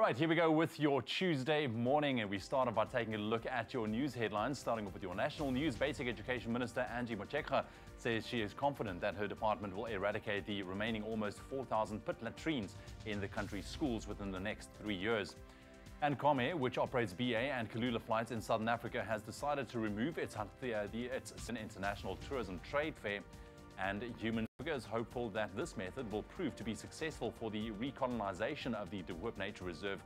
right, here we go with your Tuesday morning, and we start off by taking a look at your news headlines, starting off with your national news. Basic Education Minister Angie Motshekga says she is confident that her department will eradicate the remaining almost 4,000 pit latrines in the country's schools within the next 3 years. And Glaucoma, which operates BA and Kalula flights in Southern Africa, has decided to remove its international tourism trade fair. And Human is hopeful that this method will prove to be successful for the recolonization of the De Hoop Nature Reserve,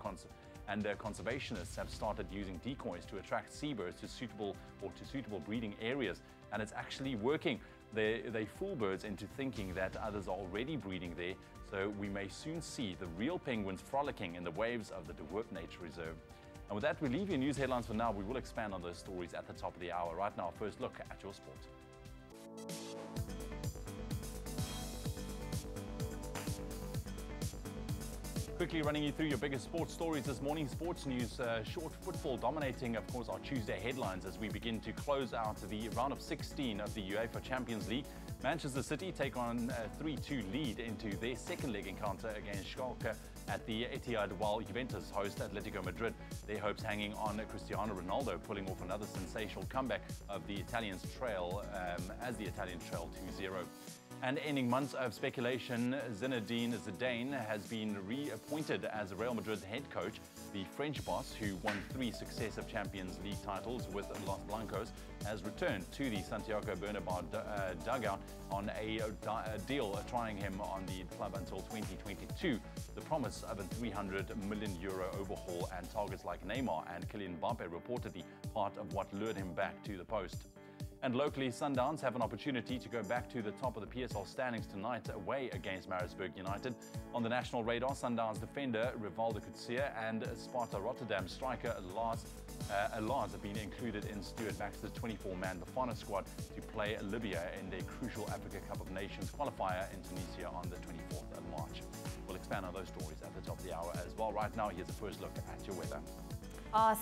and conservationists have started using decoys to attract seabirds to suitable breeding areas, and it's actually working. They fool birds into thinking that others are already breeding there, so we may soon see the real penguins frolicking in the waves of the De Hoop Nature Reserve. And with that, we leave your news headlines for now. We will expand on those stories at the top of the hour. Right now, first look at your sport. Quickly running you through your biggest sports stories this morning. Sports news, short football dominating, of course, our Tuesday headlines as we begin to close out the round of 16 of the UEFA Champions League. Manchester City take on a 3-2 lead into their second leg encounter against Schalke at the Etihad, while Juventus host Atletico Madrid. Their hopes hanging on Cristiano Ronaldo pulling off another sensational comeback of the Italians' trail as the Italians trail 2-0. And ending months of speculation, Zinedine Zidane has been reappointed as Real Madrid's head coach. The French boss, who won 3 successive Champions League titles with Los Blancos, has returned to the Santiago Bernabeu dugout on a deal trying him on the club until 2022. The promise of a €300 million overhaul and targets like Neymar and Kylian Mbappe reportedly part of what lured him back to the post. And locally, Sundowns have an opportunity to go back to the top of the PSL standings tonight away against Maritzburg United. On the national radar, Sundowns defender Rivaldo Kutsia and Sparta Rotterdam striker Lars have been included in Stuart Baxter's 24-man Bafana squad to play Libya in their crucial Africa Cup of Nations qualifier in Tunisia on the 24th of March. We'll expand on those stories at the top of the hour as well. Right now, here's a first look at your weather.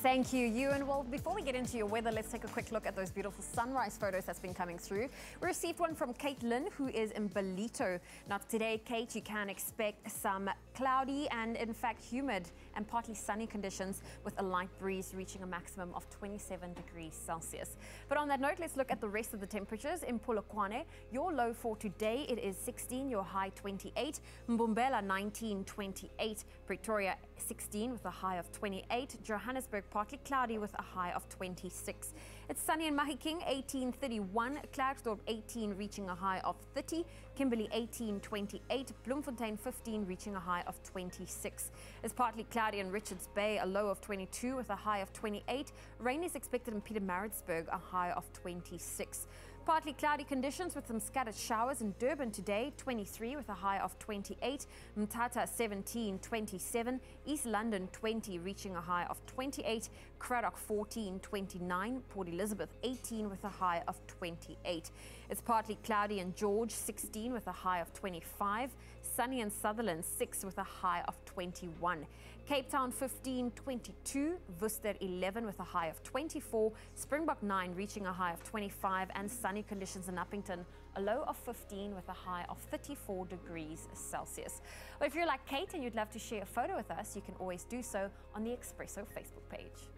Thank you, Ewan. Well, before we get into your weather, let's take a quick look at those beautiful sunrise photos that's been coming through. We received one from Kate Lynn, who is in Belito. Now, today, Kate, you can expect some cloudy and, in fact, humid and partly sunny conditions with a light breeze reaching a maximum of 27 degrees Celsius. But on that note, let's look at the rest of the temperatures. In Polokwane, your low for today, it is 16, your high 28. Mbombela, 19, 28. Pretoria, 16 with a high of 28. Johannesburg, partly cloudy with a high of 26. It's sunny in Mahikeng, 18, 31. Klerksdorp, 18, reaching a high of 30. Kimberley, 18, 28. Bloemfontein, 15, reaching a high of 26. It's partly cloudy in Richards Bay, a low of 22 with a high of 28. Rain is expected in Pietermaritzburg, a high of 26. Partly cloudy conditions with some scattered showers in Durban today, 23 with a high of 28. Mthatha, 17, 27. East London, 20, reaching a high of 28. Cradock, 14, 29. Port Elizabeth, 18 with a high of 28. It's partly cloudy in George, 16 with a high of 25. Sunny in Sutherland, 6 with a high of 21. Cape Town, 15, 22. Worcester, 11 with a high of 24. Springbok, 9, reaching a high of 25. And sunny conditions in Uppington, a low of 15 with a high of 34 degrees Celsius. Well, if you're like Kate and you'd love to share a photo with us, you can always do so on the Expresso Facebook page.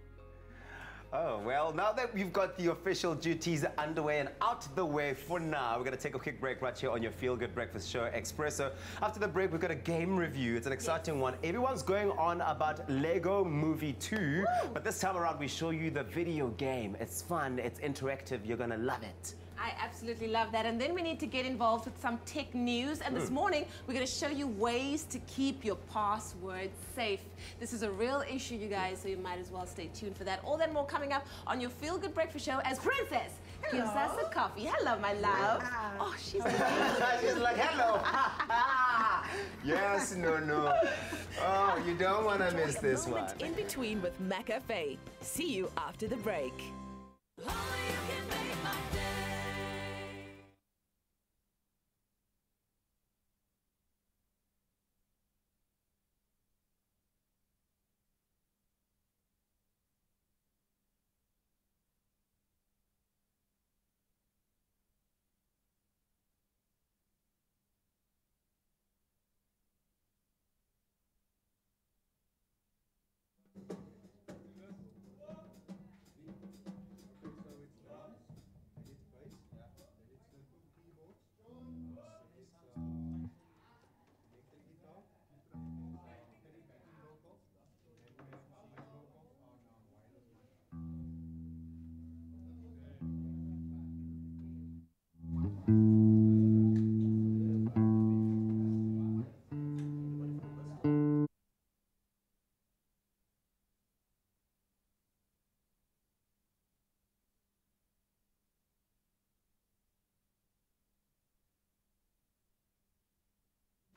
Oh, well, now that we've got the official duties underway and out the way for now, we're going to take a quick break right here on your Feel Good Breakfast Show, Expresso. After the break, we've got a game review. It's an exciting one. Everyone's going on about Lego Movie 2, Woo! But this time around, we show you the video game. It's fun, it's interactive, you're going to love it. I absolutely love that. And then we need to get involved with some tech news. And this morning, we're going to show you ways to keep your passwords safe. This is a real issue, you guys, so you might as well stay tuned for that. All that and more coming up on your Feel Good Breakfast Show as Princess gives us a coffee. Hello, my love. Oh, she's she's like, hello. Yes, no. Oh, you don't want to miss this one. In between with McAfee. See you after the break.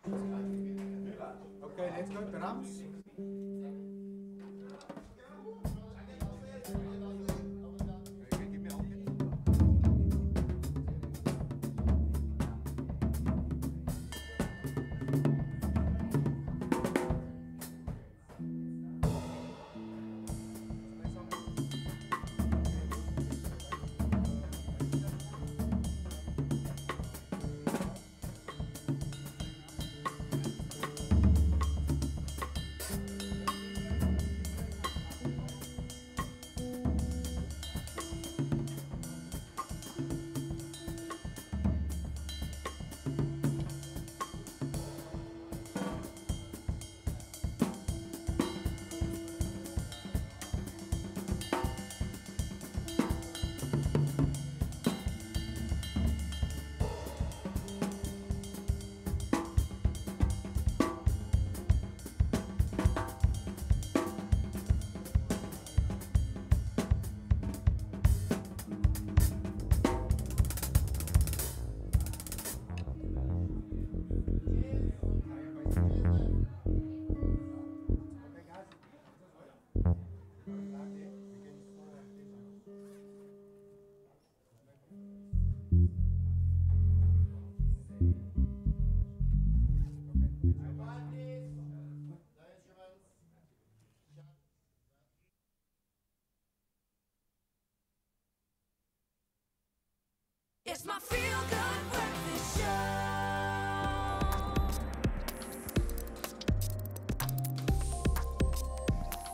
Okay, let's go. Drums. It's my feel-good breakfast show.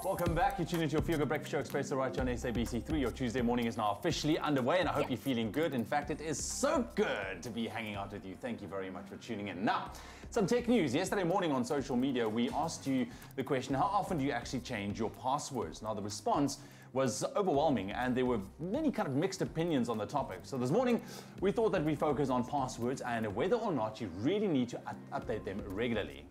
Welcome back. You're tuning into your Feel Good Breakfast Show, Expresso, right here on SABC3. Your Tuesday morning is now officially underway, and I hope you're feeling good. In fact, it is so good to be hanging out with you. Thank you very much for tuning in. Now, some tech news. Yesterday morning on social media, we asked you the question, how often do you actually change your passwords? Now, the response was overwhelming, and there were many kind of mixed opinions on the topic. So this morning, we thought that we focus on passwords and whether or not you really need to update them regularly.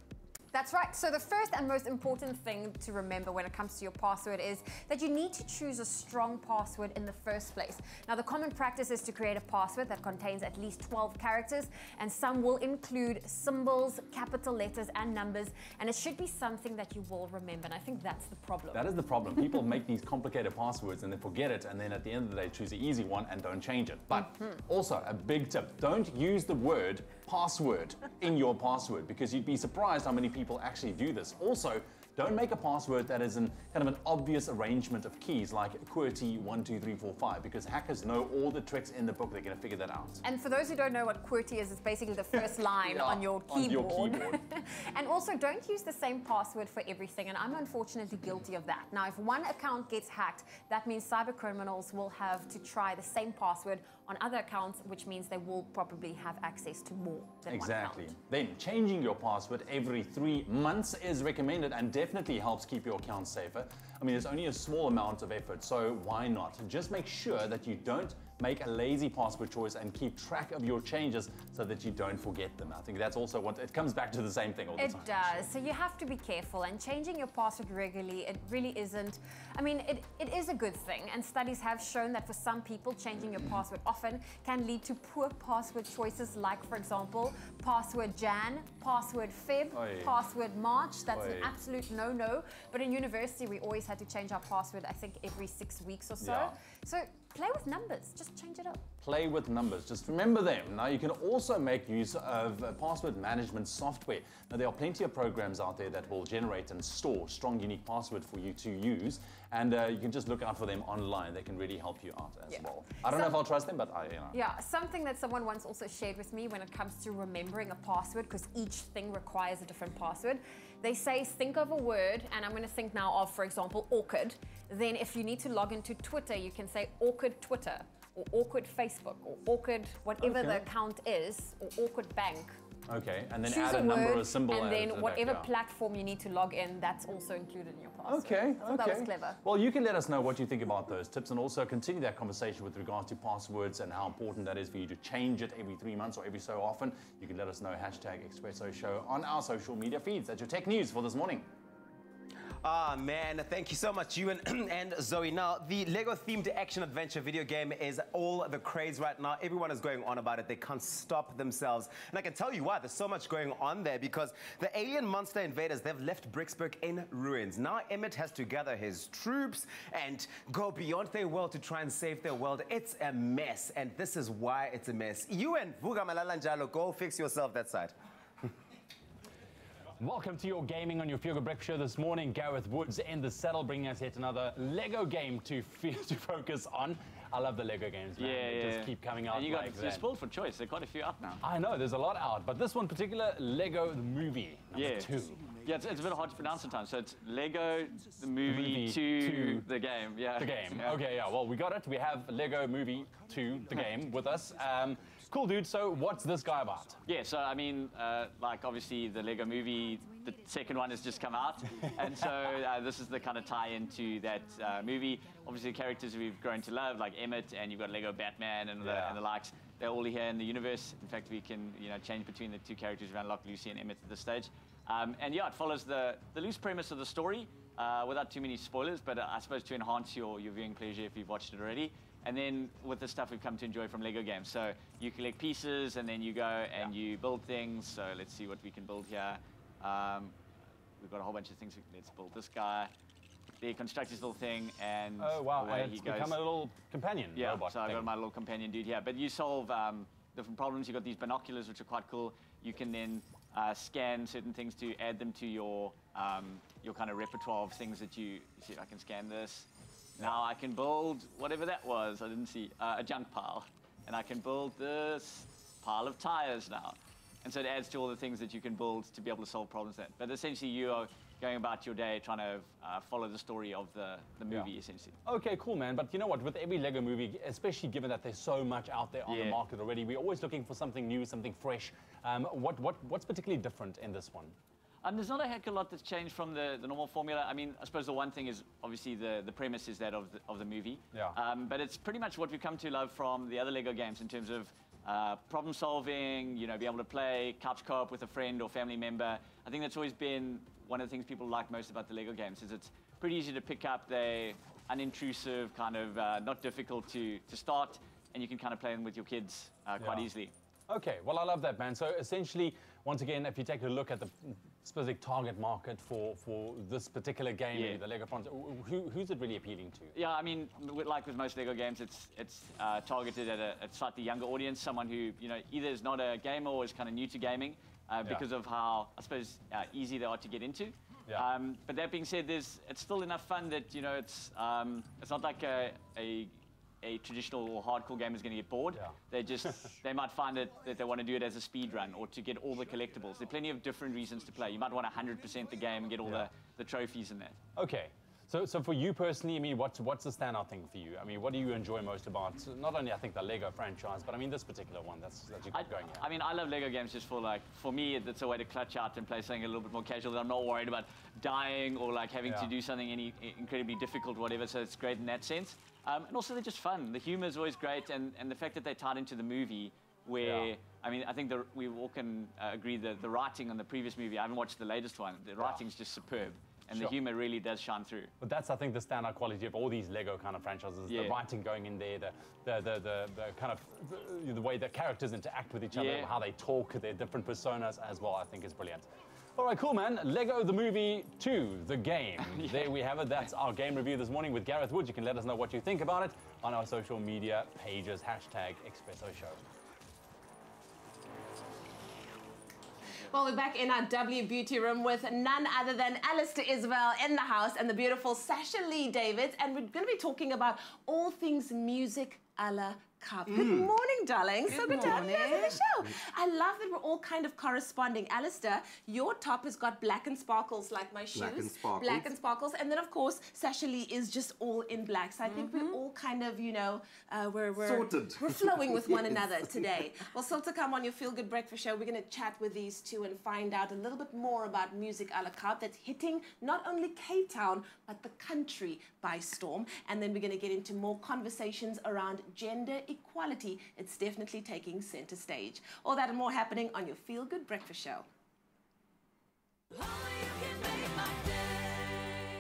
That's right. So the first and most important thing to remember when it comes to your password is that you need to choose a strong password in the first place. Now, the common practice is to create a password that contains at least 12 characters, and some will include symbols, capital letters, and numbers, and it should be something that you will remember, and I think that's the problem. That is the problem. People make these complicated passwords and they forget it, and then at the end of the day choose the easy one and don't change it. But also, a big tip, don't use the word password in your password, because you'd be surprised how many people actually do this. Also, don't make a password that is kind of an obvious arrangement of keys like QWERTY 1, 2, 3, 4, 5, because hackers know all the tricks in the book. They're going to figure that out. And for those who don't know what QWERTY is, it's basically the first line on your keyboard. And also, don't use the same password for everything, and I'm unfortunately guilty of that. Now, if one account gets hacked, that means cyber criminals will have to try the same password on other accounts, which means they will probably have access to more than one account. Then, changing your password every 3 months is recommended and definitely helps keep your account safer. I mean, it's only a small amount of effort, so why not? Just make sure that you don't make a lazy password choice and keep track of your changes so that you don't forget them. I think that's also what, it comes back to the same thing all the time. It does. So you have to be careful, and changing your password regularly, it really isn't, I mean, it is a good thing, and studies have shown that for some people, changing your password often can lead to poor password choices, like, for example, password Jan, password Feb, password March. That's an absolute no-no. But in university, we always had to change our password, I think, every 6 weeks or so. So play with numbers, just change it up. Play with numbers, just remember them. Now, you can also make use of password management software. Now, there are plenty of programs out there that will generate and store strong, unique passwords for you to use, and you can just look out for them online. They can really help you out as well. I don't know if I'll trust them, but I, Yeah, something that someone once also shared with me when it comes to remembering a password, because each thing requires a different password. They say, think of a word, and I'm going to think now of, for example, orchid. Then if you need to log into Twitter, you can say orchid Twitter, or awkward Facebook, or awkward whatever the account is, or awkward bank. Okay, and then Choose add a number or a symbol. And then whatever platform you need to log in, that's also included in your password. Okay, I thought that was clever. Well, you can let us know what you think about those tips, and also continue that conversation with regards to passwords and how important that is for you to change it every 3 months or every so often. You can let us know, #Expresso Show on our social media feeds. That's your tech news for this morning. Ah, man, thank you so much, Ewan and Zoe. Now, the Lego-themed action-adventure video game is all the craze right now. Everyone is going on about it. They can't stop themselves. And I can tell you why. There's so much going on there because the alien monster invaders, they've left Bricksburg in ruins. Now, Emmett has to gather his troops and go beyond their world to try and save their world. It's a mess, and this is why it's a mess. Ewan, Vuga Malala Njalo, go fix yourself that side. Welcome to your gaming on your Feel Good Breakfast Show this morning. Gareth Woods in the saddle, bringing us yet another Lego game to focus on. I love the Lego games, man. They just keep coming out. And you're spoiled for choice. There are quite a few out now. I know, there's a lot out, but this one particular, Lego the movie, number 2. Yeah, it's a bit hard to pronounce sometimes. So it's Lego the movie 2 the game. Yeah. The game. Yeah. Okay, yeah. Well, we got it. We have Lego movie 2 the game with us. Cool, dude. So what's this guy about? Yeah, so I mean, like obviously the Lego movie, the second one has just come out. And so this is the kind of tie-in to that movie. Obviously the characters we've grown to love, like Emmett, and you've got Lego Batman and the likes. They're all here in the universe. In fact, we can change between the two characters. We've unlocked Lucy and Emmett at this stage. And yeah, it follows the loose premise of the story without too many spoilers, but I suppose to enhance your viewing pleasure if you've watched it already. And then with the stuff we've come to enjoy from Lego games. So you collect pieces and then you go and you build things. So let's see what we can build here. We've got a whole bunch of things. Let's build this guy. They construct this little thing and away and he it's goes. Become a little companion robot so I've got my little companion dude here. But you solve different problems. You've got these binoculars, which are quite cool. You can then scan certain things to add them to your kind of repertoire of things that you see. I can scan this. Now I can build whatever that was. I didn't see a junk pile. And I can build this pile of tires now. And so it adds to all the things that you can build to be able to solve problems then. But essentially you are going about your day trying to follow the story of the movie, essentially. Okay, cool, man. But you know what? With every Lego movie, especially given that there's so much out there on the market already, we're always looking for something new, something fresh. What's particularly different in this one? There's not a heck of a lot that's changed from the normal formula. I mean, I suppose the one thing is obviously the premise is that of the movie. Yeah. But it's pretty much what we've come to love from the other Lego games in terms of problem solving, be able to play couch co-op with a friend or family member. I think that's always been one of the things people like most about the Lego games is it's pretty easy to pick up. They're unintrusive, kind of not difficult to start, and you can kind of play them with your kids quite easily. Okay, well, I love that, man. So essentially, once again, if you take a look at the specific target market for this particular game, the Lego Front, who's it really appealing to? Yeah, I mean, like with most Lego games, it's targeted at a slightly younger audience, someone who either is not a gamer or is kind of new to gaming because of how, I suppose, easy they are to get into. Yeah. But that being said, it's still enough fun that it's not like a traditional or hardcore gamer is going to get bored. They they might find that they want to do it as a speed run or to get all the collectibles. There are plenty of different reasons to play. You might want 100% the game and get all the trophies in that. Okay. So for you personally, I mean, what's the standout thing for you? I mean, what do you enjoy most about not only I think the Lego franchise, but I mean this particular one that you got going here? I mean, I love Lego games just for me, it's a way to clutch out and play something a little bit more casual that I'm not worried about dying or like having to do something incredibly difficult or whatever. So it's great in that sense. And also they're just fun. The humor is always great, and the fact that they tied into the movie where, I mean, I think we all can agree that the writing on the previous movie, I haven't watched the latest one, the writing's just superb. And the humor really does shine through. But that's, I think, the standout quality of all these Lego kind of franchises. The writing going in there, the kind of the way the characters interact with each other, how they talk, their different personas as well, I think is brilliant. All right, cool, man. Lego the Movie 2, the game. There we have it. That's our game review this morning with Gareth Woods. You can let us know what you think about it on our social media pages, #Expresso Show. Well, we're back in our W Beauty room with none other than Alistair Isabel in the house and the beautiful Sasha Lee Davids. And we're going to be talking about all things music a la carte. Good morning, darling. So good to have you guys on the show. I love that we're all kind of corresponding. Alistair, your top has got black and sparkles like my shoes. Black and sparkles. Black and sparkles. And then, of course, Sasha Lee is just all in black. So I think we're all kind of, we're sorted. We're flowing with one another today. Well, still to come on your Feel Good Breakfast Show, we're going to chat with these two and find out a little bit more about music a la carte that's hitting not only Cape Town, but the country by storm. And then we're going to get into more conversations around gender equality. It's definitely taking center stage. All that and more happening on your Feel Good Breakfast Show. Oh, you can make my day.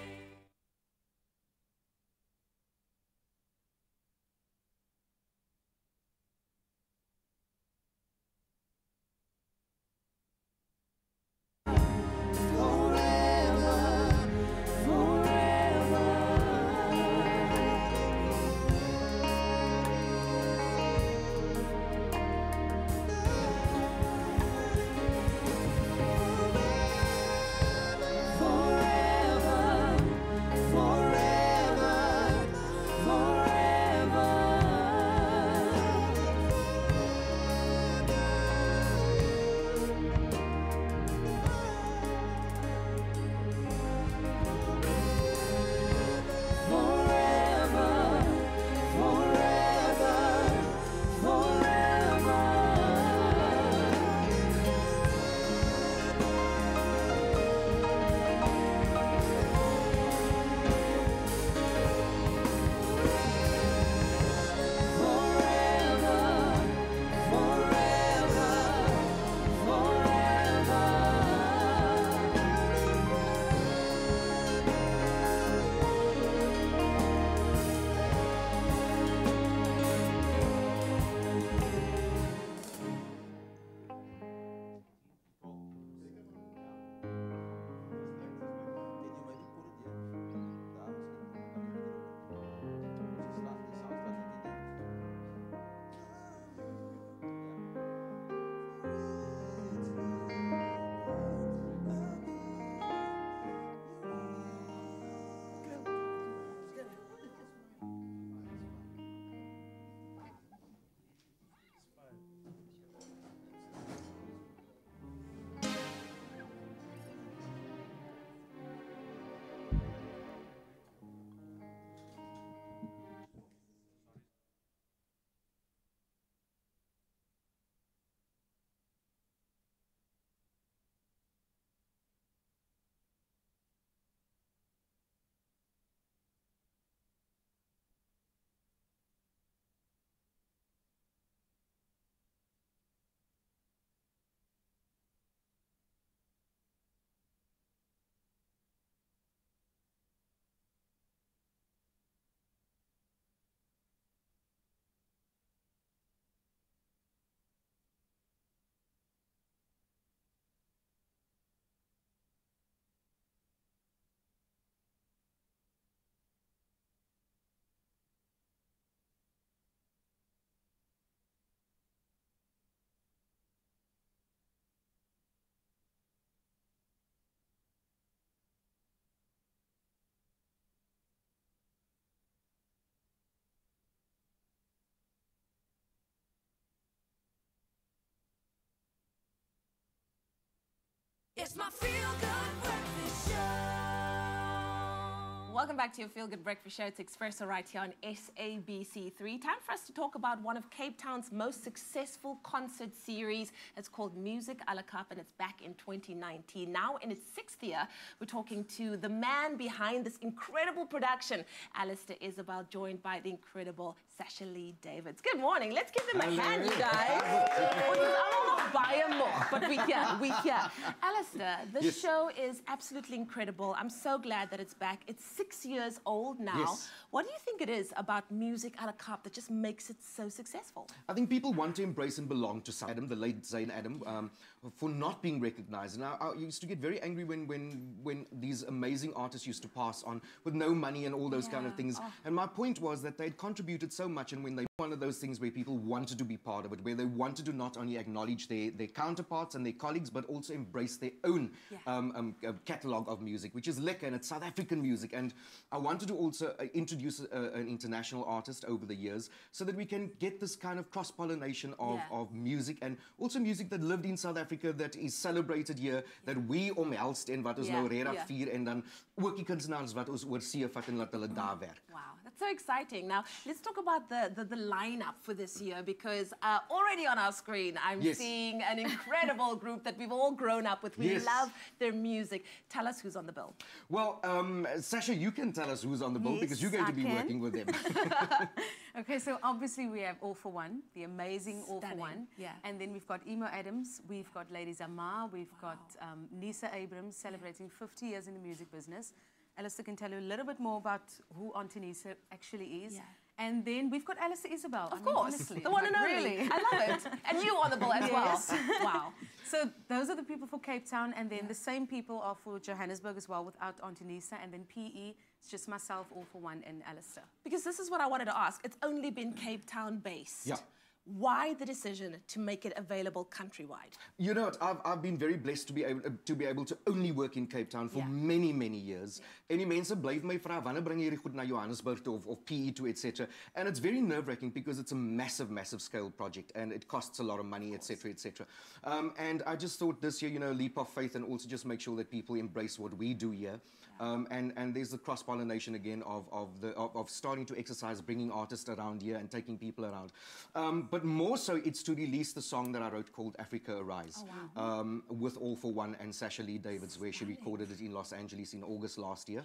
It's my feel-good breakfast show. Welcome back to your Feel Good Breakfast Show. It's Expresso right here on SABC3. Time for us to talk about one of Cape Town's most successful concert series. It's called Music A La Carte, and it's back in 2019. Now in its 6th year, we're talking to the man behind this incredible production, Alistair Isabel, joined by the incredible Sasha Lee Davids. Good morning. Let's give them a hand, you guys. But we're here. Alistair, this show is absolutely incredible. I'm so glad that it's back. It's 6 years old now. Yes. What do you think it is about Music A La Carte that just makes it so successful? I think people want to embrace and belong to Adam, the late Zayn Adam, for not being recognized. And I used to get very angry when these amazing artists used to pass on with no money and all those kind of things. And my point was that they'd contributed so much, and when they one of those things where people wanted to be part of it, where they wanted to not only acknowledge their counterparts and their colleagues, but also embrace their own catalogue of music, which is lekker, and it's South African music. And I wanted to also introduce an international artist over the years so that we can get this kind of cross-pollination of music, and also music that lived in South Africa, that is celebrated here, that we omhelst en wat ons nou regtig vier, en dan ook die kunstenaars wat ons oorsee vat en laat hulle daar werk. Wow, that's so exciting. Now, let's talk about the lineup for this year, because already on our screen, I'm seeing an incredible group that we've all grown up with. We love their music. Tell us who's on the bill. Well, Sasha, you can tell us who's on the bill, because you're going to be working with them. Okay, so obviously we have All For One, the amazing All For One. Yeah. And then we've got Emo Adams, we've got Lady Zamar, we've got Nisa Abrams celebrating 50 years in the music business. Alistair can tell you a little bit more about who Auntie Nisa actually is. Yeah. And then we've got Alistair Isabel. Of course, honestly, the one and only. Really. I love it. And you on the bill as well. Wow. So those are the people for Cape Town, and then the same people are for Johannesburg as well, without Auntie Nisa. And then PE, it's just myself, All For One, and Alistair. Because this is what I wanted to ask. It's only been Cape Town based. Yeah. Why the decision to make it available countrywide? You know what, I've been very blessed to be able to only work in Cape Town for many, many years. En die mense blyf my vra, wanneer bring jy goed na Johannesburg toe of PE toe, etc. And it's very nerve-wracking because it's a massive, massive scale project, and it costs a lot of money, etc., etc. And I just thought this year, you know, leap of faith, and also just make sure that people embrace what we do here. And there's the cross-pollination again of starting to exercise, bringing artists around here and taking people around. But more so, it's to release the song that I wrote called Africa Arise, with All For One and Sasha Lee Davids, where she recorded it in Los Angeles in August last year.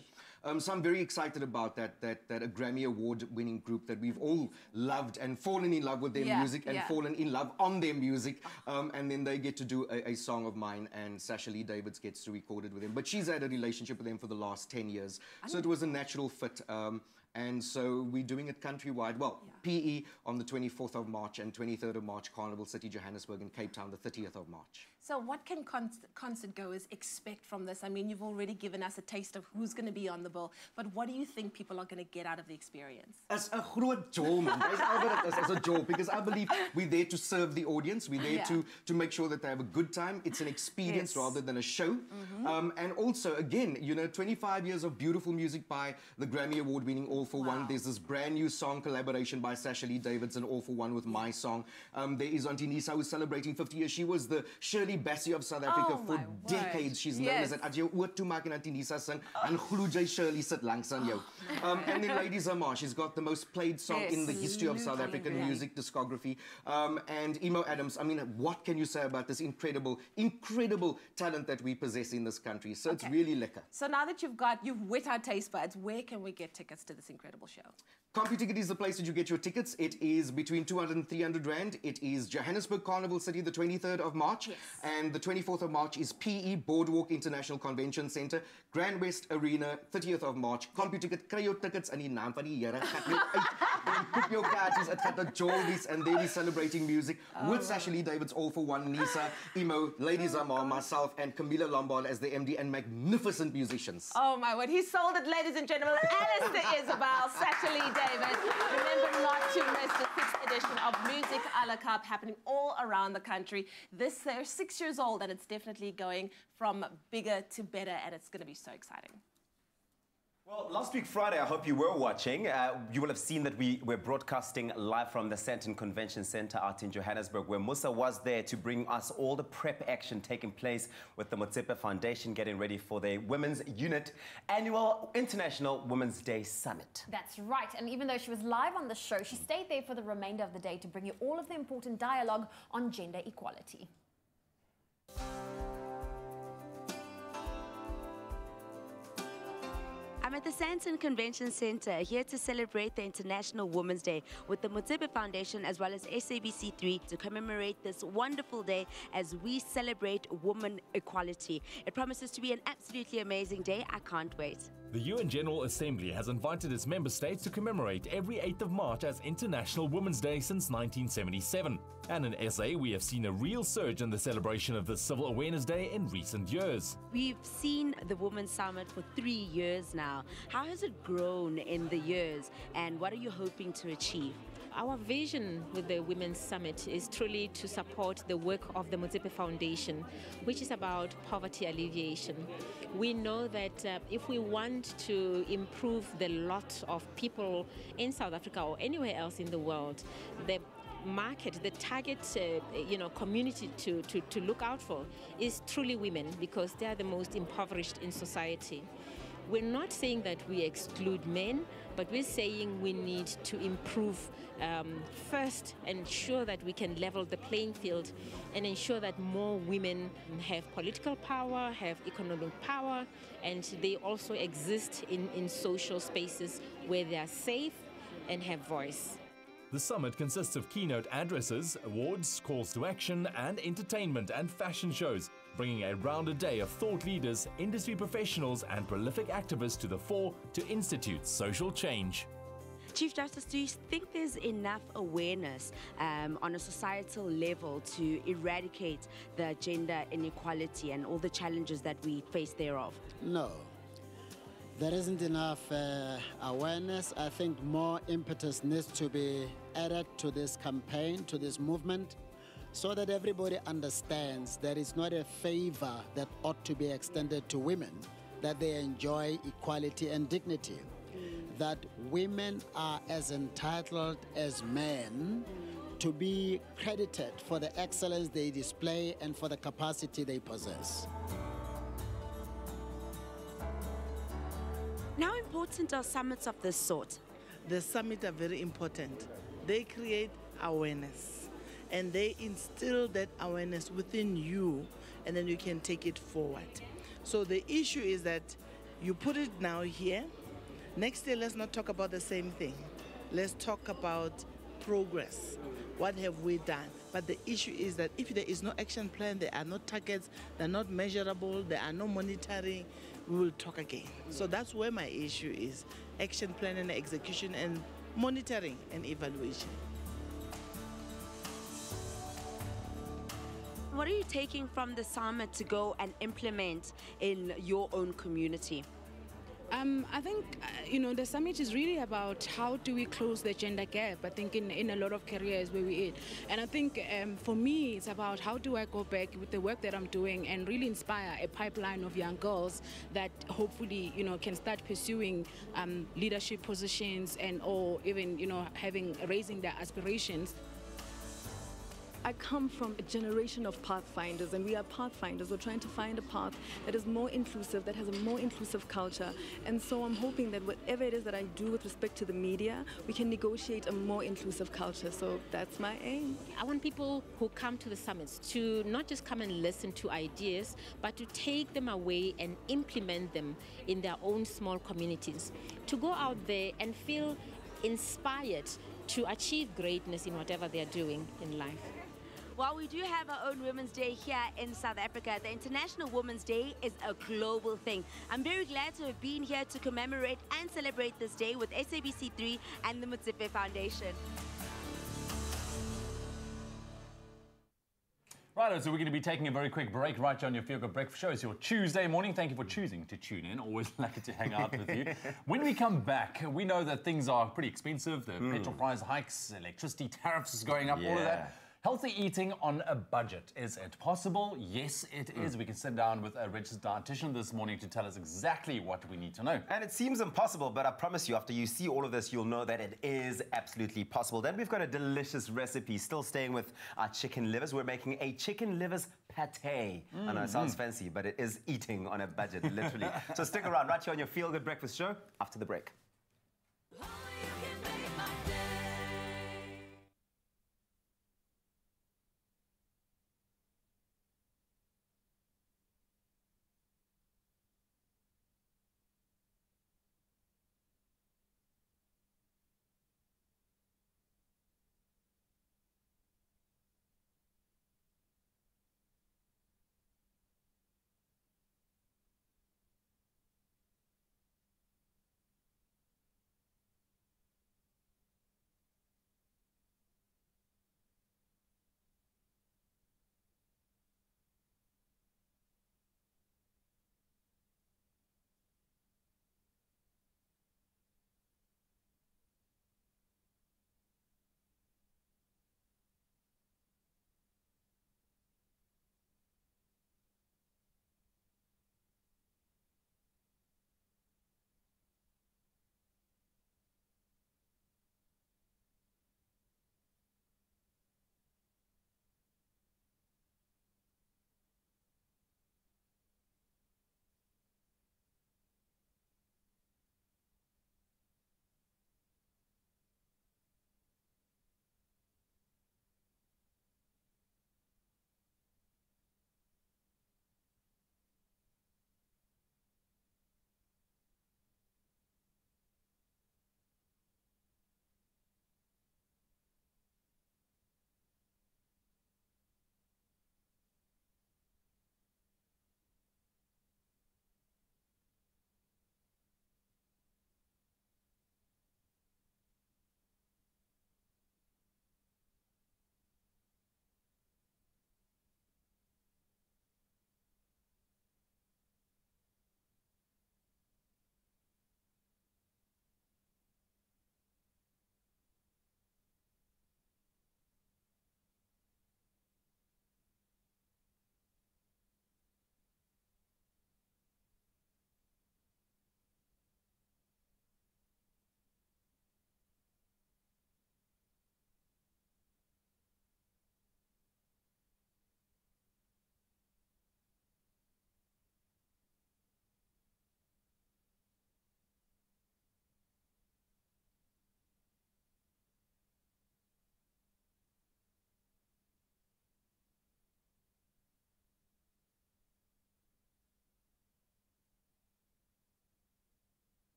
So I'm very excited about that a Grammy Award-winning group that we've all loved and fallen in love with their music and fallen in love on their music. And then they get to do a song of mine, and Sasha Lee Davids gets to record it with them. But she's had a relationship with them for the last 10 years. So it was a natural fit. And so we're doing it countrywide. Well, PE on the 24th of March and 23rd of March, Carnival City, Johannesburg, and Cape Town, the 30th of March. So what can concert goers expect from this? I mean, you've already given us a taste of who's going to be on the bill, but what do you think people are going to get out of the experience? It's a groot job, man. It's a job, because I believe we're there to serve the audience. We're there to make sure that they have a good time. It's an experience rather than a show. And also, again, you know, 25 years of beautiful music by the Grammy Award-winning All For One. There's this brand new song collaboration by Sasha Lee Davids and All For One with my song. There is Auntie Nisa, who's celebrating 50 years. She was the Shirley Bassey of South Africa for decades. She's known as that. As jy oor toe maak en Auntie Nisa sing, en glo jy Shirley sit langs aan jou. And then Lady Zamar, she's got the most played song in the history of South African music discography. And Emo Adams, I mean, what can you say about this incredible, incredible talent that we possess in this country? So it's really lekker. So now that you've whet our taste buds, where can we get tickets to this incredible show? CompuTicket is the place that you get your tickets. It is between 200 and 300 Rand. It is Johannesburg Carnival City, the 23rd of March. And the 24th of March is PE Boardwalk International Convention Centre, Grand West Arena, 30th of March. CompuTicket, kry jou tickets in die naam van die Here. Gat jou uit en koop jou kaartjies. Het gaat 'n jollies, and they'll be celebrating music with Sasha Lee Davids, All For One, Nisa, Emo, Lady Zamar, myself, and Camila Lombard as the MD, and magnificent musicians. Oh my word, he sold it, ladies and gentlemen. Alistair Isabel, Sasha Lee Davids. Remember not to miss the 6th edition of Music A La Carte, happening all around the country. They're 6 years old, and it's definitely going from bigger to better, and it's going to be so exciting. Well, last week Friday, I hope you were watching. You will have seen that we were broadcasting live from the Sandton Convention Center out in Johannesburg, where Musa was there to bring us all the prep action taking place with the Motsepe Foundation getting ready for their Women's Unit annual International Women's Day Summit. That's right. And even though she was live on the show, she stayed there for the remainder of the day to bring you all of the important dialogue on gender equality. I'm at the Sandton Convention Center here to celebrate the International Women's Day with the Motsepe Foundation as well as SABC3 to commemorate this wonderful day as we celebrate women equality. It promises to be an absolutely amazing day. I can't wait. The UN General Assembly has invited its member states to commemorate every 8th of March as International Women's Day since 1977. And in SA, we have seen a real surge in the celebration of the Civil Awareness Day in recent years. We've seen the Women's Summit for 3 years now. How has it grown in the years and what are you hoping to achieve? Our vision with the Women's Summit is truly to support the work of the Motsepe Foundation, which is about poverty alleviation. We know that if we want to improve the lot of people in South Africa or anywhere else in the world, the market, the target community to look out for is truly women, because they are the most impoverished in society. We're not saying that we exclude men, but we're saying we need to improve first, ensure that we can level the playing field and ensure that more women have political power, have economic power, and they also exist in social spaces where they are safe and have voice. The summit consists of keynote addresses, awards, calls to action, and entertainment and fashion shows, bringing a rounded day of thought leaders, industry professionals, and prolific activists to the fore to institute social change. Chief Justice, do you think there's enough awareness on a societal level to eradicate the gender inequality and all the challenges that we face thereof? No. There isn't enough awareness. I think more impetus needs to be added to this campaign, to this movement, so that everybody understands that it's not a favor that ought to be extended to women, that they enjoy equality and dignity, that women are as entitled as men to be credited for the excellence they display and for the capacity they possess. How important are summits of this sort? The summits are very important. They create awareness and they instill that awareness within you, and then you can take it forward. So the issue is that you put it now here. Next year, let's not talk about the same thing. Let's talk about progress. What have we done? But the issue is that if there is no action plan, there are no targets, they're not measurable, there are no monitoring, we will talk again. So that's where my issue is: action plan and execution and monitoring and evaluation. What are you taking from the summit to go and implement in your own community? I think, the summit is really about how do we close the gender gap, I think, in a lot of careers where we're in. And I think for me, it's about how do I go back with the work that I'm doing and really inspire a pipeline of young girls that hopefully, can start pursuing leadership positions and or even, raising their aspirations. I come from a generation of pathfinders, and we are pathfinders. We're trying to find a path that is more inclusive, that has a more inclusive culture. And so I'm hoping that whatever it is that I do with respect to the media, we can negotiate a more inclusive culture. So that's my aim. I want people who come to the summits to not just come and listen to ideas, but to take them away and implement them in their own small communities. To go out there and feel inspired to achieve greatness in whatever they're doing in life. While we do have our own Women's Day here in South Africa, the International Women's Day is a global thing. I'm very glad to have been here to commemorate and celebrate this day with SABC3 and the Motsepe Foundation. Right, so we're going to be taking a very quick break right here on your Feel Good Breakfast Show. It's your Tuesday morning. Thank you for choosing to tune in. Always lucky to hang out with you. When we come back, we know that things are pretty expensive. The petrol price hikes, electricity tariffs is going up, all of that. Healthy eating on a budget. Is it possible? Yes, it is. We can sit down with a registered dietitian this morning to tell us exactly what we need to know. And it seems impossible, but I promise you, after you see all of this, you'll know that it is absolutely possible. Then we've got a delicious recipe, still staying with our chicken livers. We're making a chicken livers pate. I know it sounds fancy, but it is eating on a budget, literally. So stick around right here on your Feel Good Breakfast show after the break.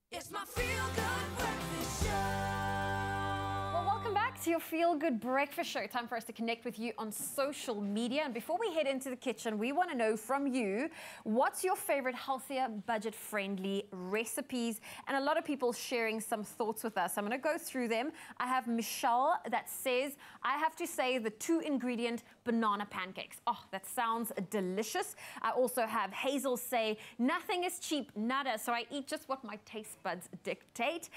It's my feel-good breakfast show. Well, welcome back to your feel-good breakfast show. Time for us to connect with you on social media. And before we head into the kitchen, we want to know from you, what's your favorite healthier, budget-friendly recipes? And a lot of people sharing some thoughts with us. I'm going to go through them. I have Michelle that says, I have to say the 2-ingredient banana pancakes. Oh, that sounds delicious. I also have Hazel say, nothing is cheap, nada, so I eat just what my taste buds dictate.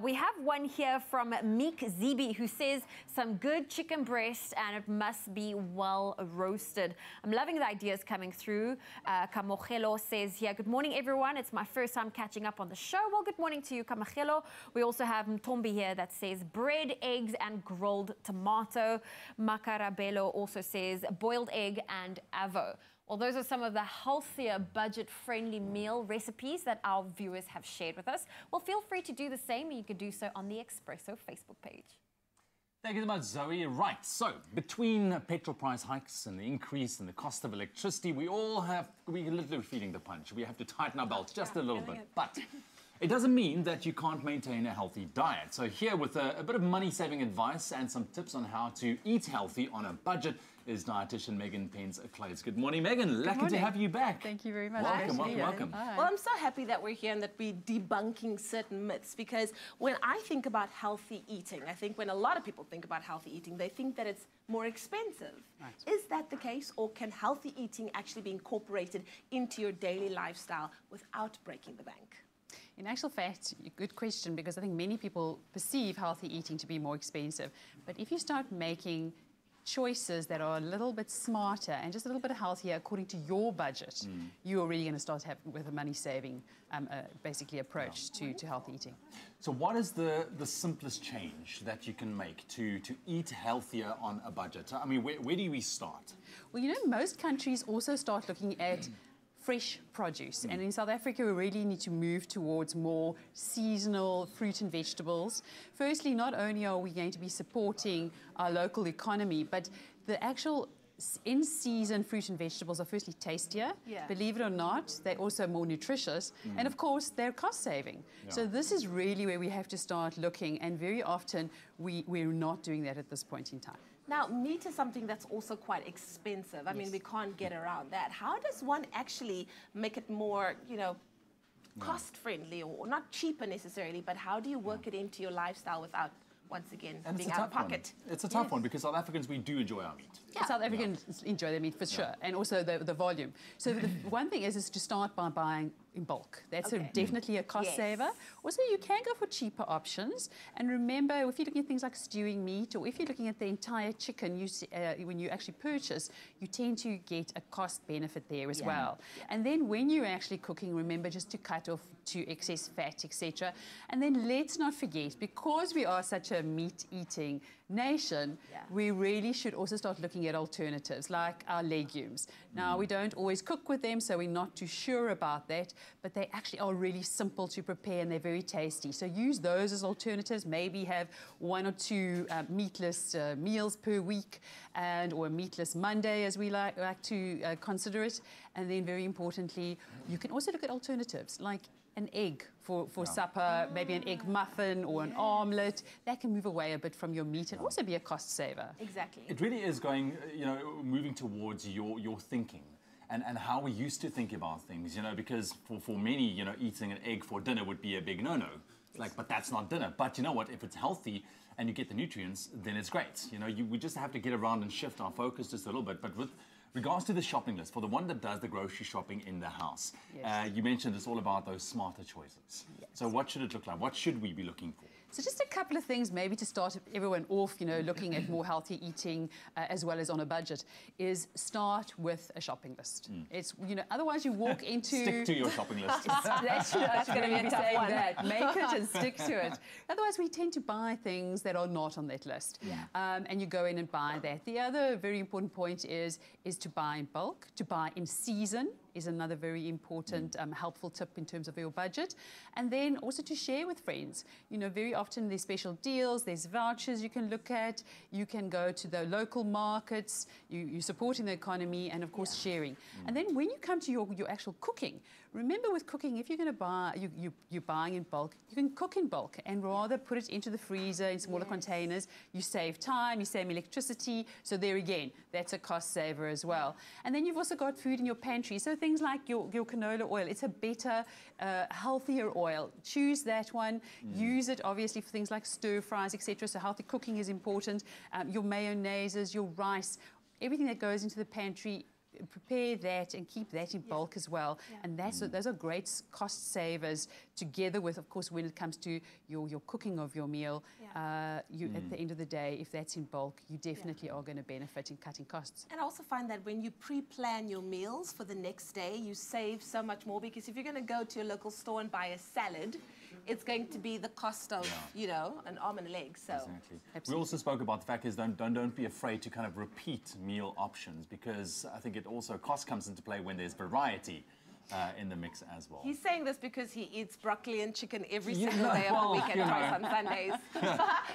We have one here from Meek Zibi who says, some good chicken breast and it must be well roasted. I'm loving the ideas coming through. Kamogelo says here, good morning everyone. It's my first time catching up on the show. Well, good morning to you, Kamogelo. We also have Mtombi here that says bread, eggs and grilled tomato. Macarabello also says boiled egg and avo. Well, those are some of the healthier, budget-friendly meal recipes that our viewers have shared with us. Well, feel free to do the same, and you can do so on the Expresso Facebook page. Thank you so much, Zoe. Right, so between petrol price hikes and the increase in the cost of electricity, we're literally feeling the punch. We have to tighten our belts just a little bit. But It doesn't mean that you can't maintain a healthy diet. So here with a bit of money-saving advice and some tips on how to eat healthy on a budget is dietitian Megan Pence-Claes. Good morning, Megan. Lucky to have you back. Thank you very much. Welcome. Well, I'm so happy that we're here and that we're debunking certain myths, because when I think about healthy eating, I think when a lot of people think about healthy eating, they think that it's more expensive. Right. Is that the case, or can healthy eating actually be incorporated into your daily lifestyle without breaking the bank? In actual fact, good question, because I think many people perceive healthy eating to be more expensive. But if you start making choices that are a little bit smarter and just a little bit healthier according to your budget, you're really going to start with a money-saving, basically, approach to healthy eating. So what is the simplest change that you can make to eat healthier on a budget? I mean, where do we start? Well, you know, most countries also start looking at fresh produce. And in South Africa, we really need to move towards more seasonal fruit and vegetables. Firstly, not only are we going to be supporting our local economy, but the actual in-season fruit and vegetables are firstly tastier. Yeah. Believe it or not, they're also more nutritious. And of course, they're cost-saving. Yeah. So this is really where we have to start looking. And very often, we're not doing that at this point in time. Now, meat is something that's also quite expensive. I mean, we can't get around that. How does one actually make it more, you know, cost-friendly, or not cheaper necessarily, but how do you work it into your lifestyle without, once again, being out of pocket? It's a tough one, because South Africans, we do enjoy our meat. Yeah. South Africans enjoy their meat for sure, and also the volume. So the one thing is to start by buying in bulk. That's definitely a cost saver. Also, you can go for cheaper options. And remember, if you're looking at things like stewing meat, or if you're looking at the entire chicken, when you actually purchase, you tend to get a cost benefit there as well. Yeah. And then when you're actually cooking, remember just to cut off to excess fat, etc. And then let's not forget, because we are such a meat-eating nation, we really should also start looking at alternatives like our legumes. Now, we don't always cook with them, so we're not too sure about that, but they actually are really simple to prepare and they're very tasty. So use those as alternatives. Maybe have 1 or 2 meatless meals per week, or a meatless Monday, as we like to consider it. And then, very importantly, you can also look at alternatives like an egg for supper, maybe an egg muffin or an omelette. That can move away a bit from your meat and also be a cost saver. Exactly. It really is going, you know, moving towards your thinking and how we used to think about things, you know, because for many, you know, eating an egg for dinner would be a big no-no. Like, but that's not dinner. But you know what? If it's healthy and you get the nutrients, then it's great. You know, we just have to get around and shift our focus just a little bit. But with regards to the shopping list, for the one that does the grocery shopping in the house, you mentioned it's all about those smarter choices. Yes. So what should it look like? What should we be looking for? So just a couple of things maybe to start everyone off, you know, looking at more healthy eating as well as on a budget, is start with a shopping list. It's, you know, otherwise you walk into... Stick to your shopping list. That's going to be saying that. Make it and stick to it. Otherwise we tend to buy things that are not on that list. Yeah. And you go in and buy that. The other very important point is to buy in bulk, to buy in season is another very important helpful tip in terms of your budget. And then also to share with friends. You know, very often there's special deals, there's vouchers you can look at, you can go to the local markets, you're supporting the economy, and of course sharing. And then when you come to your actual cooking, remember with cooking, if you're going to buy, you're buying in bulk, you can cook in bulk and rather put it into the freezer in smaller containers. You save time, you save electricity. So there again, that's a cost saver as well. And then you've also got food in your pantry. So things like your canola oil, it's a better, healthier oil. Choose that one. Use it obviously for things like stir fries, etc. So healthy cooking is important. Your mayonnaises, your rice, everything that goes into the pantry, prepare that and keep that in bulk as well. And those are great cost savers, together with, of course, when it comes to your cooking of your meal. At the end of the day, if that's in bulk, you definitely are going to benefit in cutting costs. And I also find that when you pre-plan your meals for the next day, you save so much more, because if you're going to go to your local store and buy a salad, it's going to be the cost of, you know, an arm and a leg. So exactly. We also spoke about the fact is don't be afraid to kind of repeat meal options, because I think it also cost comes into play when there's variety in the mix as well. He's saying this because he eats broccoli and chicken every single day of the week and twice on Sundays.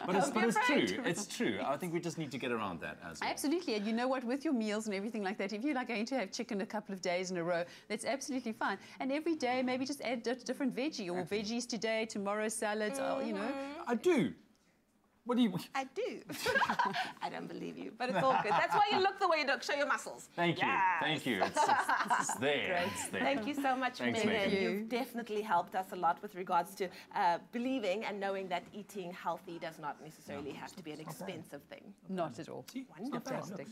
But it's true. It's true. I think we just need to get around that as well. Absolutely. And you know what? With your meals and everything like that, if you're like going to have chicken a couple of days in a row, that's absolutely fine. And every day, maybe just add a different veggie, or veggies today, tomorrow salads, you know. I do. What do you... I do. I don't believe you, but it's all good. That's why you look the way you look. Show your muscles. Thank you. Yes. Thank you. It's there. It's there. Thank you so much, Thanks, Megan. Megan. You've definitely helped us a lot with regards to believing and knowing that eating healthy does not necessarily have to be an expensive thing. Not at all. Wonderful. Fantastic.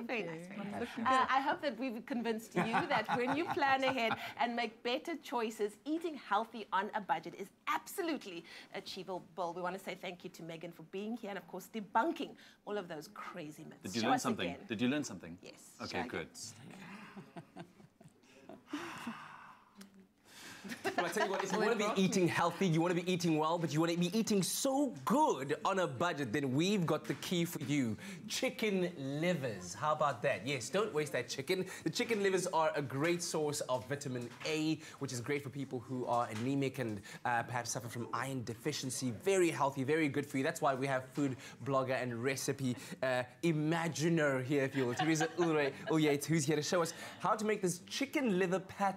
Very nice. Very nice. I hope that we've convinced you that when you plan ahead and make better choices, eating healthy on a budget is absolutely achievable. We want to say thank you to Megan for being here and, of course, debunking all of those crazy myths. Did you learn something? Did you learn something? Yes. Okay, good. Well, I tell you what, if you want to be eating healthy, you want to be eating well, but you want to be eating so good on a budget, then we've got the key for you. Chicken livers. How about that? Yes, don't waste that chicken. The chicken livers are a great source of vitamin A, which is great for people who are anemic and perhaps suffer from iron deficiency. Very healthy, very good for you. That's why we have food blogger and recipe imaginer here, if you will. Teresa Ulrich, who's here to show us how to make this chicken liver pate.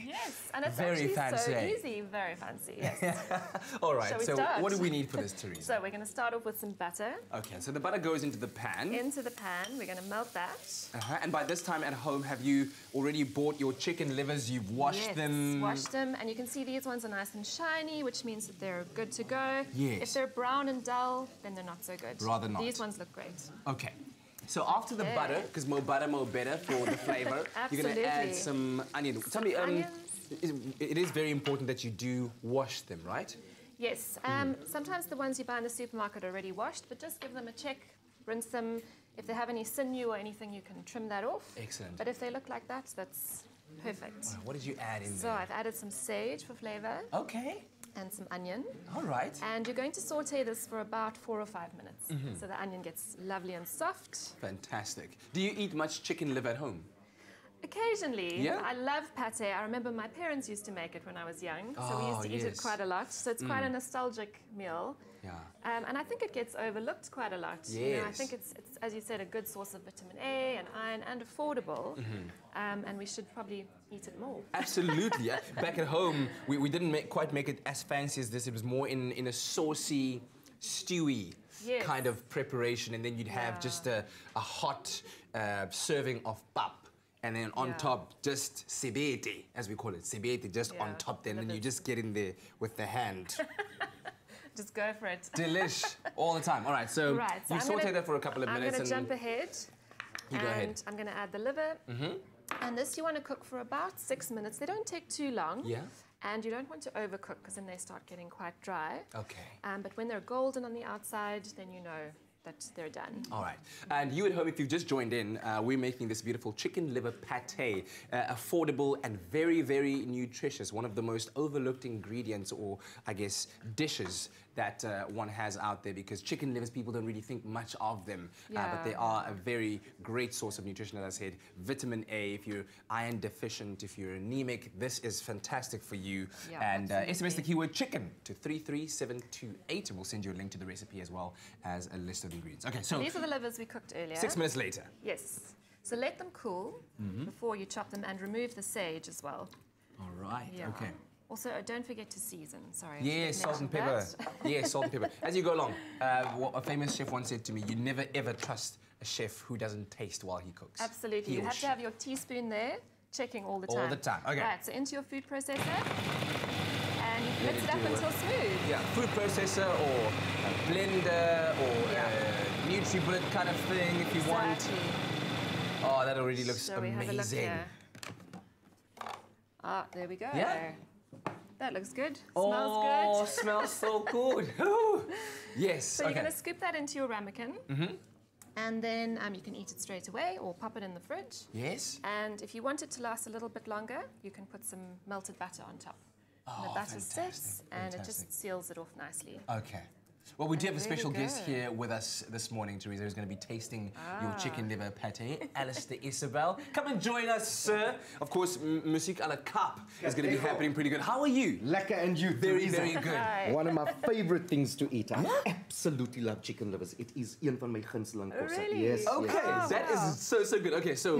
Yes, and it's very fancy. So easy, very fancy, yes. All right, Shall we so start? what do we need for this, Teresa? So we're going to start off with some butter. Okay, so the butter goes into the pan. Into the pan, we're going to melt that. And by this time at home, have you already bought your chicken livers? You've washed them? Washed them, and you can see these ones are nice and shiny, which means that they're good to go. Yes. If they're brown and dull, then they're not so good. Rather not. These ones look great. Okay. So after the butter, because more butter, more better for the flavor, you're going to add some onion. Tell me, it is very important that you do wash them, right? Yes. Sometimes the ones you buy in the supermarket are already washed, but just give them a check, rinse them. If they have any sinew or anything, you can trim that off. Excellent. But if they look like that, that's perfect. What did you add in there? So I've added some sage for flavor. Okay. And some onion. All right. And you're going to saute this for about 4 or 5 minutes. So the onion gets lovely and soft. Fantastic. Do you eat much chicken liver at home? Occasionally. Yeah? I love pate. I remember my parents used to make it when I was young. So we used to eat it quite a lot. So it's quite a nostalgic meal. Yeah. And I think it gets overlooked quite a lot. Yes. You know, I think it's, as you said, a good source of vitamin A and iron and affordable. And we should probably eat it more. Absolutely. Back at home, we didn't quite make it as fancy as this. It was more in a saucy, stewy kind of preparation. And then you'd have just a hot serving of pap. And then on top, just sebete, as we call it. Sebete, just on top there. And then you just get in there with the hand. Just go for it. Delish, all the time. All right, so you saute that for a couple of minutes. I'm going to jump ahead. You go ahead. I'm going to add the liver. And this you want to cook for about 6 minutes. They don't take too long. Yeah. And you don't want to overcook because then they start getting quite dry. Okay. But when they're golden on the outside, then you know that they're done. All right. And you at home, if you've just joined in, we're making this beautiful chicken liver pate. Affordable and very, very nutritious. One of the most overlooked ingredients, or I guess dishes, that one has out there, because chicken livers, people don't really think much of them. But they are a very great source of nutrition, as I said. Vitamin A, if you're iron deficient, if you're anemic, this is fantastic for you. And SMS the keyword chicken to 33728, and we'll send you a link to the recipe as well as a list of ingredients. Okay, so these are the livers we cooked earlier. 6 minutes later. Yes. So let them cool before you chop them, and remove the sage as well. All right, okay. Also, don't forget to season. Sorry. Yes, salt and pepper. Yes, salt and pepper. As you go along, what a famous chef once said to me, you never ever trust a chef who doesn't taste while he cooks. Absolutely. You have to have your teaspoon there, checking all the time. All the time, okay. Right, so into your food processor, and you mix it up until smooth. Yeah, food processor or a blender or a NutriBullet kind of thing if you want. Oh, that already looks amazing. Have a look here. Ah, there we go. Yeah. That looks good. Smells good. Oh, smells so good. Yes. So you're going to scoop that into your ramekin. And then you can eat it straight away or pop it in the fridge. Yes. And if you want it to last a little bit longer, you can put some melted butter on top. Oh, and the butter sits and it just seals it off nicely. Okay. Well, we do have a special guest here with us this morning, Teresa, who's going to be tasting your chicken liver pate, Alistair Isabel. Come and join us, sir. Of course, Music A La Carte is going to be happening pretty good. How are you? Lekker, and you, Very, very good. Hi. One of my favorite things to eat. I absolutely love chicken livers. It is een van my gunsteling kosse. Really? Yes. Okay, yes. that is so good. Okay, so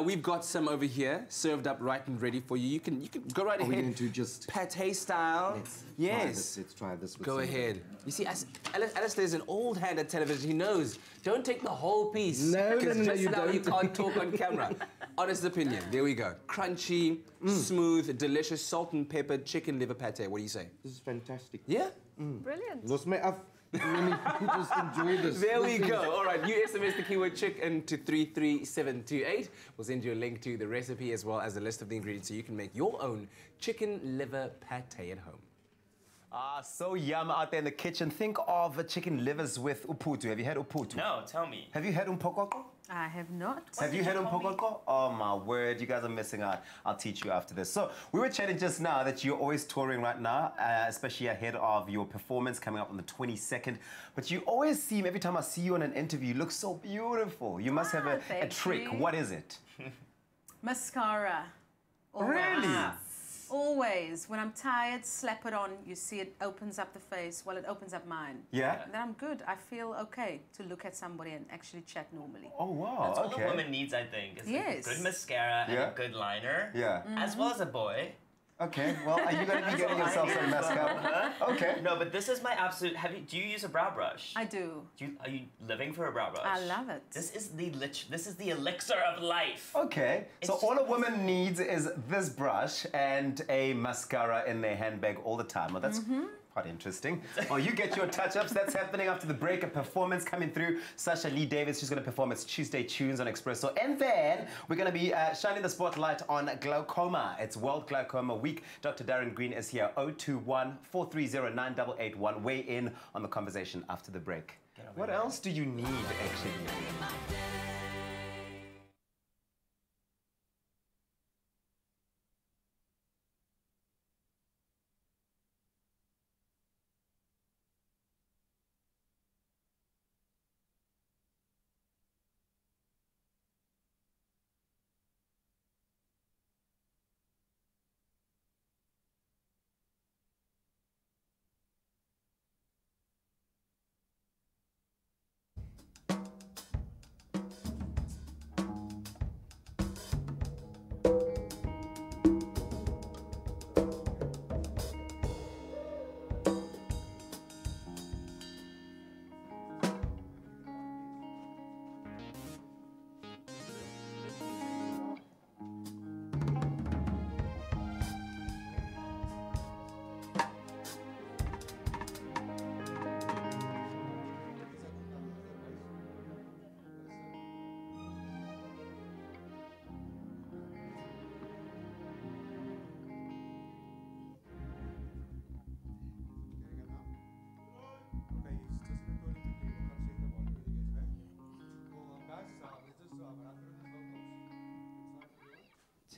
we've got some over here, served up right and ready for you. You can go right ahead. Are we going to just pate style? Let's try this. With Go ahead. You see, Alistair's an old hand at television. He knows. Don't take the whole piece. No, just you now don't. you can't talk on camera. Honest opinion. There we go. Crunchy, smooth, delicious, salt and pepper chicken liver pate. What do you say? This is fantastic. Yeah? Brilliant. Los my af. Let me just enjoy this. There we go. All right, you SMS the keyword chicken to 33728. We'll send you a link to the recipe as well as a list of the ingredients so you can make your own chicken liver pate at home. Ah, so yum out there in the kitchen. Think of chicken livers with uputu. Have you had uputu? No, tell me. Have you had umpokoko? I have not. Have you had umpokoko? Oh my word, you guys are missing out. I'll teach you after this. So we were chatting just now that you're always touring right now, especially ahead of your performance coming up on the 22nd. But you always seem, every time I see you in an interview, you look so beautiful. You must have a trick. you. What is it? Mascara. Always. Really? Always. When I'm tired, slap it on. You see it opens up the face. Well, it opens up mine. Yeah? And then I'm good. I feel okay to look at somebody and actually chat normally. Oh, wow. That's what a woman needs, I think. Is Yes. like a good mascara and a good liner. Yeah. As well as a boy. Okay, well, are you going to be getting yourself some mascara? Okay. No, but this is my absolute... Do you use a brow brush? I do. Are you living for a brow brush? I love it. This is the elixir of life. Okay, so all a woman needs is this brush and a mascara in their handbag all the time. Well, that's quite interesting. Well, you get your touch-ups. That's happening after the break. A performance coming through. Sasha Lee Davis, she's going to perform its Tuesday Tunes on Expresso. And then we're going to be shining the spotlight on glaucoma. It's World Glaucoma Week. Dr. Darren Green is here. 021-430-9881. Weigh in on the conversation after the break. What else do you need, actually?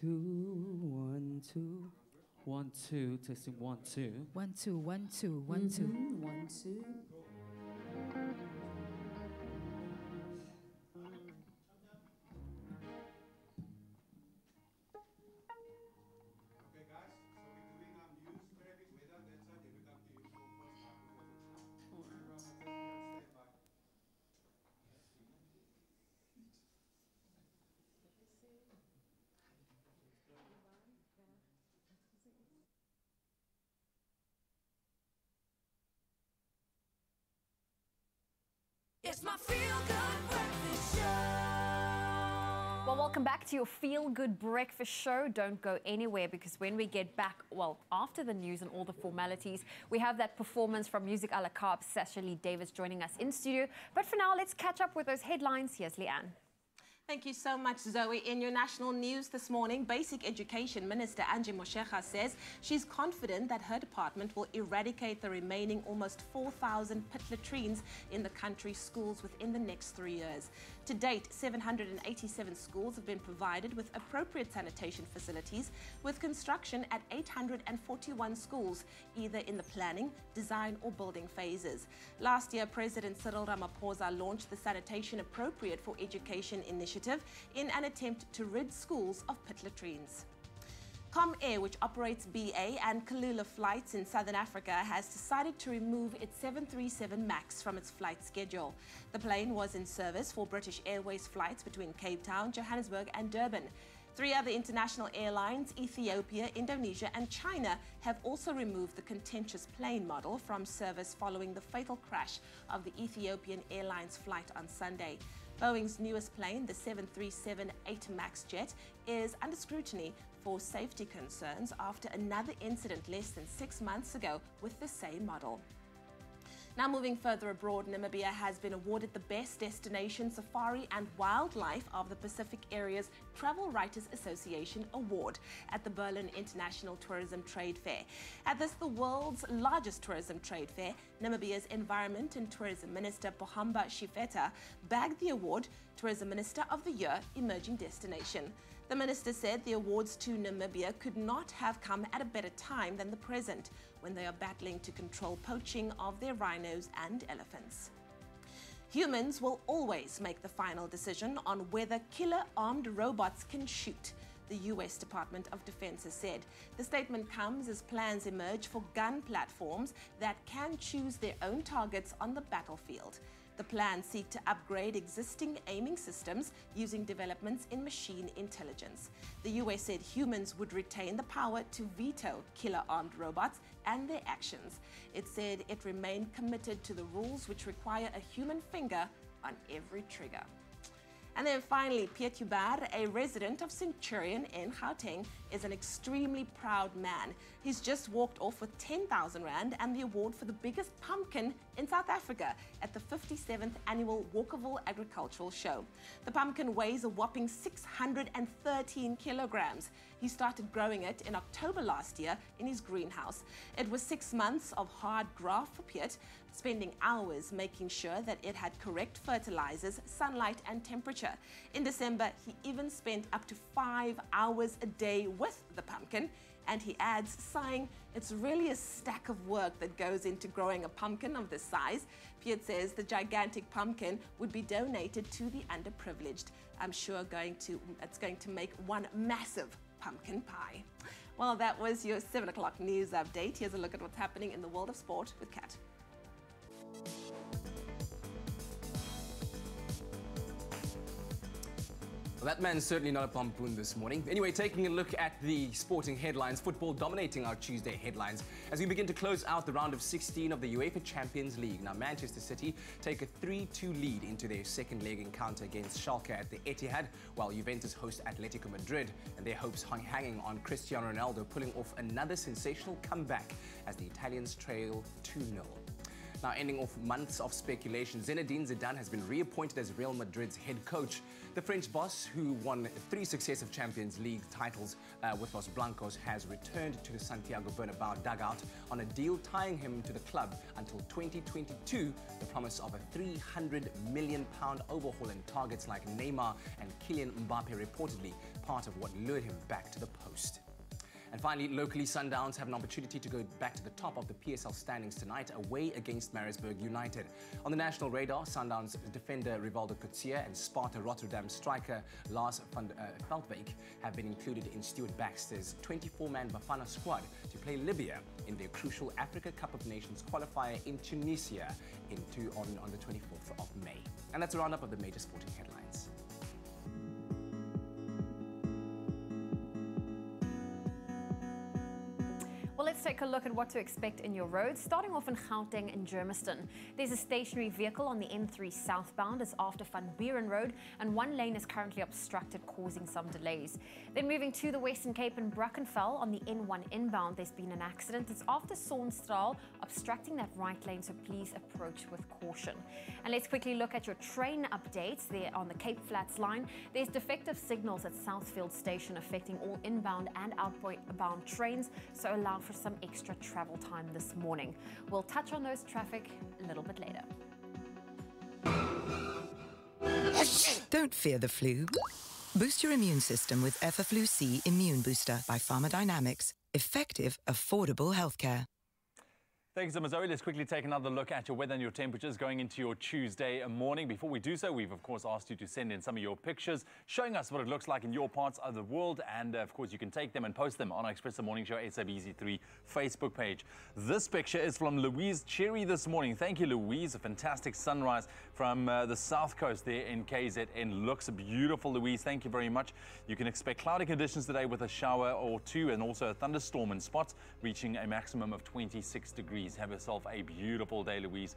Two, 1, 2, 1, 2, testing 1, 2. 1, 2, 1, 2, 1, 2. 1, 2. It's my feel-good breakfast show. Well, welcome back to your feel-good breakfast show. Don't go anywhere because when we get back, well, after the news and all the formalities, we have that performance from Music A La Carte, Sasha Lee Davis joining us in studio. But for now, let's catch up with those headlines. Here's Leanne. Thank you so much, Zoe. In your national news this morning, Basic Education Minister Angie Motshekga says she's confident that her department will eradicate the remaining almost 4,000 pit latrines in the country's schools within the next 3 years. To date, 787 schools have been provided with appropriate sanitation facilities, with construction at 841 schools, either in the planning, design or building phases. Last year, President Cyril Ramaphosa launched the Sanitation Appropriate for Education initiative in an attempt to rid schools of pit latrines. Comair, which operates BA and Kulula flights in Southern Africa, has decided to remove its 737 MAX from its flight schedule. The plane was in service for British Airways flights between Cape Town, Johannesburg and Durban. 3 other international airlines, Ethiopia, Indonesia and China, have also removed the contentious plane model from service following the fatal crash of the Ethiopian Airlines flight on Sunday. Boeing's newest plane, the 737-8 MAX jet, is under scrutiny for safety concerns after another incident less than 6 months ago with the same model. Now moving further abroad, Namibia has been awarded the Best Destination Safari and Wildlife of the Pacific Area's Travel Writers Association Award at the Berlin International Tourism Trade Fair. At this, the world's largest tourism trade fair, Namibia's Environment and Tourism Minister Pohamba Shifeta bagged the award Tourism Minister of the Year Emerging Destination. The minister said the awards to Namibia could not have come at a better time than the present, when they are battling to control poaching of their rhinos and elephants. Humans will always make the final decision on whether killer armed robots can shoot, the U.S. Department of Defense has said. The statement comes as plans emerge for gun platforms that can choose their own targets on the battlefield. The plans seek to upgrade existing aiming systems using developments in machine intelligence. The US said humans would retain the power to veto killer armed robots and their actions. It said it remained committed to the rules which require a human finger on every trigger. And then finally, Piet Huber, a resident of Centurion in Gauteng, is an extremely proud man. He's just walked off with 10,000 Rand and the award for the biggest pumpkin in South Africa at the 57th Annual Walkerville Agricultural Show. The pumpkin weighs a whopping 613 kilograms. He started growing it in October last year in his greenhouse. It was 6 months of hard graft for Piet, spending hours making sure that it had correct fertilizers, sunlight and temperature. In December, he even spent up to 5 hours a day with the pumpkin, and he adds, sighing, "It's really a stack of work that goes into growing a pumpkin of this size." Piet says the gigantic pumpkin would be donated to the underprivileged. I'm sure it's going to make one massive pumpkin pie. Well, that was your 7 o'clock news update. Here's a look at what's happening in the world of sport with Kat. Well, that man's certainly not a pompoon this morning. Anyway, taking a look at the sporting headlines, football dominating our Tuesday headlines as we begin to close out the round of 16 of the UEFA Champions League. Now, Manchester City take a 3-2 lead into their second leg encounter against Schalke at the Etihad, while Juventus host Atletico Madrid, and their hopes hanging on Cristiano Ronaldo pulling off another sensational comeback as the Italians trail 2-0. Now, ending off months of speculation, Zinedine Zidane has been reappointed as Real Madrid's head coach. The French boss, who won 3 successive Champions League titles with Los Blancos, has returned to the Santiago Bernabeu dugout on a deal tying him to the club until 2022, the promise of a £300 million overhaul in targets like Neymar and Kylian Mbappe reportedly part of what lured him back to the post. And finally, locally, Sundowns have an opportunity to go back to the top of the PSL standings tonight, away against Maritzburg United. On the national radar, Sundowns defender Rivaldo Coetzee and Sparta Rotterdam striker Lars van Veldwijk have been included in Stuart Baxter's 24-man Bafana squad to play Libya in their crucial Africa Cup of Nations qualifier in Tunisia on the 24th of May. And that's a roundup of the major sporting headlines. Well, let's take a look at what to expect in your roads, starting off in Gauteng and Germiston. There's a stationary vehicle on the M3 southbound as after Van Buren Road, and one lane is currently obstructed, causing some delays. Then moving to the Western Cape and Brackenfell on the N1 inbound, there's been an accident. It's after Saunstraal, obstructing that right lane, so please approach with caution. And let's quickly look at your train updates there on the Cape Flats line. There's defective signals at Southfield Station affecting all inbound and outbound trains, so allow for some extra travel time this morning. We'll touch on those traffic a little bit later. Don't fear the flu. Boost your immune system with Effaflu C Immune Booster by Pharmadynamics. Effective, affordable healthcare. Thanks so much, Zoe. Let's quickly take another look at your weather and your temperatures going into your Tuesday morning. Before we do so, we've of course asked you to send in some of your pictures showing us what it looks like in your parts of the world, and of course you can take them and post them on our Expresso Morning Show SABC3 Facebook page. This picture is from Louise Cherry this morning. Thank you, Louise. A fantastic sunrise from the south coast there in KZN. Looks beautiful, Louise. Thank you very much. You can expect cloudy conditions today with a shower or two and also a thunderstorm in spots, reaching a maximum of 26 degrees. Have yourself a beautiful day, Louise.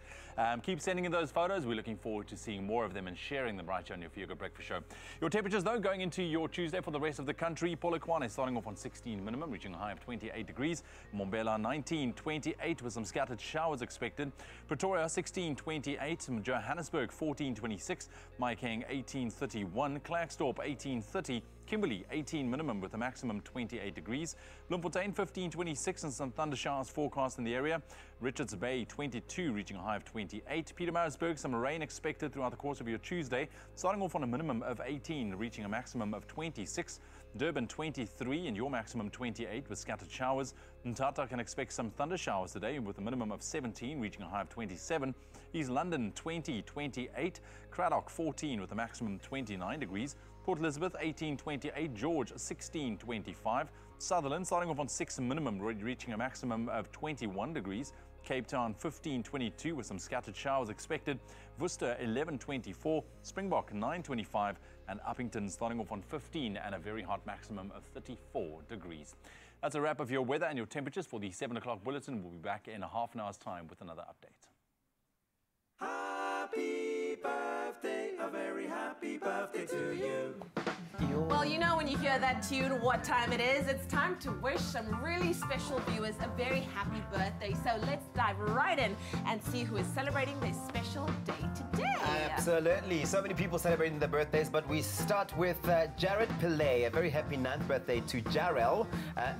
Keep sending in those photos. We're looking forward to seeing more of them and sharing them right here on your Feel Good Breakfast Show. Your temperatures, though, going into your Tuesday for the rest of the country. Polokwane starting off on 16 minimum, reaching a high of 28 degrees. Mbombela 19-28 with some scattered showers expected. Pretoria 16-28. Johannesburg 14-26. Mahikeng 18-31. Klerksdorp 18-30. Kimberley 18 minimum with a maximum 28 degrees. Bloemfontein 15-26 and some thunder showers forecast in the area. Richards Bay 22 reaching a high of 28. Pietermaritzburg, some rain expected throughout the course of your Tuesday, starting off on a minimum of 18 reaching a maximum of 26. Durban 23 and your maximum 28 with scattered showers. Mthatha can expect some thunder showers today with a minimum of 17 reaching a high of 27. East London 20-28. Cradock 14 with a maximum 29 degrees. Port Elizabeth 18-28, George 16-25, Sutherland starting off on 6 minimum, reaching a maximum of 21 degrees, Cape Town 15-22 with some scattered showers expected, Worcester 11-24, Springbok 9-25, and Uppington starting off on 15 and a very hot maximum of 34 degrees. That's a wrap of your weather and your temperatures for the 7 o'clock bulletin. We'll be back in a half an hour's time with another update. Happy birthday, a very happy birthday to you. Well, you know when you hear that tune what time it is. It's time to wish some really special viewers a very happy birthday. So let's dive right in and see who is celebrating this special day today. Absolutely. So many people celebrating their birthdays, but we start with Jared Pillay. A very happy 9th birthday to Jarrell.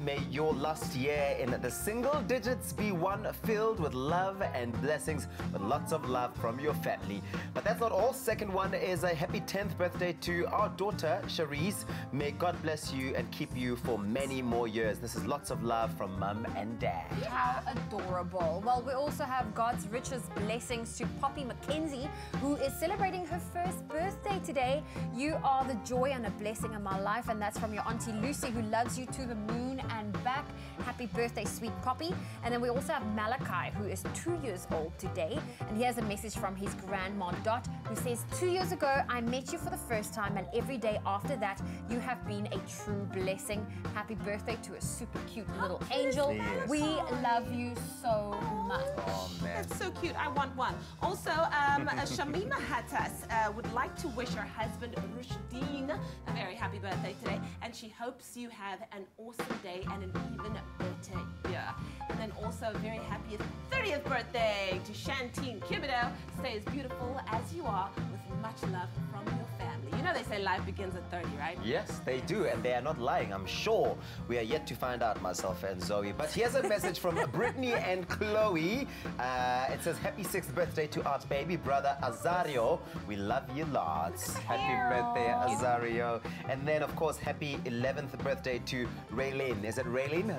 May your last year in the single digits be one filled with love and blessings, with lots of love from your family. But that's not all. Second one is a happy 10th birthday to our daughter, Cherise. May God bless you and keep you for many more years. This is lots of love from Mum and Dad. How adorable. Well, we also have God's richest blessings to Poppy McKenzie, who is celebrating her first birthday today. You are the joy and a blessing in my life, and that's from your Auntie Lucy, who loves you to the moon and back. Happy birthday, sweet Poppy. And then we also have Malachi, who is 2 years old today, and he has a message from his grandma Dot, who says, 2 years ago I met you for the first time, and every day after that you have been a true blessing. Happy birthday to a super cute little angel. Yes. We love you so much. Oh, man. That's so cute. I want one. Also, Shamima Hattas would like to wish her husband Rushdeen a very happy birthday today, and she hopes you have an awesome day and an even better year. And then also a very happy 30th birthday to Shantine Kibido. Stay as beautiful as you are with much love from your family. You know they say life begins at 30, right? Yes, they do, and they are not lying. I'm sure we are yet to find out, myself and Zoe. But here's a message from Brittany and Chloe. It says, happy 6th birthday to our baby brother, Azario. We love you lots. Happy birthday, Azario. And then, of course, happy 11th birthday to Raylene. Is it Raylene?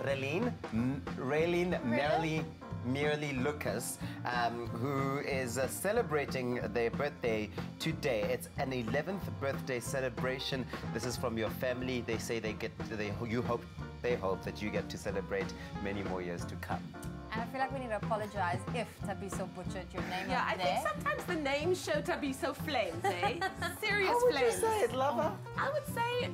Raylene Merely Lucas, who is celebrating their birthday today. It's an 11th birthday celebration. This is from your family. They say they hope that you get to celebrate many more years to come. And I feel like we need to apologize if Tabiso butchered your name. Yeah, I think sometimes the names show Tabiso flames, eh? Serious How would flames. you say it, lover? I would say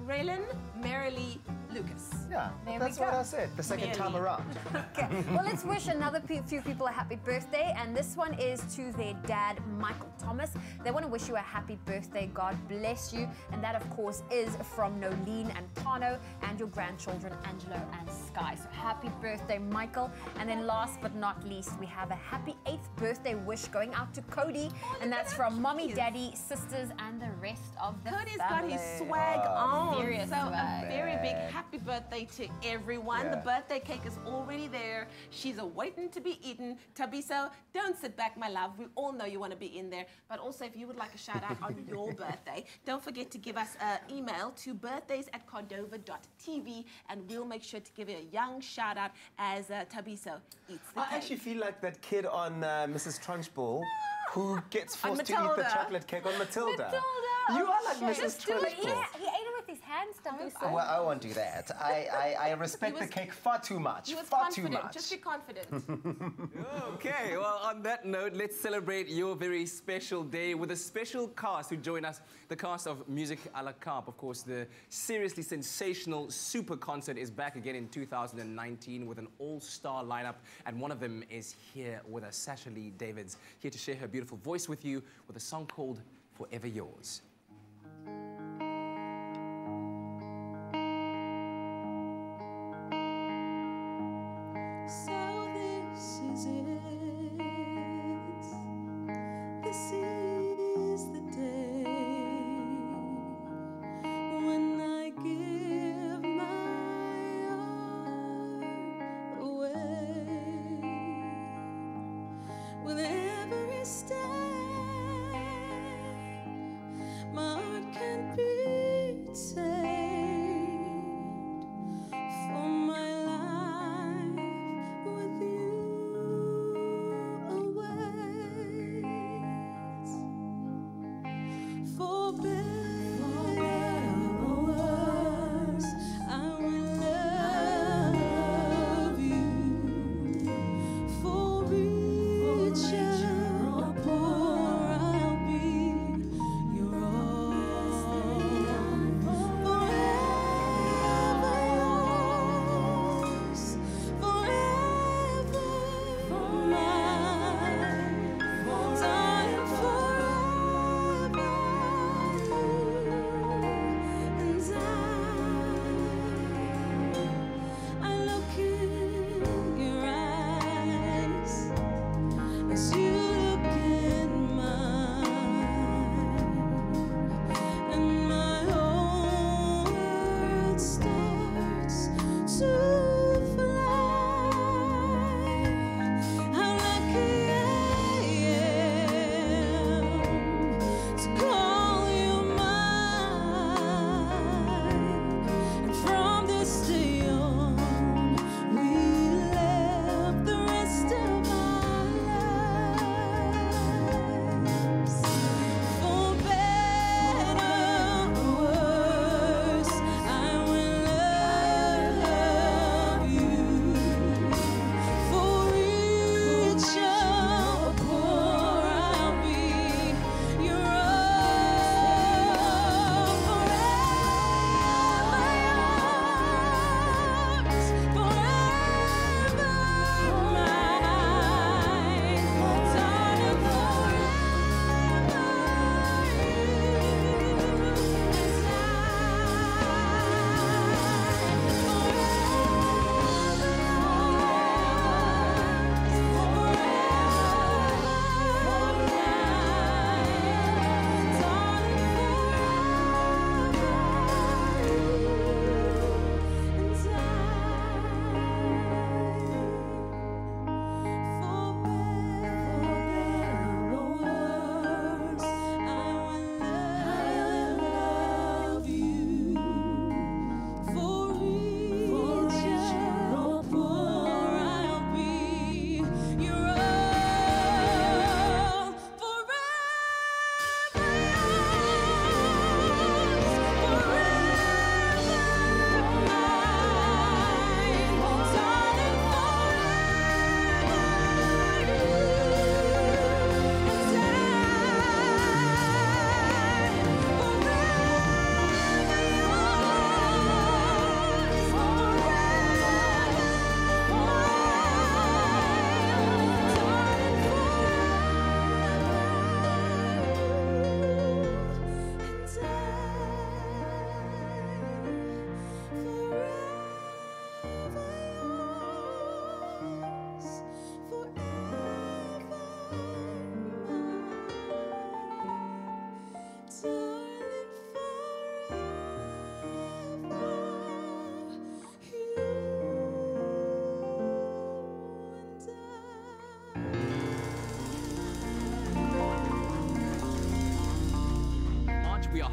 Raylan Merrily Lucas. Yeah, There that's we what go. I said, the second time around. Okay, well, let's wish another few people a happy birthday, and this one is to their dad, Michael Thomas. They want to wish you a happy birthday. God bless you. And that, of course, is from Nolene and Tano, and your grandchildren, Angelo and Sky. So happy birthday, Michael. And then last but not least, we have a happy 8th birthday wish going out to Cody, and that's from Mommy, Daddy, sisters, and the rest of the Cody's family. got his swag on. Serious So swag. a very big happy birthday to everyone. Yeah. The birthday cake is already there. She's awaiting to be eaten. Tabiso, don't sit back, my love. We all know you want to be in there. But also, if you would like a shout out on your birthday, don't forget to give us an email to birthdays@cordova.tv, and we'll make sure to give you a young shout out as Tabiso eats the I cake. actually feel like that kid on Mrs. Trunchbull who gets forced to eat the Matilda. chocolate cake on Matilda. Matilda. You are like Shit. Mrs. Just do it. Trunchbull. Yeah, he ate it with his hands, Tabiso. Well, I won't do that. I respect the cake far too much. He was Far confident. too much. Just be confident. Okay, well, on that note, let's celebrate your very special day with a special cast who join us. The cast of Music A La Carte. Of course, the seriously sensational super concert is back again in 2019 with an all-star lineup, and one of them is here with us, Sasha Lee Davids, here to share her beautiful voice with you with a song called Forever Yours. So this is it. This is the day when I give my all away. With every step,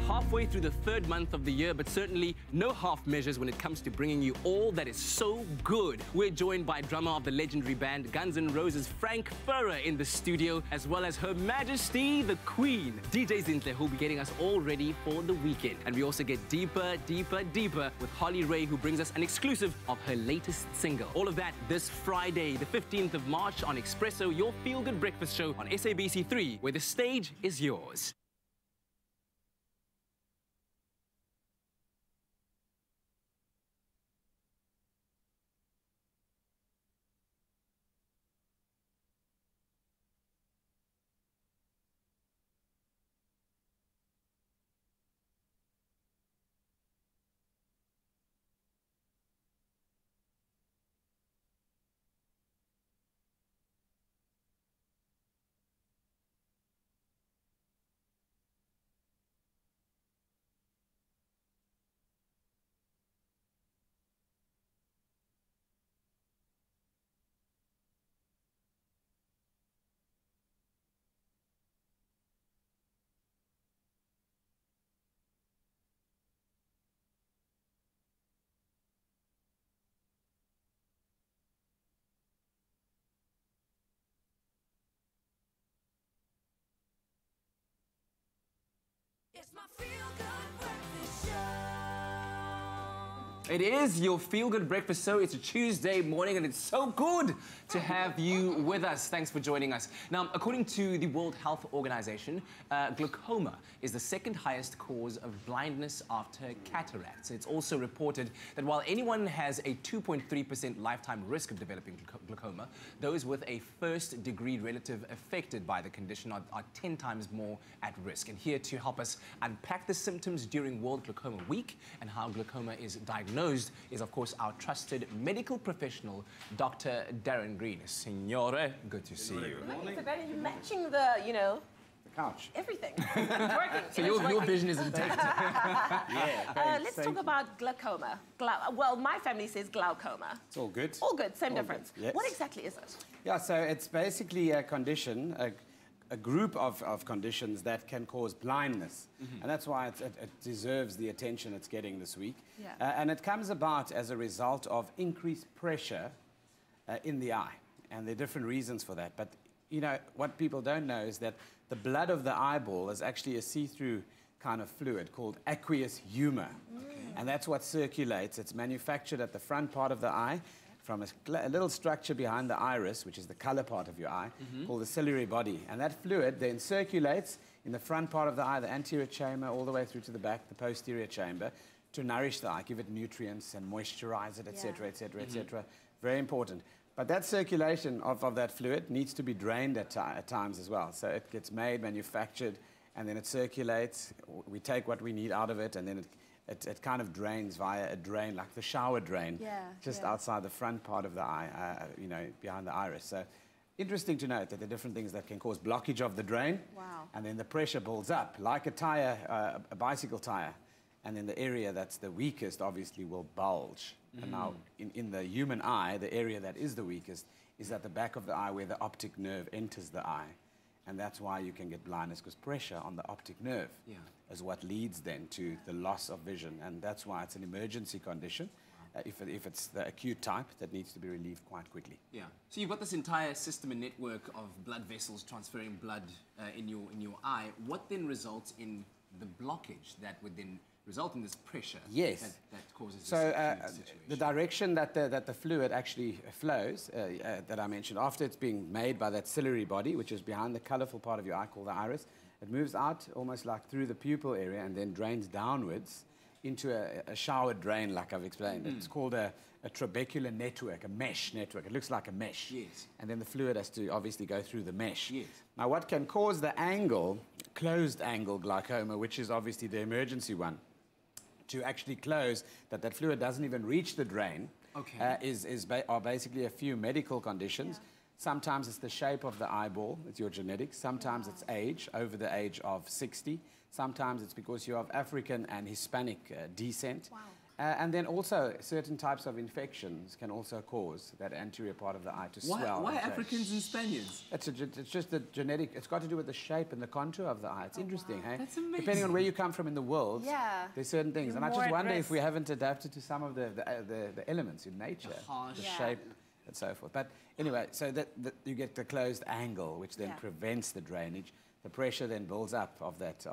halfway through the third month of the year, but certainly no half measures when it comes to bringing you all that is so good. We're joined by drummer of the legendary band Guns N' Roses, Frank Furrer, in the studio, as well as Her Majesty, the Queen, DJ Zinhle, who'll be getting us all ready for the weekend. And we also get deeper, deeper, deeper with Holly Ray, who brings us an exclusive of her latest single. All of that this Friday, the 15th of March on Expresso, your feel-good breakfast show on SABC3, where the stage is yours. It's my feel-good breakfast show. It is your feel-good breakfast show. It's a Tuesday morning, and it's so good to have you with us. Thanks for joining us. Now, according to the World Health Organization, glaucoma is the second highest cause of blindness after cataracts. It's also reported that while anyone has a 2.3% lifetime risk of developing glaucoma, those with a first-degree relative affected by the condition are 10 times more at risk. And here to help us unpack the symptoms during World Glaucoma Week and how glaucoma is diagnosed is, of course, our trusted medical professional, Dr. Darren Green. Signore, good to see you. It's very matching the, you know, the couch. Everything. It's working. So your vision is intact. Yeah. Let's talk about glaucoma. Well, my family says glaucoma. It's all good. All good, same difference. Good. Yes. What exactly is it? Yeah, so it's basically a condition, a group of conditions that can cause blindness. Mm-hmm. And that's why it deserves the attention it's getting this week. Yeah. And it comes about as a result of increased pressure in the eye. And there are different reasons for that. But, you know, what people don't know is that the blood of the eyeball is actually a see-through kind of fluid called aqueous humor. Okay. And that's what circulates. It's manufactured at the front part of the eye from a little structure behind the iris, which is the color part of your eye, called the ciliary body. And that fluid then circulates in the front part of the eye, the anterior chamber, all the way through to the back, the posterior chamber, to nourish the eye, give it nutrients and moisturize it, etc., etc., etc. Very important. But that circulation of that fluid needs to be drained at times as well. So it gets made, manufactured, and then it circulates. We take what we need out of it, and then it kind of drains via a drain, like the shower drain, just outside the front part of the eye, you know, behind the iris. So interesting to note that there are different things that can cause blockage of the drain. Wow. And then the pressure builds up, like a tire, a bicycle tire. And then the area that's the weakest, obviously, will bulge. And now, in the human eye, the area that is the weakest is at the back of the eye where the optic nerve enters the eye. And that's why you can get blindness, because pressure on the optic nerve is what leads then to the loss of vision. And that's why it's an emergency condition. If it's the acute type, that needs to be relieved quite quickly. Yeah. So you've got this entire system and network of blood vessels transferring blood in your eye. What then results in the blockage that would then result in this pressure that causes this situation? The direction that the fluid actually flows, that I mentioned, after it's being made by that ciliary body, which is behind the colorful part of your eye called the iris, it moves out almost like through the pupil area and then drains downwards into a shower drain, like I've explained. It's called a trabecular network, a mesh network. It looks like a mesh. Yes. And then the fluid has to obviously go through the mesh. Yes. Now, what can cause the angle, closed angle glaucoma, which is obviously the emergency one, to actually close, that fluid doesn't even reach the drain, are basically a few medical conditions. Sometimes it's the shape of the eyeball, it's your genetics. Sometimes it's age, over the age of 60. Sometimes it's because you're of African and Hispanic descent. Wow. And then also, certain types of infections can also cause that anterior part of the eye to swell. Why and change. Africans and Spaniards? It's just the genetic, it's got to do with the shape and the contour of the eye. It's interesting, hey? That's amazing. Depending on where you come from in the world, there's certain things. You're And I more just at wonder risk. if we haven't adapted to some of the elements in nature, the shape and so forth. But anyway, so that you get the closed angle, which then prevents the drainage. The pressure then builds up of that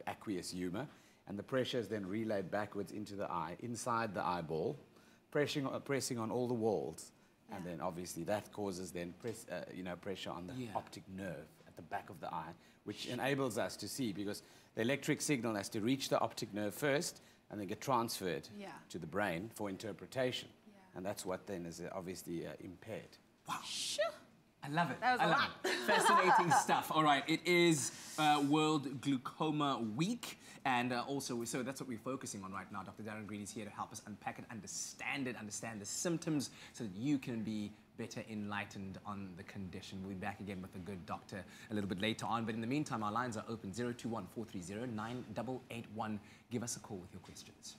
aqueous humor, and the pressure is then relayed backwards into the eye, inside the eyeball, pressing on all the walls, and then obviously that causes then pressure on the optic nerve at the back of the eye, which enables us to see, because the electric signal has to reach the optic nerve first and then get transferred to the brain for interpretation, and that's what then is obviously impaired. Wow. Sure. I love it. That was a lot. Fascinating stuff. All right, it is World Glaucoma Week, and also, so that's what we're focusing on right now. Dr. Darren Green is here to help us unpack it, understand the symptoms, so that you can be better enlightened on the condition. We'll be back again with a good doctor a little bit later on, but in the meantime, our lines are open, 021-430-9881. Give us a call with your questions.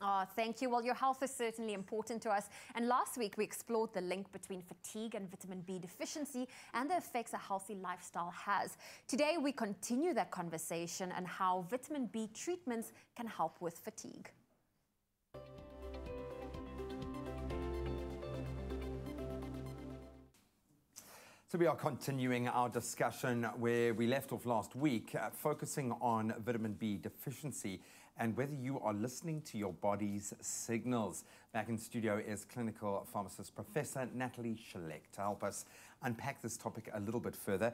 Oh, thank you. Well, your health is certainly important to us. And last week, we explored the link between fatigue and vitamin B deficiency and the effects a healthy lifestyle has. Today, we continue that conversation and how vitamin B treatments can help with fatigue. So we are continuing our discussion where we left off last week, focusing on vitamin B deficiency and whether you are listening to your body's signals. Back in studio is clinical pharmacist Professor Natalie Schleck to help us unpack this topic a little bit further.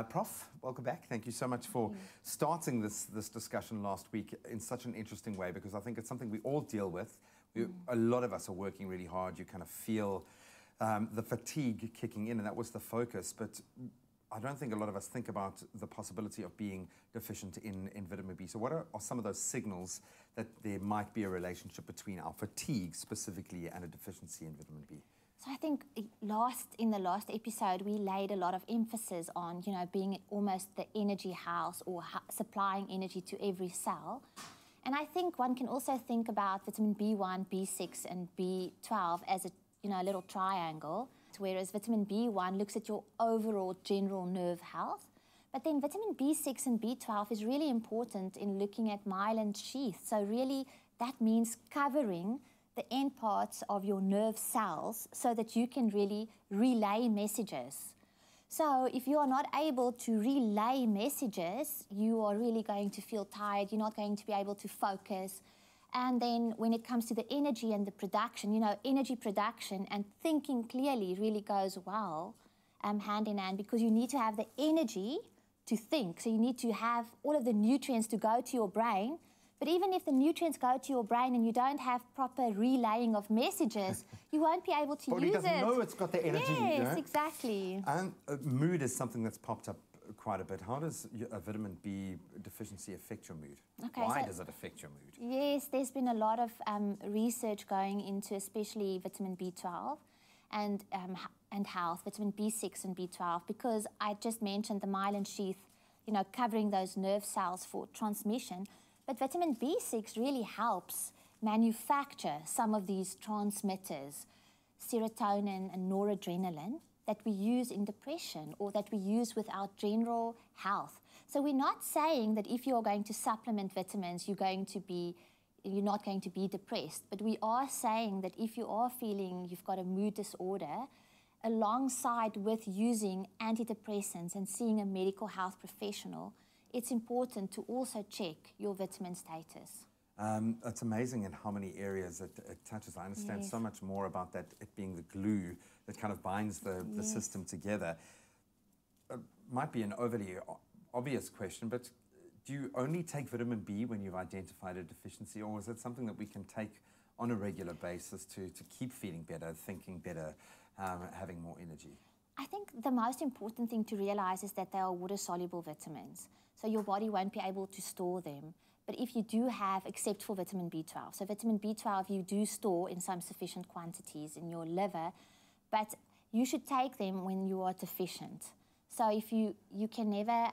Prof, welcome back. Thank you so much for starting this discussion last week in such an interesting way, because I think it's something we all deal with. A lot of us are working really hard. You kind of feel the fatigue kicking in, and that was the focus. But I don't think a lot of us think about the possibility of being deficient in vitamin B. So what are some of those signals that there might be a relationship between our fatigue specifically and a deficiency in vitamin B? So I think in the last episode, we laid a lot of emphasis on, being almost the energy house or supplying energy to every cell. And I think one can also think about vitamin B1, B6, and B12 as a little triangle, whereas vitamin B1 looks at your overall general nerve health. But then vitamin B6 and B12 is really important in looking at myelin sheath. So really, that means covering the end parts of your nerve cells so that you can really relay messages. So if you are not able to relay messages, you are really going to feel tired. You're not going to be able to focus. And then when it comes to the energy and the production, energy production and thinking clearly really goes well hand in hand, because you need to have the energy to think. So you need to have all of the nutrients to go to your brain. But even if the nutrients go to your brain and you don't have proper relaying of messages, you won't be able to use it. Body doesn't know it's got the energy. Yes, exactly. And mood is something that's popped up quite a bit. How does a vitamin B deficiency affect your mood? Okay, Why does it affect your mood? Yes, there's been a lot of research going into especially vitamin B12 and health, vitamin B6 and B12, because I just mentioned the myelin sheath, covering those nerve cells for transmission. But vitamin B6 really helps manufacture some of these transmitters, serotonin and noradrenaline, that we use in depression or that we use with our general health. So we're not saying that if you're going to supplement vitamins, you're not going to be depressed, but we are saying that if you are feeling you've got a mood disorder, alongside with using antidepressants and seeing a medical health professional, it's important to also check your vitamin status. It's amazing in how many areas it touches. I understand so much more about that, it being the glue that kind of binds the system together. Might be an overly obvious question, but do you only take vitamin B when you've identified a deficiency, or is it something that we can take on a regular basis to keep feeling better, thinking better, having more energy? I think the most important thing to realize is that they are water-soluble vitamins, so your body won't be able to store them. But if you do have, except for vitamin B12, so vitamin B12 you do store in some sufficient quantities in your liver, but you should take them when you are deficient. So if you can never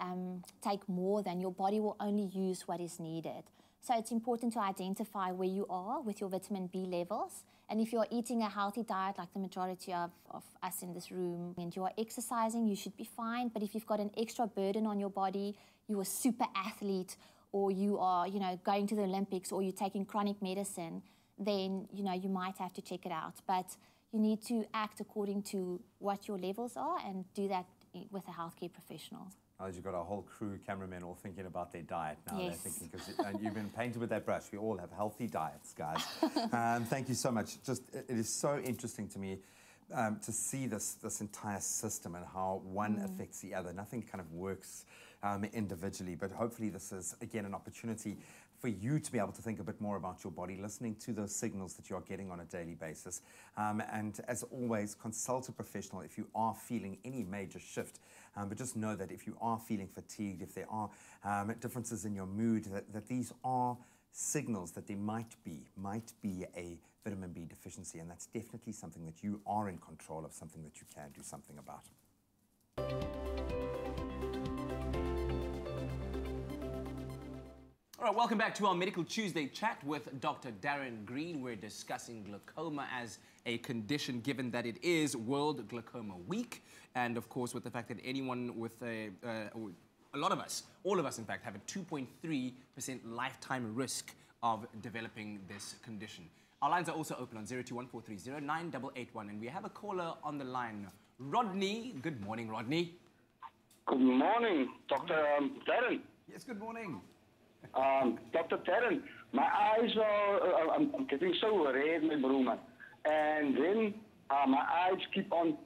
take more than your body will only use what is needed. So it's important to identify where you are with your vitamin B levels. And if you're eating a healthy diet like the majority of us in this room and you are exercising, you should be fine. But if you've got an extra burden on your body, you're a super athlete, or you are, going to the Olympics, or you're taking chronic medicine, then, you might have to check it out. But you need to act according to what your levels are and do that with a healthcare professional. As you've got a whole crew, cameramen, all thinking about their diet now. Yes. They're thinking, and you've been painted with that brush. We all have healthy diets, guys. Thank you so much. It is so interesting to me to see this entire system and how one affects the other. Nothing kind of works individually, but hopefully this is, again, an opportunity for you to be able to think a bit more about your body, listening to those signals that you are getting on a daily basis. And as always, consult a professional if you are feeling any major shift. But just know that if you are feeling fatigued, if there are differences in your mood, that these are signals that there might be a vitamin B deficiency, and that's definitely something that you are in control of, something that you can do something about. All right, welcome back to our Medical Tuesday chat with Dr. Darren Green. We're discussing glaucoma as a condition, given that it is World Glaucoma Week, and of course with the fact that anyone with a lot of us, all of us in fact, have a 2.3% lifetime risk of developing this condition. Our lines are also open on 02143098881, and we have a caller on the line, Rodney. Good morning, Rodney. Good morning, Dr. Darren. Yes, good morning. Dr. Darren, my eyes are, I'm getting so red, my broer. And then my eyes keep on,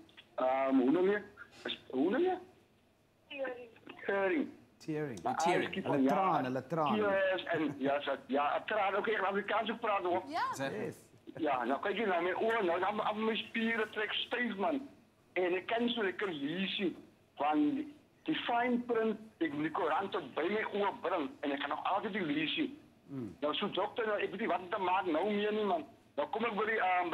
tearing. My eyes keep on, tears, and yes, a traan. Oké, ik Afrikaans ook praten hoor. Ja. Ja, nou kijk je naar mijn oren, nou, mijn spieren trek stijf, man. En ik kan zo lekker lezen van die fine print, ik moet die koran tot bij mijn oor brengen. En ik kan nog altijd die lezen. Nou, zo dokter, nou, ik weet niet wat te maken, nou meer niet, man. Nou kom ik bij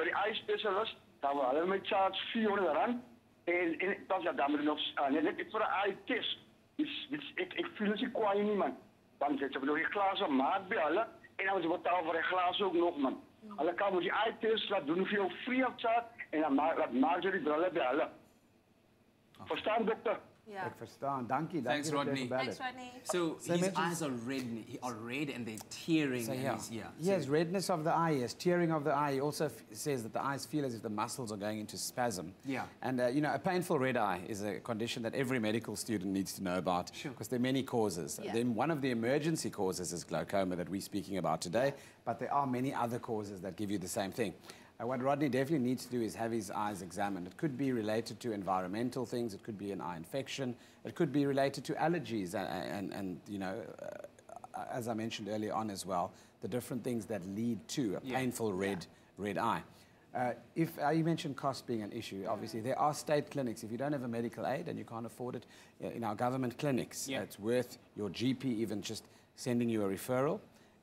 die eye specialist, dan hadden we charge 400 rand. En dat ja, dan moet ik nog, net voor een eye test. Dus ik voel het kwaai niet, man. Want ze hebben nog een glazen maat bij alle. En dan moet je betalen voor een glas ook nog, man. Alle kan moet je eye test laten doen voor jou free of charge. En dan maak je die brillen bij alle. Verstaan, dokter? Ik verstaan. Dank je. Thanks, Rodney. Thanks, Rodney. So his eyes are red and they're tearing. So, and yes, redness of the eye, yes, tearing of the eye. He also says that the eyes feel as if the muscles are going into spasm. Yeah. And, a painful red eye is a condition that every medical student needs to know about, because there are many causes. Yeah. Then one of the emergency causes is glaucoma that we're speaking about today, but there are many other causes that give you the same thing. What Rodney definitely needs to do is have his eyes examined. It could be related to environmental things. It could be an eye infection. It could be related to allergies and as I mentioned earlier on as well, the different things that lead to a painful red eye. If you mentioned cost being an issue, obviously there are state clinics. If you don't have a medical aid and you can't afford it, in our government clinics, it's worth your GP even just sending you a referral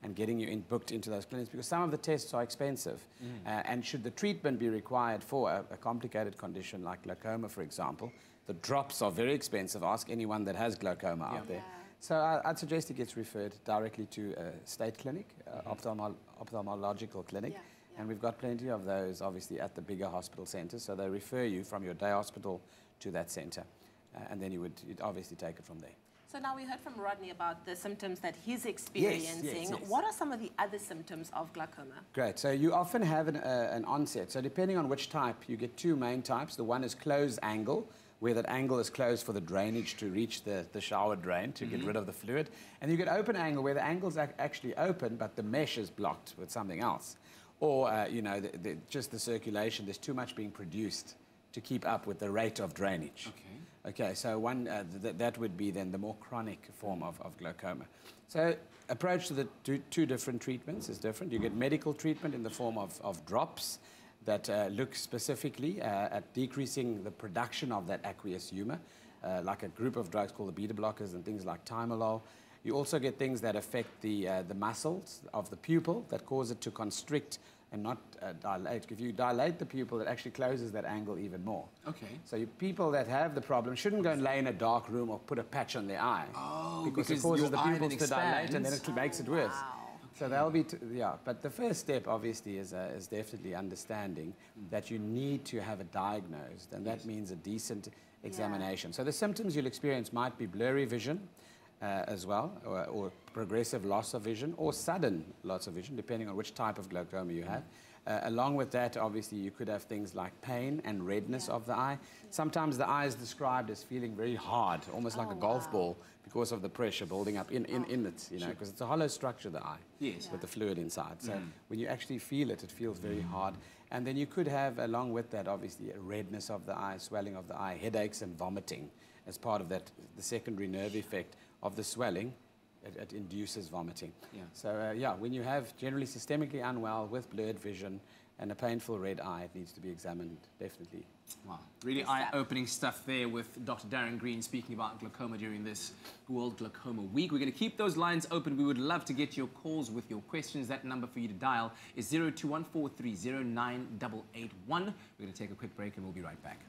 and getting you booked into those clinics, because some of the tests are expensive. And should the treatment be required for a complicated condition like glaucoma, for example, the drops are very expensive. Ask anyone that has glaucoma out there. So I'd suggest he gets referred directly to a state clinic, ophthalmological clinic. And we've got plenty of those, obviously, at the bigger hospital centres. So they refer you from your day hospital to that centre. And then you'd obviously take it from there. So now we heard from Rodney about the symptoms that he's experiencing. Yes. What are some of the other symptoms of glaucoma? Great. So you often have an onset. So depending on which type, you get two main types. The one is closed angle, where that angle is closed for the drainage to reach the shower drain to get rid of the fluid. And you get open angle, where the angle's actually open, but the mesh is blocked with something else. Or, just the circulation, there's too much being produced to keep up with the rate of drainage. Okay, so that would be then the more chronic form of glaucoma. So approach to the two different treatments is different. You get medical treatment in the form of drops that look specifically at decreasing the production of that aqueous humor, like a group of drugs called the beta blockers and things like timolol. You also get things that affect the muscles of the pupil that cause it to constrict and not dilate. If you dilate the pupil, it actually closes that angle even more. Okay. So people that have the problem shouldn't go and lay in a dark room or put a patch on their eye. Oh, because it because causes your the eye then pupils to dilate and then expands. it makes it worse. So they'll be, yeah. But the first step, obviously, is definitely understanding that you need to have it diagnosed, and that means a decent examination. So the symptoms you'll experience might be blurry vision as well, or progressive loss of vision, or sudden loss of vision, depending on which type of glaucoma you have. Along with that, obviously, you could have things like pain and redness of the eye. Sometimes the eye is described as feeling very hard, almost like a golf ball, because of the pressure building up in it, you know, because it's a hollow structure, the eye, with the fluid inside. So when you actually feel it, it feels very hard. And then you could have, along with that, obviously, a redness of the eye, swelling of the eye, headaches and vomiting as part of that, the secondary nerve effect of the swelling. It induces vomiting. So, when you have generally systemically unwell with blurred vision and a painful red eye, it needs to be examined, definitely. Wow, really eye-opening stuff there with Dr. Darren Green speaking about glaucoma during this World Glaucoma Week. We're going to keep those lines open. We would love to get your calls with your questions. That number for you to dial is 0214309881. We're going to take a quick break and we'll be right back.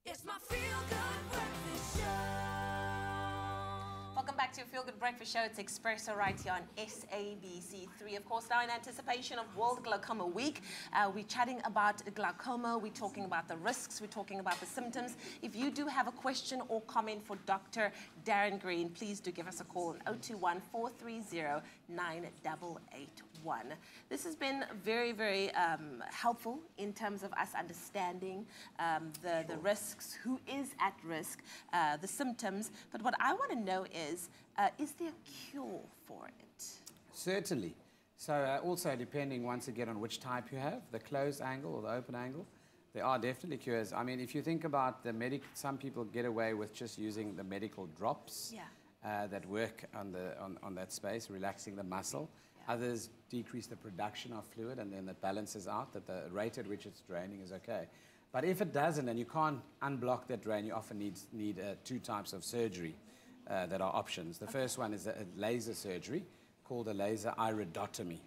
It's my feel-good breakfast show. Welcome back to your Feel Good Breakfast Show. It's Expresso right here on SABC3. Of course, now in anticipation of World Glaucoma Week, we're chatting about glaucoma, we're talking about the risks, we're talking about the symptoms. If you do have a question or comment for Dr. Darren Green, please do give us a call on 021-430-9881. This has been very, very helpful in terms of us understanding the risks, who is at risk, the symptoms. But what I want to know is there a cure for it? Certainly. So also depending once again on which type you have, the closed angle or the open angle, there are definitely cures. I mean, if you think about the some people get away with just using the medical drops that work on that space, relaxing the muscle. Others decrease the production of fluid and then that balances out, that the rate at which it's draining is okay. But if it doesn't and you can't unblock that drain, you often need two types of surgery that are options. The first one is a laser surgery called a laser iridotomy.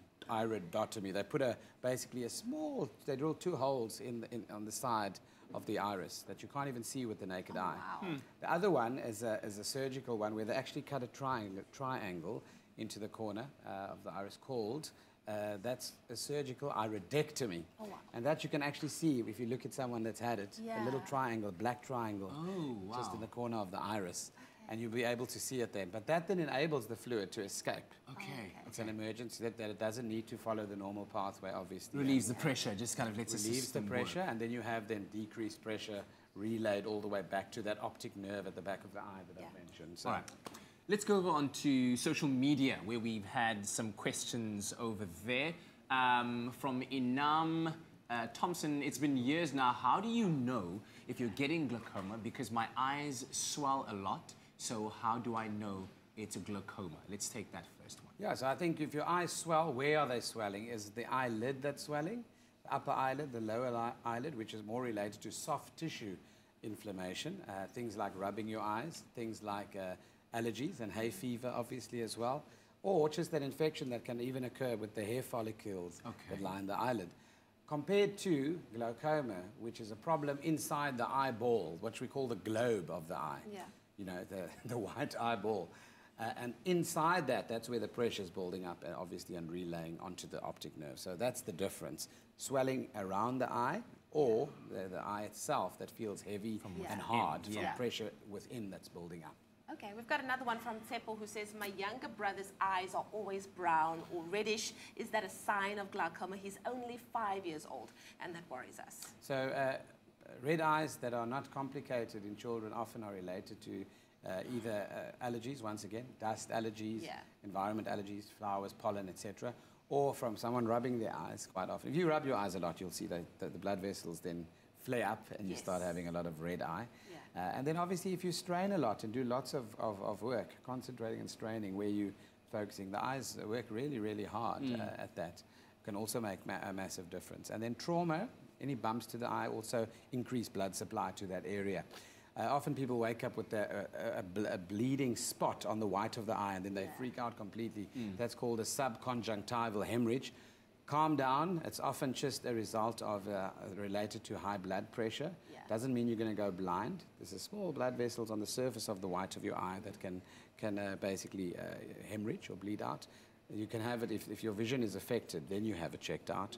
They put basically a small, they drill two holes on the side of the iris that you can't even see with the naked eye. Wow. The other one is a surgical one where they actually cut a triangle into the corner of the iris called, that's a surgical iridectomy. Oh, wow. And that you can actually see if you look at someone that's had it, a little triangle, black triangle, just in the corner of the iris. and you'll be able to see it then. But that then enables the fluid to escape. Okay. It's an emergency that it doesn't need to follow the normal pathway, obviously. Relieves the pressure, just kind of lets the relieves the system pressure, work. and then you have then decreased pressure relayed all the way back to that optic nerve at the back of the eye that I've mentioned. So. All right. Let's go on to social media, where we've had some questions over there. From Inam Thompson, it's been years now. How do you know if you're getting glaucoma? Because my eyes swell a lot, so how do I know it's a glaucoma? Let's take that first one. Yeah, so I think if your eyes swell, where are they swelling? Is the eyelid that's swelling? The upper eyelid, the lower eyelid, which is more related to soft tissue inflammation. Things like rubbing your eyes, things like allergies and hay fever, obviously, as well. Or just that infection that can even occur with the hair follicles that line the eyelid. Compared to glaucoma, which is a problem inside the eyeball, what we call the globe of the eye. Yeah. You know, the white eyeball. And inside that, that's where the pressure is building up, obviously, and relaying onto the optic nerve. So that's the difference. Swelling around the eye, or the eye itself that feels heavy and hard from pressure within that's building up. Okay, we've got another one from Tsepo who says, my younger brother's eyes are always brown or reddish. Is that a sign of glaucoma? He's only 5 years old, and that worries us. So red eyes that are not complicated in children often are related to either allergies, once again, dust allergies, environment allergies, flowers, pollen, etc., or from someone rubbing their eyes quite often. If you rub your eyes a lot, you'll see that the blood vessels then flare up and you start having a lot of red eye. And then obviously if you strain a lot and do lots of work, concentrating and straining where you're focusing, the eyes work really, really hard at that. Can also make a massive difference. And then trauma, any bumps to the eye also increase blood supply to that area. Often people wake up with a bleeding spot on the white of the eye and then they freak out completely. That's called a subconjunctival hemorrhage. Calm down. It's often just a result of related to high blood pressure. Doesn't mean you're going to go blind. There's small blood vessels on the surface of the white of your eye that can basically hemorrhage or bleed out. You can have it if your vision is affected, then you have it checked out,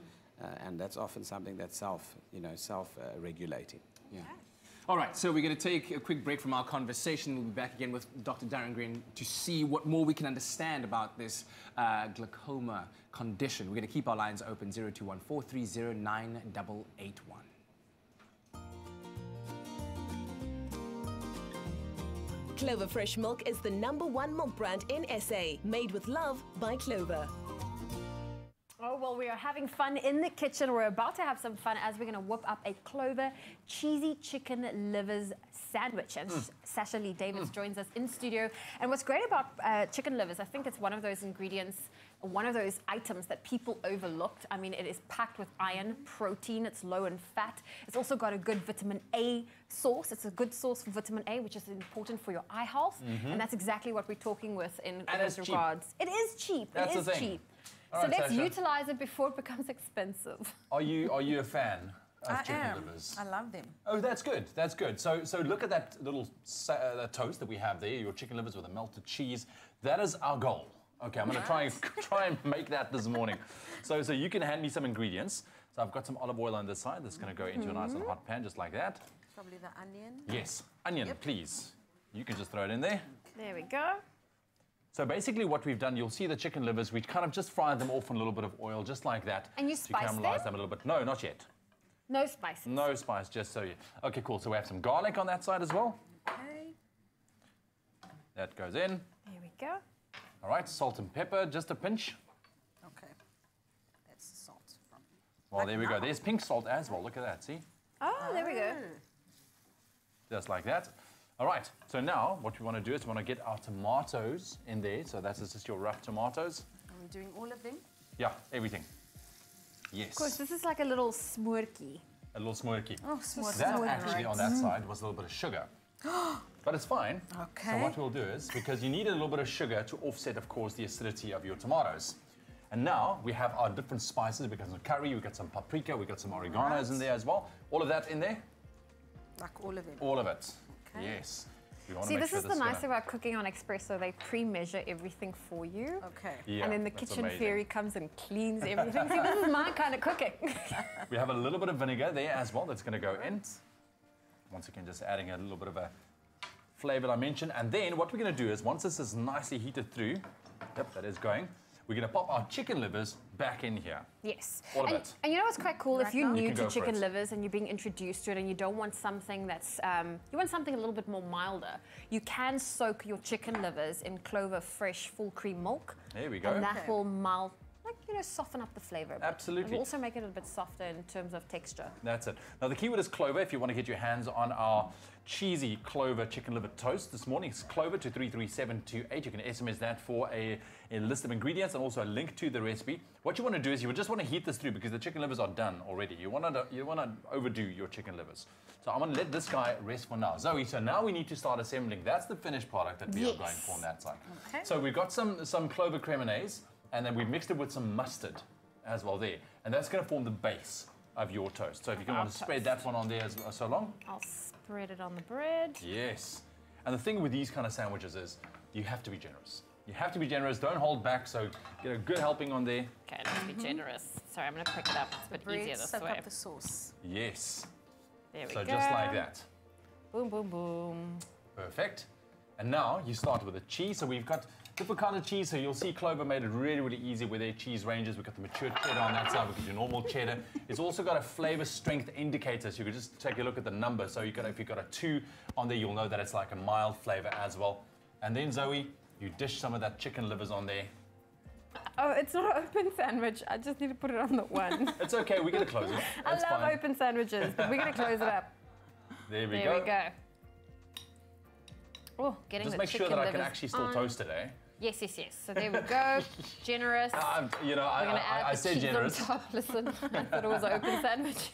and that's often something that's self-regulating. All right, so we're going to take a quick break from our conversation. We'll be back again with Dr. Darren Green to see what more we can understand about this glaucoma condition. We're going to keep our lines open, 0214309881. Clover Fresh Milk is the #1 milk brand in SA, made with love by Clover. Oh, well, we are having fun in the kitchen. We're about to have some fun as we're going to whip up a Clover cheesy chicken livers sandwich. And Sasha Lee Davids joins us in studio. And what's great about chicken livers, I think it's one of those ingredients, one of those items that people overlooked. I mean, it is packed with iron, protein, it's low in fat. It's also got a good vitamin A source. It's a good source for vitamin A, which is important for your eye health. And that's exactly what we're talking with in those regards. It is cheap. That's it is cheap. All so right, let's Sasha. utilize it before it becomes expensive. Are you a fan of chicken livers? I love them. Oh, that's good. That's good. So look at that little toast that we have there. Your chicken livers with a melted cheese. That is our goal. Okay, I'm going to try and make that this morning. So you can hand me some ingredients. So I've got some olive oil on this side. That's going to go into a nice little hot pan just like that. Probably the onion. Yes, onion, please. You can just throw it in there. There we go. So basically what we've done, you'll see the chicken livers, we kind of just fry them off in a little bit of oil, just like that. And you spice to caramelize them a little bit. No, not yet. No spices. No spice, just so you... Okay, cool. So we have some garlic on that side as well. Okay. That goes in. There we go. All right, salt and pepper, just a pinch. Okay. That's the salt from... Well, there we go. There's pink salt as well. Look at that, see? Oh, there we go. Just like that. All right, so now what we want to do is we want to get our tomatoes in there. So that's just your rough tomatoes. Are we doing all of them? Yeah, everything. Yes. Of course, this is like a little smorky. A little smorky. Oh, smorky. That actually on that side was a little bit of sugar. But it's fine. Okay. So what we'll do is, because you need a little bit of sugar to offset, of course, the acidity of your tomatoes. And now we have our different spices. We've got some curry, we've got some paprika, we've got some oreganos in there as well. All of that in there? Like all of them? All of it. Okay. Yes. We want to See, make this sure is the nice thing about cooking on Expresso. They pre-measure everything for you. Okay. Yeah, and then the that's kitchen amazing. fairy comes and cleans everything. See, this is my kind of cooking. We have a little bit of vinegar there as well that's going to go in. Once again, just adding a little bit of a flavor dimension. And then what we're going to do is, once this is nicely heated through, yep, that is going, we're going to pop our chicken livers back in here. Yes. All of it. And you know what's quite cool? If you're new can to go for chicken it. livers and you're being introduced to it and you don't want something that's, you want something a little bit more milder, you can soak your chicken livers in Clover fresh full cream milk. There we go. And that will mild, like, you know, soften up the flavor a bit. Absolutely. It will also make it a bit softer in terms of texture. That's it. Now, the keyword is Clover. If you want to get your hands on our cheesy Clover chicken liver toast this morning, it's Clover to 33728. You can SMS that for a list of ingredients and also a link to the recipe. What you want to do is you just want to heat this through because the chicken livers are done already. You want to overdo your chicken livers. So I'm going to let this guy rest for now. Zoe, so now we need to start assembling. That's the finished product that we are going for on that side. Okay. So we've got some Clover cremonnaise, and then we've mixed it with some mustard as well there. And that's going to form the base of your toast. So if you can want to spread that one on there as so long. I'll spread it on the bread. Yes. And the thing with these kind of sandwiches is you have to be generous. You have to be generous. Don't hold back. So get a good helping on there. Okay, let's be generous. Sorry, I'm going to pick it up. It's a bit easier this soak way. up the sauce. Yes. There we so go. just like that. Boom, boom, boom. Perfect. And now you start with the cheese. So we've got different kind of cheese. So you'll see Clover made it really, really easy with their cheese ranges. We've got the mature cheddar on that side. We've got your normal cheddar. It's also got a flavor strength indicator. So you can just take a look at the number. So if you've got a 2 on there, you'll know that it's like a mild flavor as well. And then, Zoe, you dish some of that chicken livers on there. Oh, it's not an open sandwich. I just need to put it on the one. It's okay. We're going to close it. I That's love fine. open sandwiches, but we're going to close it up. There we There go. we go. Oh, getting Just the make sure chicken that I can livers actually still on. toast it, eh? Yes, yes, yes. So there we go. Generous. You know, We're going to add I the said cheese generous. on top. Listen, I thought it was an open sandwich.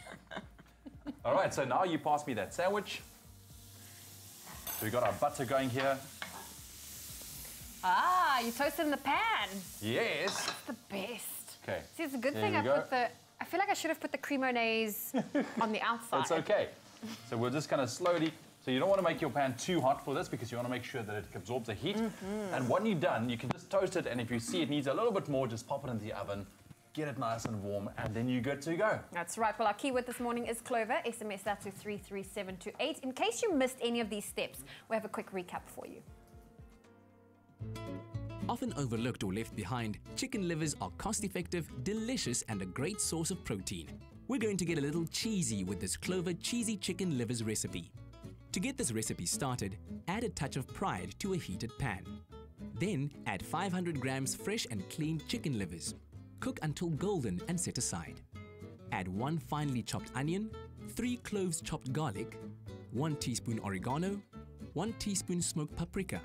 All right, so now you pass me that sandwich. So we got our butter going here. Ah, you toast it in the pan. Yes. That's the best. Okay. See, it's a good There thing we I go. put the... I feel like I should have put the cremonnaise on the outside. It's okay. So we're just kind of slowly... So you don't want to make your pan too hot for this because you want to make sure that it absorbs the heat. And when you're done, you can just toast it. And if you see it needs a little bit more, just pop it into the oven, get it nice and warm, and then you're good to go. That's right. Well, our keyword this morning is Clover. SMS that to 33728. In case you missed any of these steps, we have a quick recap for you. Often overlooked or left behind, chicken livers are cost-effective, delicious, and a great source of protein. We're going to get a little cheesy with this Clover cheesy chicken livers recipe. To get this recipe started, add a touch of pride to a heated pan. Then add 500 grams fresh and cleaned chicken livers. Cook until golden and set aside. Add 1 finely chopped onion, 3 cloves chopped garlic, 1 teaspoon oregano, 1 teaspoon smoked paprika,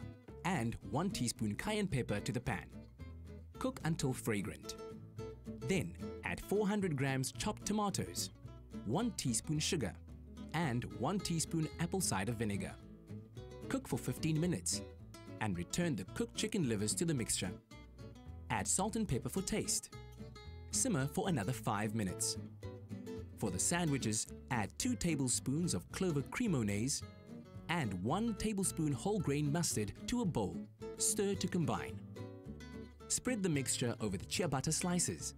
and 1 teaspoon cayenne pepper to the pan. Cook until fragrant. Then add 400 grams chopped tomatoes, 1 teaspoon sugar, and 1 teaspoon apple cider vinegar. Cook for 15 minutes and return the cooked chicken livers to the mixture. Add salt and pepper for taste. Simmer for another 5 minutes. For the sandwiches, add 2 tablespoons of Clover cremonnaise and 1 tablespoon whole grain mustard to a bowl. Stir to combine. Spread the mixture over the ciabatta slices.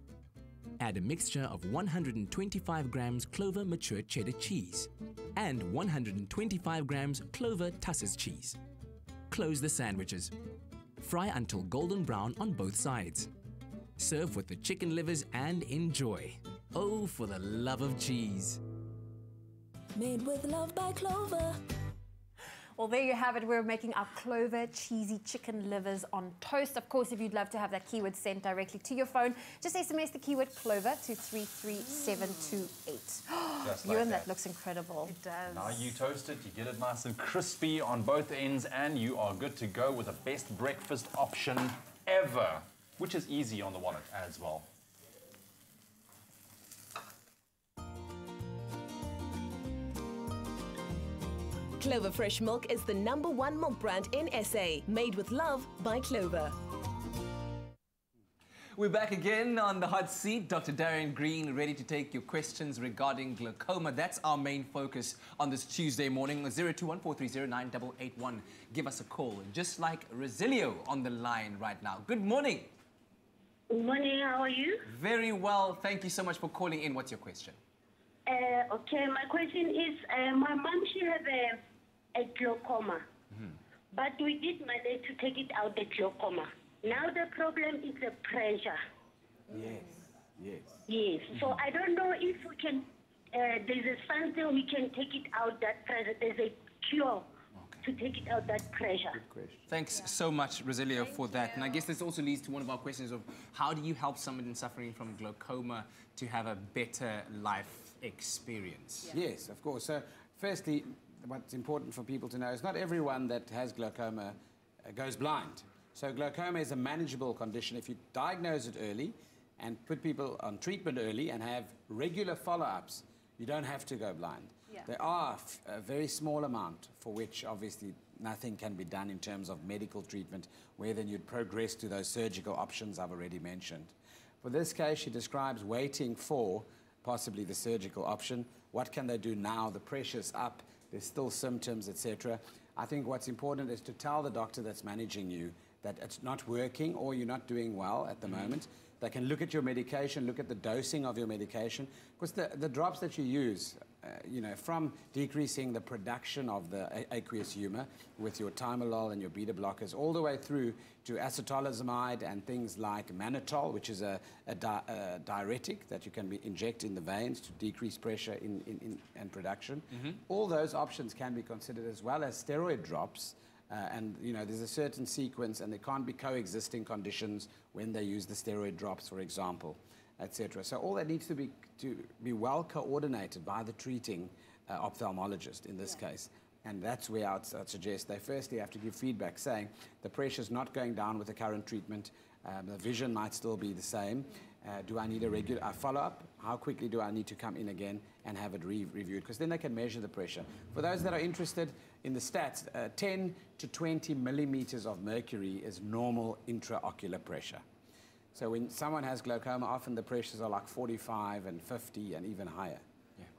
Add a mixture of 125 grams Clover mature cheddar cheese and 125 grams Clover Tusses cheese. Close the sandwiches. Fry until golden brown on both sides. Serve with the chicken livers and enjoy. Oh, for the love of cheese. Made with love by Clover. Well, there you have it. We're making our Clover cheesy chicken livers on toast. Of course, if you'd love to have that keyword sent directly to your phone, just SMS the keyword Clover to 33728. Just Ewan, like that looks incredible. It does. Now you toast it, you get it nice and crispy on both ends, and you are good to go with the best breakfast option ever, which is easy on the wallet as well. Clover Fresh Milk is the #1 milk brand in SA, made with love by Clover. We're back again on the hot seat. Dr. Darian Green, ready to take your questions regarding glaucoma. That's our main focus on this Tuesday morning. 0214309881. Give us a call. Just like Rosilio on the line right now. Good morning. Good morning. How are you? Very well. Thank you so much for calling in. What's your question? Okay, my question is, my mom, she has a glaucoma. But we did manage to take it out, the glaucoma. Now the problem is the pressure. Yes. So I don't know if we can, there's something we can take it out, that pressure. There's a cure to take it out, that pressure. Thanks so much, Rogelio, for that. And I guess this also leads to one of our questions of how do you help someone suffering from glaucoma to have a better life experience? Yes, of course. So, firstly, what's important for people to know is not everyone that has glaucoma goes blind. So glaucoma is a manageable condition if you diagnose it early and put people on treatment early and have regular follow-ups. You don't have to go blind. There are a very small amount for which obviously nothing can be done in terms of medical treatment, where then you'd progress to those surgical options I've already mentioned. For this case, she describes waiting for possibly the surgical option. What can they do now? The pressure's up, there's still symptoms, etc. I think what's important is to tell the doctor that's managing you that it's not working or you're not doing well at the moment. They can look at your medication, look at the dosing of your medication, because the drops that you use, from decreasing the production of the aqueous humor with your timolol and your beta blockers, all the way through to acetylazimide and things like mannitol, which is a diuretic that you can inject in the veins to decrease pressure and production. All those options can be considered, as well as steroid drops. And there's a certain sequence, and there can't be coexisting conditions when they use the steroid drops, for example, etc. So all that needs to be well coordinated by the treating ophthalmologist in this case. And that's where I'd suggest they firstly have to give feedback saying the pressure's not going down with the current treatment, the vision might still be the same. Do I need a regular follow-up? How quickly do I need to come in again and have it reviewed? Because then they can measure the pressure. For those that are interested in the stats, 10 to 20 millimeters of mercury is normal intraocular pressure. So when someone has glaucoma, often the pressures are like 45 and 50 and even higher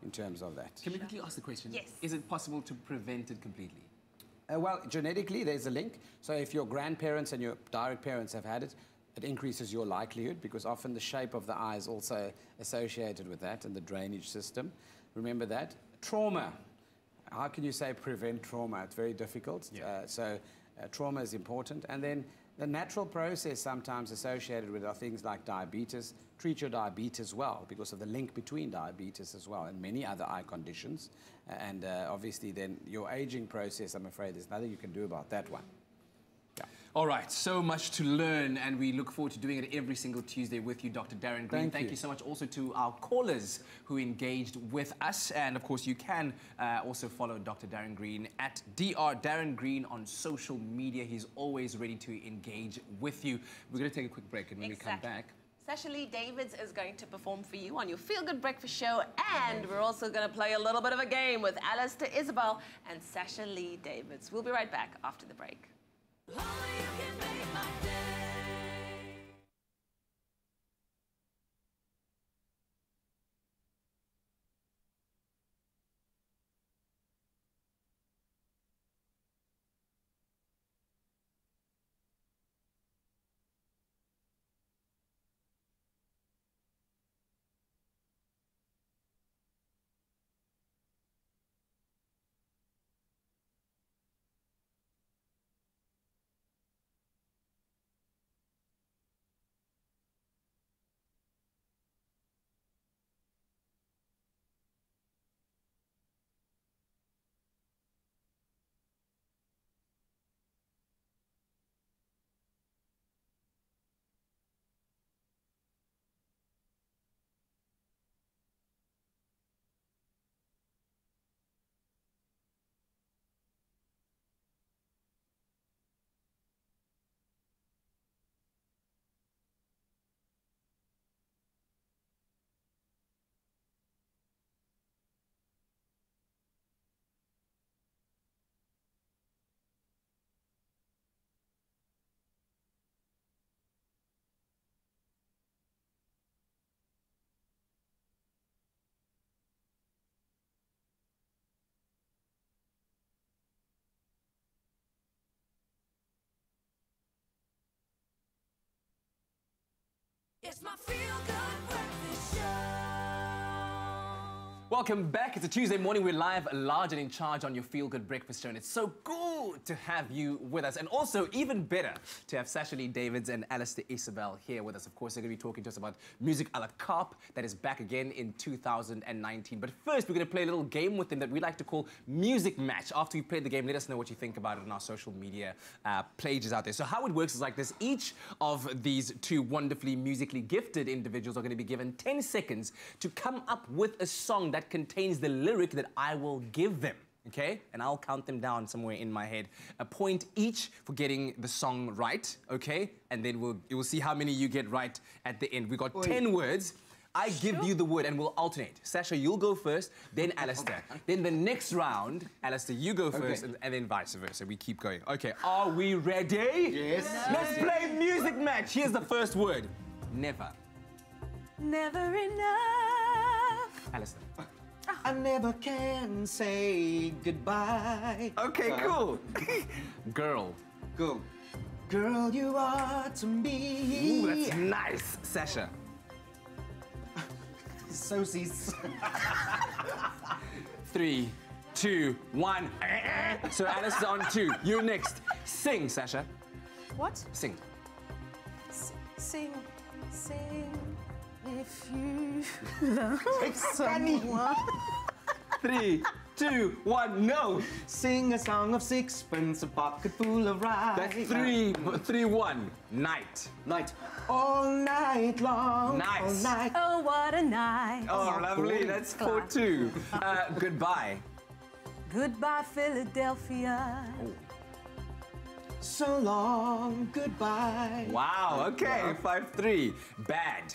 in terms of that. Can we quickly ask the question? Yes. Is it possible to prevent it completely? Well, genetically, there's a link. So if your grandparents and your direct parents have had it, it increases your likelihood, because often the shape of the eye is also associated with that and the drainage system. Remember that. Trauma. How can you say prevent trauma? It's very difficult. Trauma is important. And then the natural process sometimes associated with are things like diabetes. Treat your diabetes well because of the link between diabetes as well and many other eye conditions. And obviously then your aging process, I'm afraid there's nothing you can do about that one. All right, so much to learn, and we look forward to doing it every single Tuesday with you, Dr. Darren Green. Thank you so much also to our callers who engaged with us. And of course, you can also follow Dr. Darren Green at Dr. Darren Green on social media. He's always ready to engage with you. We're going to take a quick break, and when we come back, Sasha Lee Davids is going to perform for you on your Feel Good Breakfast show, and we're also going to play a little bit of a game with Alistair Isabel and Sasha Lee Davids. We'll be right back after the break. It's my Feel Good Breakfast show. Welcome back. It's a Tuesday morning. We're live, large and in charge on your Feel Good Breakfast Show. And it's so good to have you with us. And also, even better, to have Sasha Lee Davids and Alistair Isabel here with us. Of course, they're going to be talking to us about Music A La Carte that is back again in 2019. But first, we're going to play a little game with them that we like to call Music Match. After you've played the game, let us know what you think about it on our social media pages out there. So how it works is like this. Each of these two wonderfully musically gifted individuals are going to be given 10 seconds to come up with a song that contains the lyric that I will give them, okay? And I'll count them down somewhere in my head. A point each for getting the song right, okay? And then you'll see how many you get right at the end. We got 10 words. I give you the word and we'll alternate. Sasha, you'll go first, then Alistair. Then the next round, Alistair, you go first, and then vice versa. We keep going. Okay, are we ready? Yes. Let's play Music Match. Here's the first word. Never. Never enough. Alistair. I never can say goodbye. Okay, cool. Girl. Girl. Girl, you are to me. Ooh, that's nice. Sasha. Socies. 3, 2, 1. So Alice is on 2. You're next. Sing, Sasha. What? Sing. Sing, if you love someone. 3, 2, 1, no. Sing a song of sixpence, a pocket full of rye. That's 3, 1. Night. Night. All night long. Nice. All night. Oh, what a night. Oh, lovely. That's 4, 2. Goodbye. Goodbye, Philadelphia. Oh. So long, goodbye. Wow, okay. 5, 3. Bad.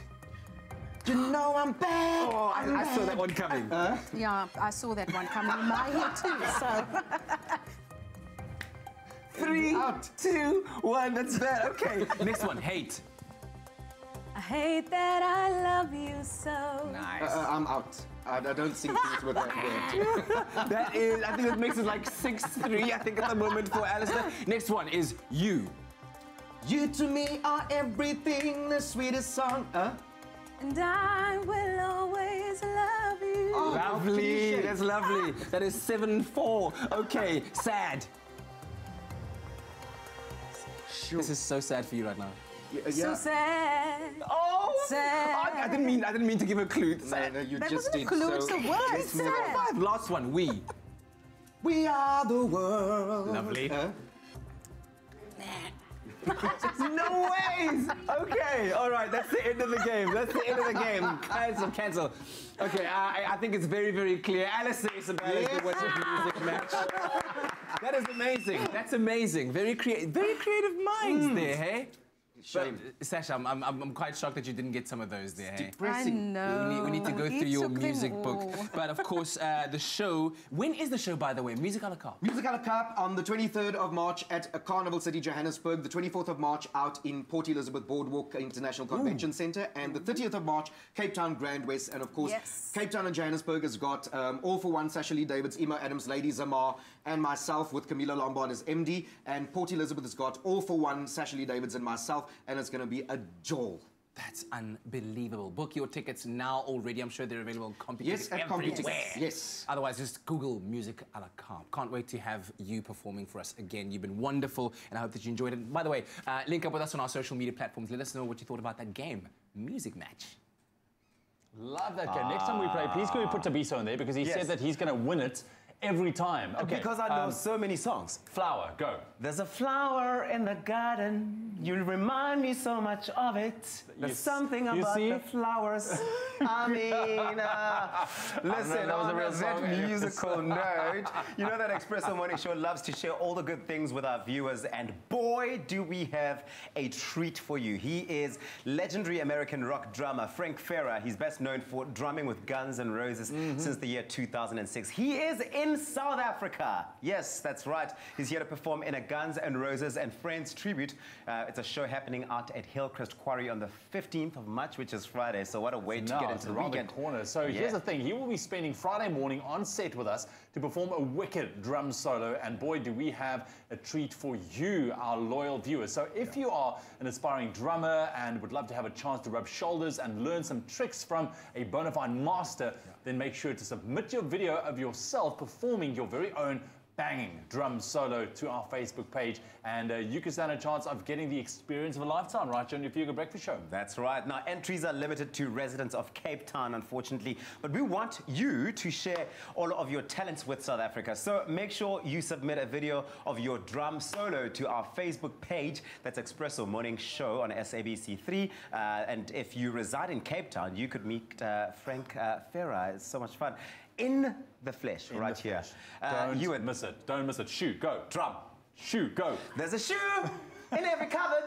You know I'm bad. Oh, I saw that one coming. Yeah, I saw that one coming in my head too, so. 3, 2, 1. That's bad. Okay. Next one. Hate. I hate that I love you so. Nice. I'm out. I don't sing things with that word. That is, I think that makes it like 6-3, I think, at the moment for Alistair. Next one is you. You to me are everything, the sweetest song. And I will always love you. Oh, lovely. That's lovely. That is 7-4. Okay, sad. Sure. This is so sad for you right now. So sad. Oh, sad. I didn't mean to give a clue. No, you that just wasn't did. A clue, it's so a word. Sad. 7-5. Last one. We. We are the world. Lovely. No ways! Okay, all right, that's the end of the game. That's the end of the game. Cancel. Okay, I think it's very, very clear. Alistair Isabel is the winner of the Music Match. That is amazing. That's amazing. Very creative minds there, hey? Shame. But, Sasha, I'm quite shocked that you didn't get some of those there, hey? Depressing. I know. We need to go through your music book. But of course, the show. When is the show, by the way? Music A La Carte. Music A La Carte on the 23rd of March at Carnival City, Johannesburg. The 24th of March out in Port Elizabeth Boardwalk International Convention Centre. And the 30th of March, Cape Town Grand West. And of course, Cape Town and Johannesburg has got All for One, Sasha Lee Davids, Emo Adams, Lady Zamar, and myself with Camila Lombard as MD. And Port Elizabeth has got All for One, Sasha Lee Davids, and myself. And it's going to be a joy. That's unbelievable. Book your tickets now already. I'm sure they're available on CompuTickets. Yes, at CompuTickets. Yes. Otherwise, just Google Music A La Carte. Can't wait to have you performing for us again. You've been wonderful, and I hope that you enjoyed it. By the way, link up with us on our social media platforms. Let us know what you thought about that game, Music Match. Love that game. Next time we play, please can we put Tabiso in there because he said that he's going to win it every time. Okay. Because I know so many songs. Flower, go. There's a flower in the garden. You remind me so much of it. There's something about the flowers. I mean, listen, that was a real that song. musical note, you know that Expresso Morning Show loves to share all the good things with our viewers, and boy, do we have a treat for you. He is legendary American rock drummer Frank Ferrer. He's best known for drumming with Guns N' Roses since the year 2006. He is in South Africa. Yes, that's right. He's here to perform in a Guns N' Roses and Friends tribute. It's a show happening out at Hillcrest Quarry on the 15th of March, which is Friday. So what a way to get into the weekend. Corner. So here's the thing. He will be spending Friday morning on set with us, to perform a wicked drum solo. And boy, do we have a treat for you, our loyal viewers. So if you are an aspiring drummer and would love to have a chance to rub shoulders and learn some tricks from a bona fide master, then make sure to submit your video of yourself performing your very own banging drum solo to our Facebook page, and you can stand a chance of getting the experience of a lifetime right here on your Feel Good Breakfast Show. That's right. Now, entries are limited to residents of Cape Town, unfortunately, but we want you to share all of your talents with South Africa. So make sure you submit a video of your drum solo to our Facebook page. That's Expresso Morning Show on SABC3. And if you reside in Cape Town, you could meet Frank Ferrer. It's so much fun. In the flesh, right here. Don't miss it. Don't miss it. Shoe, go. Drum. Shoe, go. There's a shoe in every cupboard.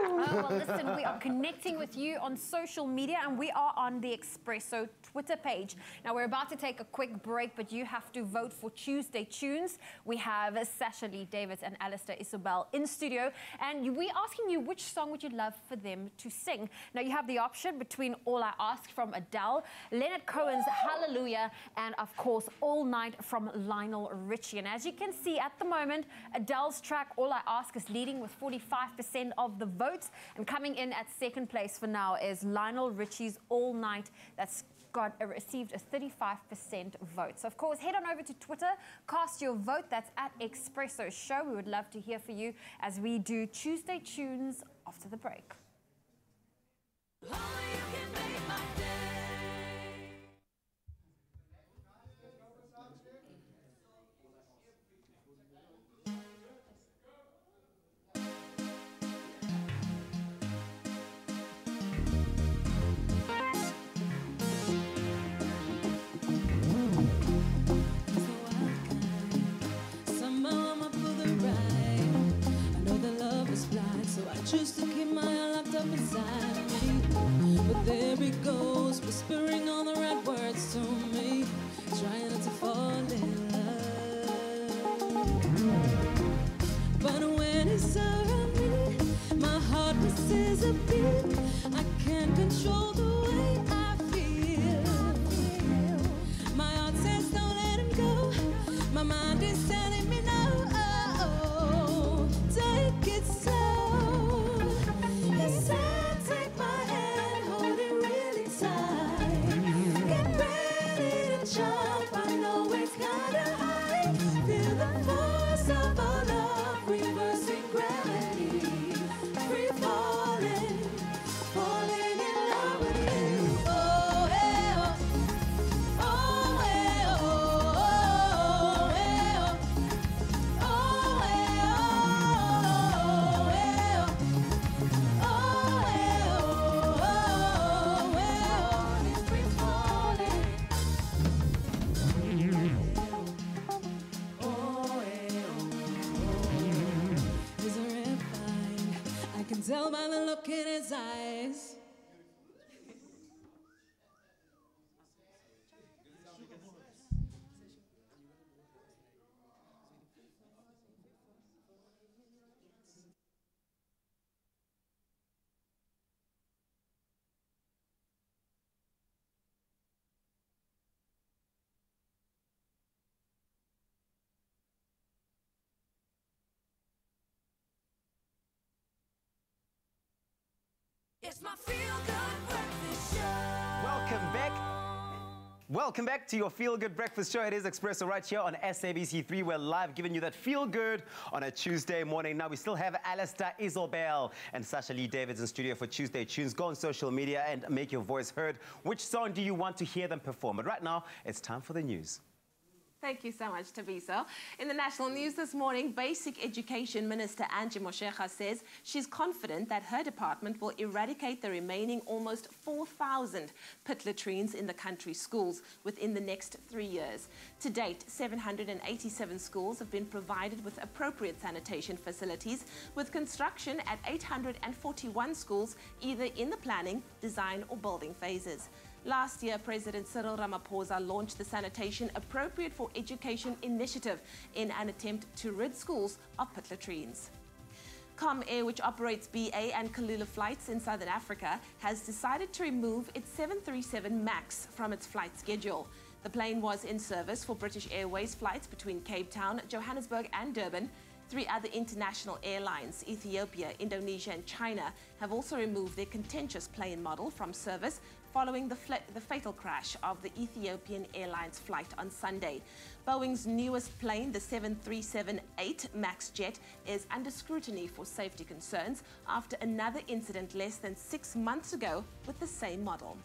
Oh, well, listen, we are connecting with you on social media, and we are on the Expresso Twitter page. Now, we're about to take a quick break, but you have to vote for Tuesday Tunes. We have Sasha Lee Davids and Alistair Isobel in studio, and we're asking you which song would you love for them to sing. Now, you have the option between All I Ask from Adele, Leonard Cohen's Hallelujah, and, of course, All Night from Lionel Richie. And as you can see at the moment, Adele's track All I Ask is leading with 45% of the vote. And coming in at second place for now is Lionel Richie's All Night. That's received a 35% vote. So, of course, head on over to Twitter, cast your vote. That's at Expresso Show. We would love to hear from you as we do Tuesday Tunes after the break. Choose to keep my heart locked up inside me, but there he goes, whispering all the right words to me, trying not to fall in love. But when he's around me, my heart misses a beat. I can't control the way I feel. My heart says don't let him go. My mind is telling me no. Take it slow. He said, take my hand, hold it really tight. Get ready to jump, I know it's kinda high. Feel the force of our love, reversing gravity. Free falling, falling in love with you. Oh, hey, oh. Oh, hey, oh, oh, hey, oh. Oh, hey, oh, hey, oh. I can tell by the look in his eyes. It's my Feel Good Breakfast Show. Welcome back. Welcome back to your Feel Good Breakfast Show. It is Expresso right here on SABC3. We're live giving you that feel good on a Tuesday morning. Now, we still have Alistair Isobel and Sasha Lee Davids in studio for Tuesday Tunes. Go on social media and make your voice heard. Which song do you want to hear them perform? But right now, it's time for the news. Thank you so much, Tabiso. In the national news this morning, Basic Education Minister Angie Motshekga says she's confident that her department will eradicate the remaining almost 4,000 pit latrines in the country's schools within the next 3 years. To date, 787 schools have been provided with appropriate sanitation facilities, with construction at 841 schools either in the planning, design or building phases. Last year, President Cyril Ramaphosa launched the Sanitation Appropriate for Education initiative in an attempt to rid schools of pit latrines. Comair, which operates BA and Kalula flights in Southern Africa, has decided to remove its 737 MAX from its flight schedule. The plane was in service for British Airways flights between Cape Town, Johannesburg and Durban. 3 other international airlines, Ethiopia, Indonesia and China, have also removed their contentious plane model from service following the fatal crash of the Ethiopian Airlines flight on Sunday. Boeing's newest plane, the 737-8 MAX jet, is under scrutiny for safety concerns after another incident less than 6 months ago with the same model.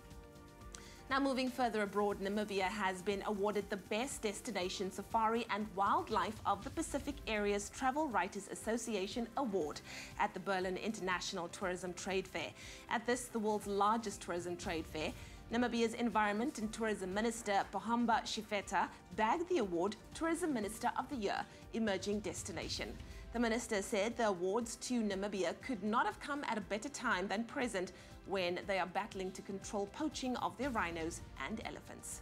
Now moving further abroad, Namibia has been awarded the Best Destination Safari and Wildlife of the Pacific Area's Travel Writers Association Award at the Berlin International Tourism Trade Fair. At this, the world's largest tourism trade fair, Namibia's Environment and Tourism Minister Pohamba Shifeta bagged the award Tourism Minister of the Year, Emerging Destination. The minister said the awards to Namibia could not have come at a better time than present, when they are battling to control poaching of their rhinos and elephants.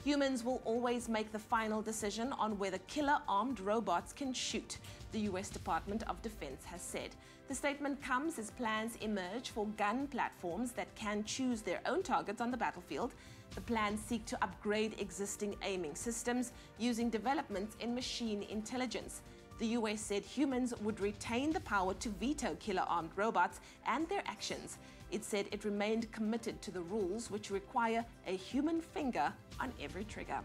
Humans will always make the final decision on whether killer armed robots can shoot, the US Department of Defense has said. The statement comes as plans emerge for gun platforms that can choose their own targets on the battlefield. The plans seek to upgrade existing aiming systems using developments in machine intelligence. The US said humans would retain the power to veto killer armed robots and their actions. It said it remained committed to the rules which require a human finger on every trigger.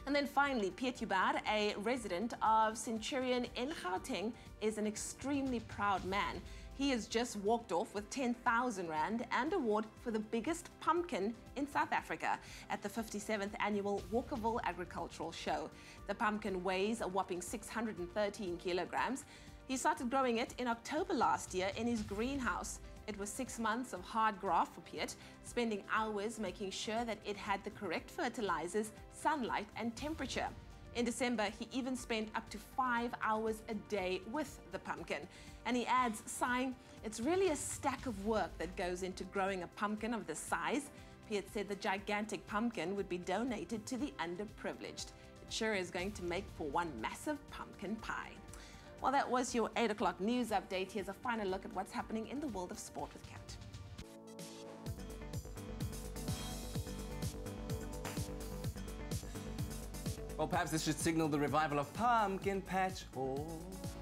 And then finally, Piet Huber, a resident of Centurion in Gauteng, is an extremely proud man. He has just walked off with 10,000 Rand and award for the biggest pumpkin in South Africa at the 57th annual Walkerville Agricultural Show. The pumpkin weighs a whopping 613 kilograms. He started growing it in October last year in his greenhouse. It was 6 months of hard graft for Piet, spending hours making sure that it had the correct fertilizers, sunlight and temperature. In December, he even spent up to 5 hours a day with the pumpkin. And he adds, sighing, "It's really a stack of work that goes into growing a pumpkin of this size." Piet said the gigantic pumpkin would be donated to the underprivileged. It sure is going to make for one massive pumpkin pie. Well, that was your 8 o'clock news update. Here's a final look at what's happening in the world of sport with Kat. Well, perhaps this should signal the revival of Pumpkin Patch. Oh,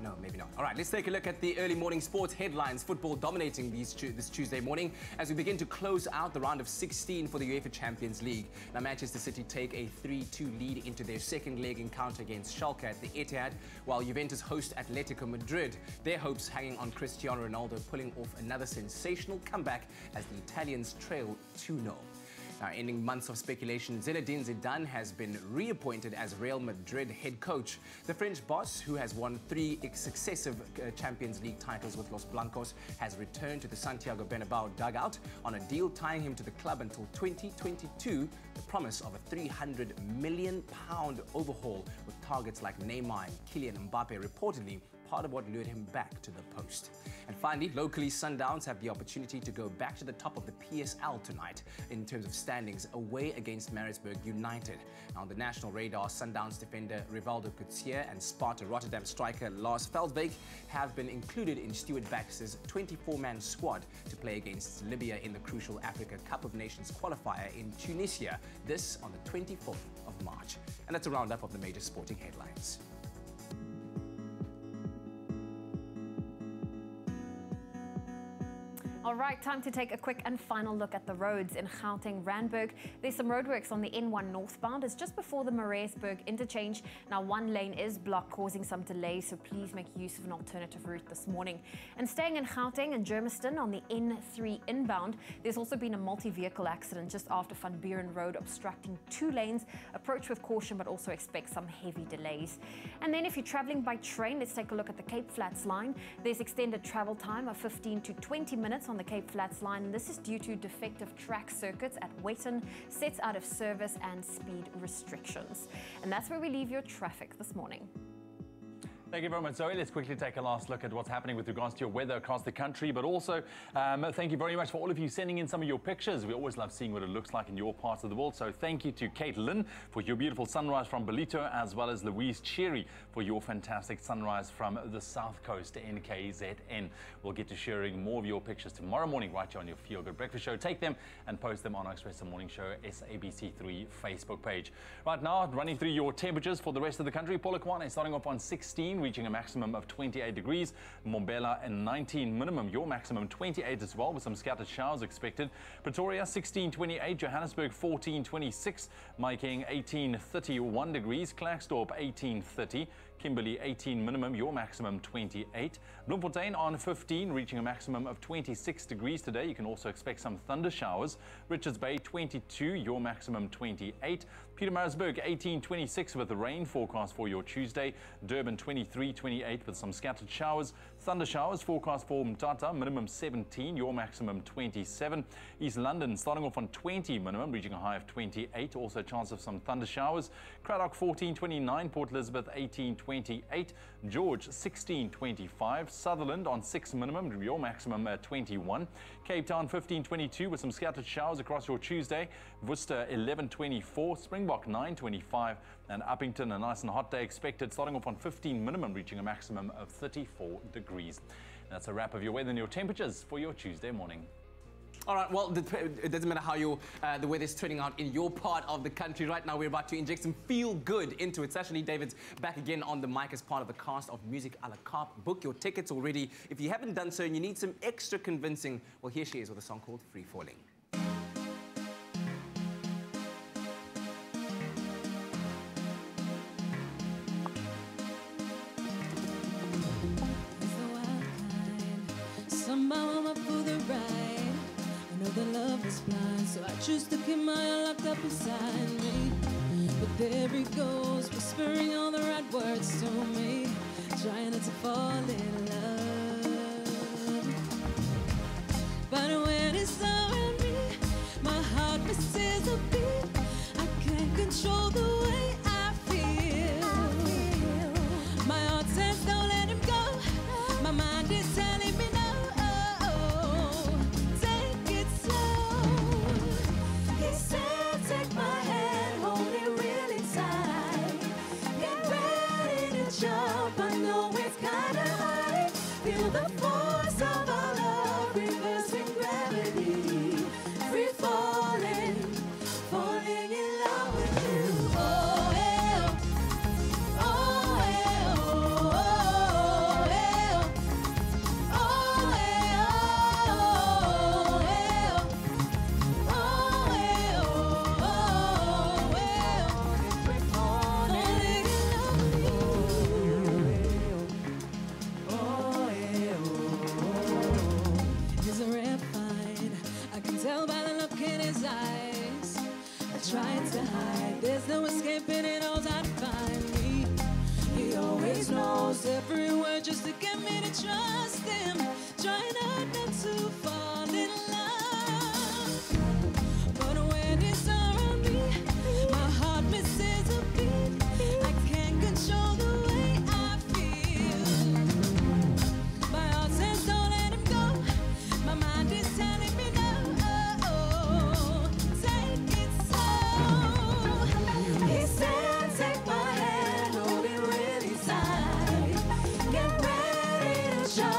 no, maybe not. All right, let's take a look at the early morning sports headlines. Football dominating this Tuesday morning as we begin to close out the round of 16 for the UEFA Champions League. Now, Manchester City take a 3-2 lead into their second leg encounter against Schalke at the Etihad, while Juventus host Atletico Madrid. Their hopes hanging on Cristiano Ronaldo pulling off another sensational comeback as the Italians trail 2-0. Now, ending months of speculation, Zinedine Zidane has been reappointed as Real Madrid head coach. The French boss, who has won 3 successive Champions League titles with Los Blancos, has returned to the Santiago Bernabeu dugout on a deal tying him to the club until 2022, the promise of a £300 million overhaul with targets like Neymar and Kylian Mbappe reportedly part of what lured him back to the post. And finally, locally, Sundowns have the opportunity to go back to the top of the PSL tonight in terms of standings away against Maritzburg United. Now, on the national radar, Sundowns defender Rivaldo Coetzee and Sparta Rotterdam striker Lars Veldbeek have been included in Stuart Baxter's 24-man squad to play against Libya in the crucial Africa Cup of Nations qualifier in Tunisia, this on the 24th of March. And that's a roundup of the major sporting headlines. All right, time to take a quick and final look at the roads in Gauteng, Randburg. There's some roadworks on the N1 northbound. It's just before the Maritzburg interchange. Now, one lane is blocked, causing some delays, so please make use of an alternative route this morning. And staying in Gauteng and Germiston on the N3 inbound, there's also been a multi-vehicle accident just after Van Buren Road, obstructing 2 lanes. Approach with caution, but also expect some heavy delays. And then if you're traveling by train, let's take a look at the Cape Flats line. There's extended travel time of 15 to 20 minutes on the Cape Flats line, and this is due to defective track circuits at Weyton, sets out of service and speed restrictions. And that's where we leave your traffic this morning. Thank you very much, Zoe. Let's quickly take a last look at what's happening with regards to your weather across the country, but also thank you very much for all of you sending in some of your pictures. We always love seeing what it looks like in your parts of the world. So thank you to Kate Lynn for your beautiful sunrise from Belito, as well as Louise Cherry for your fantastic sunrise from the South Coast in KZN. We'll get to sharing more of your pictures tomorrow morning right here on your Feel Good Breakfast Show. Take them and post them on our Expresso Morning Show SABC3 Facebook page. Right now, running through your temperatures for the rest of the country. Polokwane is starting off on 16, reaching a maximum of 28 degrees. Mbombela and 19 minimum, your maximum 28 as well, with some scattered showers expected. Pretoria 16.28, Johannesburg 14.26, Mahikeng 18.31 degrees, Klerksdorp 18.30, Kimberley 18 minimum, your maximum 28. Bloemfontein on 15, reaching a maximum of 26 degrees today. You can also expect some thunder showers. Richards Bay 22, your maximum 28. Pietermaritzburg 18.26 with the rain forecast for your Tuesday. Durban 23.28 with some scattered showers. Thunder showers forecast for Mthatha, minimum 17, your maximum 27. East London starting off on 20 minimum, reaching a high of 28. Also chance of some thunder showers. Cradock 14.29, Port Elizabeth 18.28, George 16.25, Sutherland on 6 minimum, your maximum 21. Cape Town 15.22 with some scattered showers across your Tuesday. Worcester 11.24, Springbok 9.25, and Uppington a nice and hot day expected, starting off on 15 minimum, reaching a maximum of 34 degrees. That's a wrap of your weather and your temperatures for your Tuesday morning. All right, well, it doesn't matter how the weather's turning out in your part of the country. Right now, we're about to inject some feel-good into it. Sashali David's back again on the mic as part of the cast of Music A La Carte. Book your tickets already. If you haven't done so and you need some extra convincing, well, here she is with a song called Free Falling. Somehow I'm up for the ride. I know that love is blind, so I choose to keep my eye locked up inside me. But there he goes, whispering all the right words to me, trying not to fall in love. But when it's around me, my heart misses a beat. I can't control the way I feel. My heart says don't let him go. My mind is telling me no. I know it's kinda hard. Feel the force of our love, reversing gravity. Free falling, falling in love with you. Oh, yeah. Oh, yeah. Oh, yeah. Oh, yeah. Oh, yeah. Oh, yeah. Oh, yeah. Free falling in love with you. He's a rare find. I can tell by the look in his eyes. I tried to hide. There's no escaping it. All I'd find me. He always knows every word just to get me to trust him. Trying hard not to fall in love. But when he's around me, my heart misses a beat. I can't control the way I feel. My heart says don't let him go. My mind is telling me no. Take it slow. He said take my hand, hold it really tight. Get ready to jump.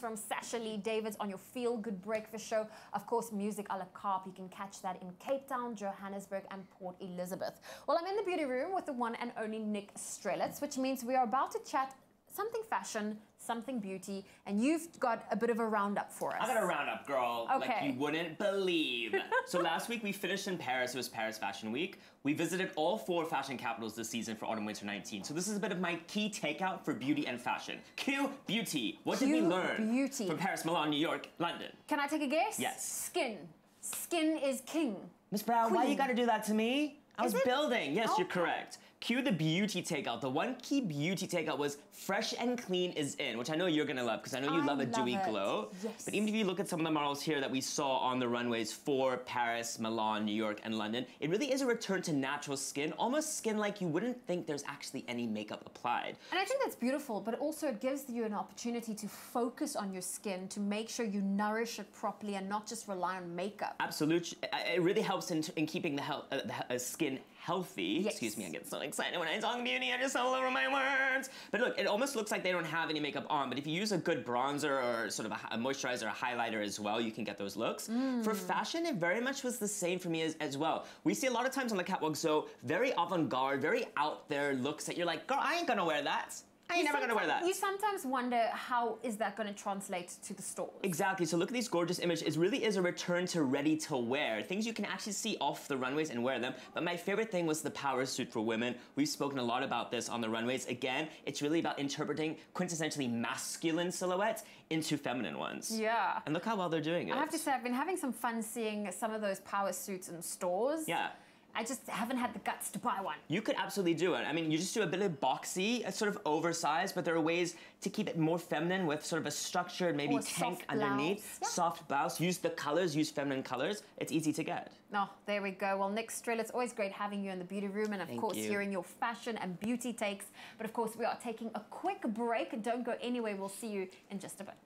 from Sasha Lee Davids on your Feel Good Breakfast show. Of course, Music A La Carte. You can catch that in Cape Town, Johannesburg, and Port Elizabeth. Well, I'm in the beauty room with the one and only Nick Strelitz, which means we are about to chat something fashion, something beauty, and you've got a bit of a roundup for us. I got a roundup, girl, Okay. like you wouldn't believe. So last week we finished in Paris. It was Paris Fashion Week. We visited all 4 fashion capitals this season for Autumn/Winter 19. So this is a bit of my key takeout for beauty and fashion. Q beauty. What did we Q learn beauty. from Paris, Milan, New York, London? Can I take a guess? Yes. Skin. Skin is king. Miss Brown, why you Queen. gotta do that to me? I was Is it? building. Yes, you're Okay. correct. Cue the beauty takeout. The one key beauty takeout was fresh and clean is in, which I know you're gonna love because I know you love a dewy glow. Yes. But even if you look at some of the models here that we saw on the runways for Paris, Milan, New York, and London, it really is a return to natural skin, almost skin like you wouldn't think there's actually any makeup applied. And I think that's beautiful, but also it gives you an opportunity to focus on your skin, to make sure you nourish it properly and not just rely on makeup. Absolutely. It really helps in keeping the skin healthy. Yes. Excuse me, I get so excited when I talk beauty, I just all over my words. But look, it almost looks like they don't have any makeup on, but if you use a good bronzer or sort of a moisturizer, a highlighter as well, you can get those looks. For fashion, it very much was the same for me as well. We see a lot of times on the catwalk, so very avant-garde, very out there looks that you're like, girl, I ain't gonna wear that. I ain't never gonna wear that. You sometimes wonder, how is that going to translate to the stores? Exactly, so look at these gorgeous images. It really is a return to ready to wear. Things you can actually see off the runways and wear them. But my favorite thing was the power suit for women. We've spoken a lot about this on the runways. Again, it's really about interpreting quintessentially masculine silhouettes into feminine ones. Yeah. And look how well they're doing it. I have to say, I've been having some fun seeing some of those power suits in stores. Yeah. I just haven't had the guts to buy one. You could absolutely do it. I mean, you just do a bit of boxy, sort of oversized, but there are ways to keep it more feminine with sort of a structured, maybe Or a tank soft underneath. blouse. Yeah. Soft blouse. Use the colors, use feminine colors. It's easy to get. Oh, there we go. Well, Nick Strill, it's always great having you in the beauty room and, of Thank course, you. hearing your fashion and beauty takes. But, of course, we are taking a quick break. Don't go anywhere. We'll see you in just a bit.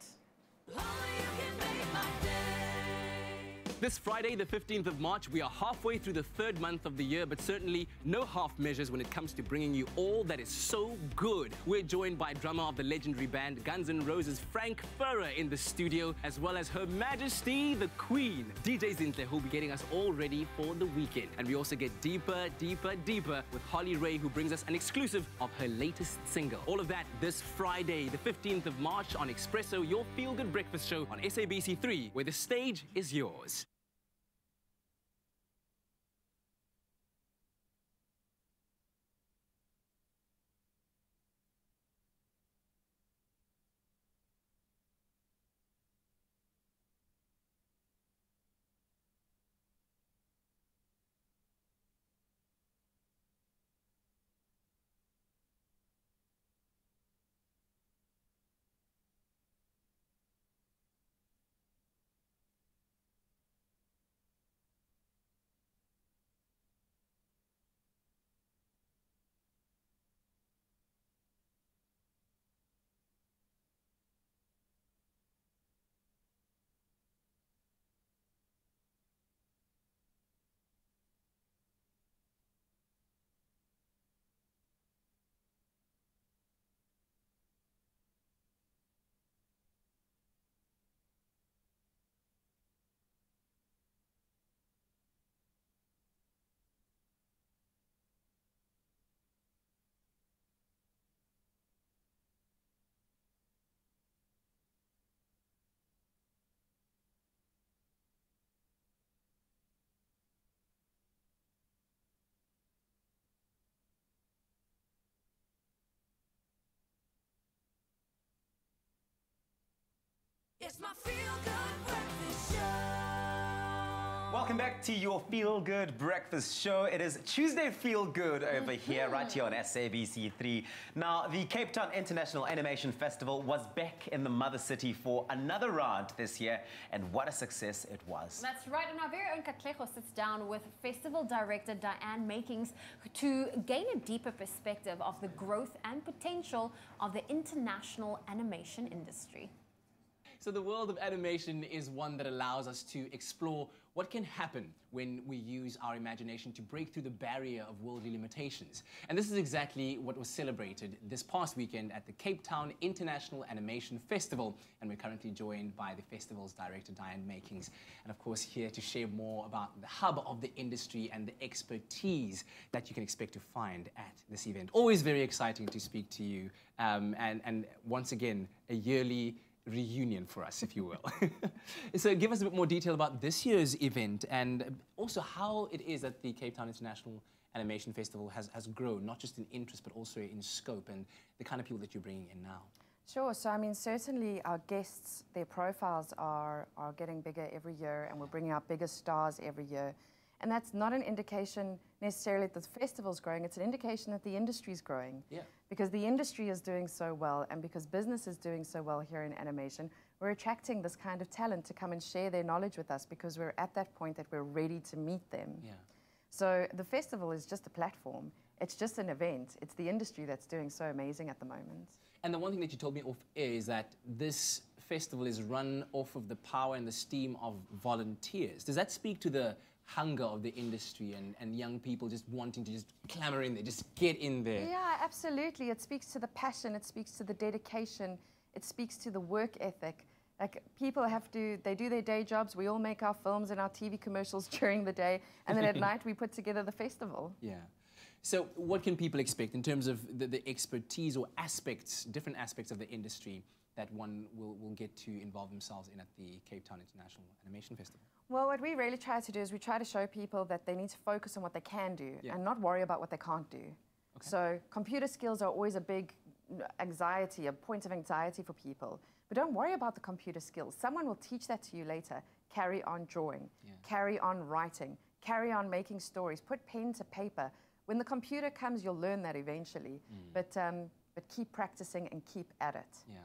This Friday, the 15th of March, we are halfway through the 3rd month of the year, but certainly no half measures when it comes to bringing you all that is so good. We're joined by drummer of the legendary band Guns N' Roses, Frank Furrer, in the studio, as well as Her Majesty, the Queen, DJ Zintle, who'll be getting us all ready for the weekend. And we also get deeper, deeper, deeper with Holly Ray, who brings us an exclusive of her latest single. All of that this Friday, the 15th of March on Expresso, your feel-good breakfast show on SABC3, where the stage is yours. It's my feel-good breakfast show. Welcome back to your Feel Good Breakfast Show. It is Tuesday Feel Good over here, right here on SABC3. Now, the Cape Town International Animation Festival was back in the mother city for another round this year, and what a success it was. That's right, and our very own Katlego sits down with festival director Diane Makings to gain a deeper perspective of the growth and potential of the international animation industry. So the world of animation is one that allows us to explore what can happen when we use our imagination to break through the barrier of worldly limitations. And this is exactly what was celebrated this past weekend at the Cape Town International Animation Festival. And we're currently joined by the festival's director, Diane Makings. And of course, here to share more about the hub of the industry and the expertise that you can expect to find at this event. Always very exciting to speak to you. And once again, a yearly reunion for us, if you will. So give us a bit more detail about this year's event and also how it is that the Cape Town International Animation Festival has grown, not just in interest, but also in scope and the kind of people that you're bringing in now. Sure. So, I mean, certainly our guests, their profiles are getting bigger every year, and we're bringing out bigger stars every year. And that's not an indication necessarily that the festival's growing, it's an indication that the industry's growing. Yeah. Because the industry is doing so well, and because business is doing so well here in animation, we're attracting this kind of talent to come and share their knowledge with us because we're at that point that we're ready to meet them. Yeah. So the festival is just a platform. It's just an event. It's the industry that's doing so amazing at the moment. And the one thing that you told me off air is that this festival is run off of the power and the steam of volunteers. Does that speak to the hunger of the industry and young people just wanting to just clamor in there, just get in there? Yeah, absolutely. It speaks to the passion, it speaks to the dedication, it speaks to the work ethic. Like, people have to, they do their day jobs, we all make our films and our TV commercials during the day, and then at night we put together the festival. Yeah. So what can people expect in terms of the expertise or aspects, different aspects of the industry that one will get to involve themselves in at the Cape Town International Animation Festival? Well, what we really try to do is we try to show people that they need to focus on what they can do and not worry about what they can't do. Okay. So computer skills are always a big anxiety, a point of anxiety for people. But don't worry about the computer skills. Someone will teach that to you later. Carry on drawing, carry on writing, carry on making stories, put pen to paper. When the computer comes, you'll learn that eventually. But keep practicing and keep at it. Yeah.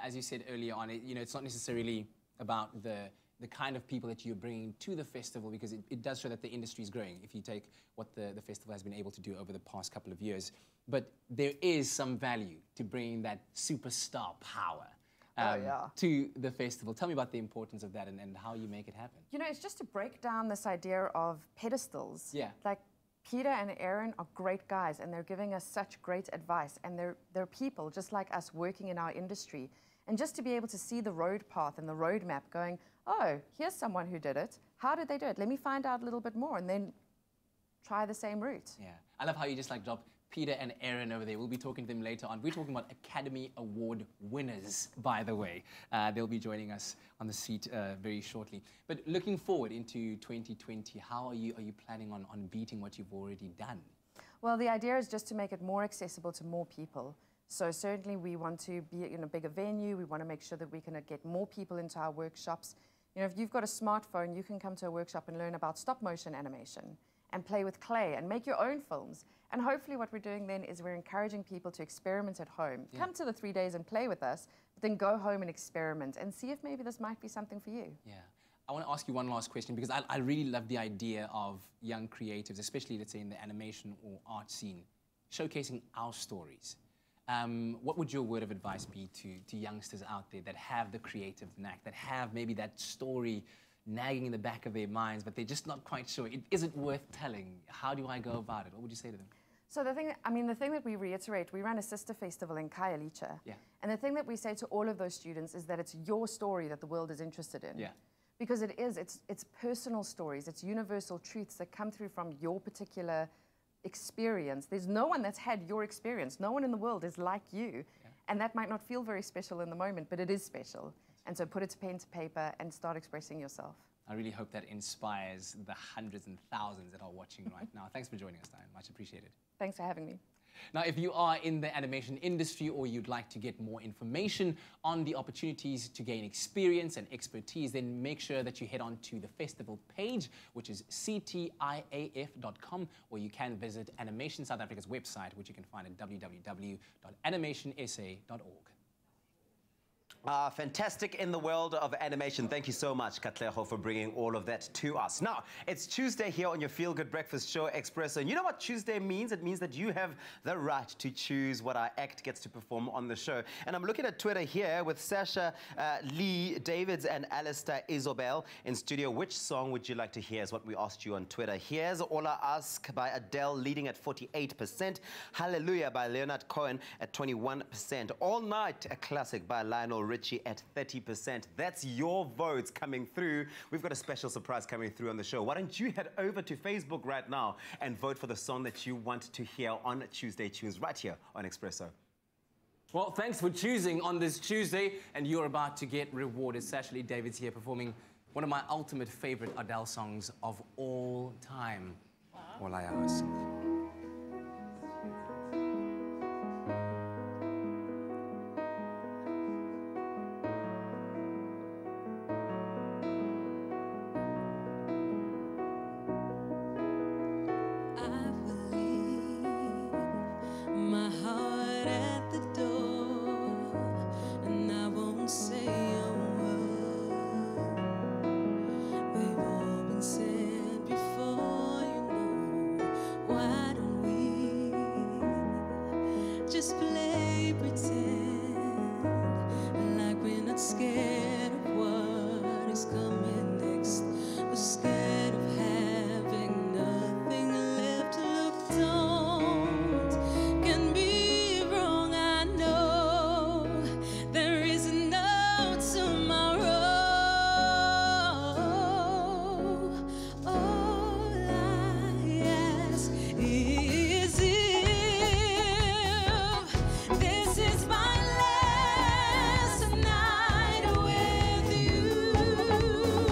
As you said earlier on, it's not necessarily about the kind of people that you're bringing to the festival, because it does show that the industry is growing if you take what the festival has been able to do over the past couple of years. But there is some value to bringing that superstar power to the festival. Tell me about the importance of that and how you make it happen. You know, it's just to break down this idea of pedestals. Yeah. Like, Peter and Aaron are great guys, and they're giving us such great advice, and they're people just like us working in our industry. And just to be able to see the road path and the roadmap going, oh, here's someone who did it. How did they do it? Let me find out a little bit more and then try the same route. Yeah. I love how you just like drop Peter and Aaron over there. We'll be talking to them later on. We're talking about Academy Award winners, by the way. They'll be joining us on the seat very shortly. But looking forward into 2020, how are you planning on beating what you've already done? Well, the idea is just to make it more accessible to more people. So certainly we want to be in a bigger venue. We want to make sure that we can get more people into our workshops. You know, if you've got a smartphone, you can come to a workshop and learn about stop motion animation and play with clay and make your own films. And hopefully what we're doing then is we're encouraging people to experiment at home. Yeah. Come to the 3 days and play with us, but then go home and experiment and see if maybe this might be something for you. Yeah. I want to ask you one last question, because I really love the idea of young creatives, especially, let's say, in the animation or art scene, showcasing our stories. What would your word of advice be to youngsters out there that have the creative knack, that have maybe that story nagging in the back of their minds, but they're just not quite sure? Is it worth telling? How do I go about it? What would you say to them? So the thing that we reiterate, we run a sister festival in Khayelitsha. Yeah. And the thing that we say to all of those students is that it's your story that the world is interested in. Yeah. Because it's personal stories, it's universal truths that come through from your particular experience. There's no one that's had your experience. No one in the world is like you. Yeah. And that might not feel very special in the moment, but it is special. And so put it to pen to paper and start expressing yourself. I really hope that inspires the hundreds and thousands that are watching right now. Thanks for joining us, Diane. Much appreciated. Thanks for having me. Now, if you are in the animation industry or you'd like to get more information on the opportunities to gain experience and expertise, then make sure that you head on to the festival page, which is ctiaf.com, or you can visit Animation South Africa's website, which you can find at www.animationsa.org. Fantastic in the world of animation. Thank you so much, Katleho, for bringing all of that to us. Now, it's Tuesday here on your Feel Good Breakfast Show, Expresso. And you know what Tuesday means? It means that you have the right to choose what our act gets to perform on the show. And I'm looking at Twitter here with Sasha Lee Davids and Alistair Isobel in studio. Which song would you like to hear is what we asked you on Twitter. Here's All I Ask by Adele leading at 48%. Hallelujah by Leonard Cohen at 21%. All Night, a classic by Lionel Richie at 30%. That's your votes coming through. We've got a special surprise coming through on the show. Why don't you head over to Facebook right now and vote for the song that you want to hear on Tuesday Tunes right here on Expresso. Well, thanks for choosing on this Tuesday, and you're about to get rewarded. Sasha Lee Davids here performing one of my ultimate favorite Adele songs of all time. Wow. All I Ask. Just play pretend like we're not scared of what is coming next. We're scared of having nothing left to look. Don't can be wrong. I know there is no tomorrow. All I ask is this is my last night with you.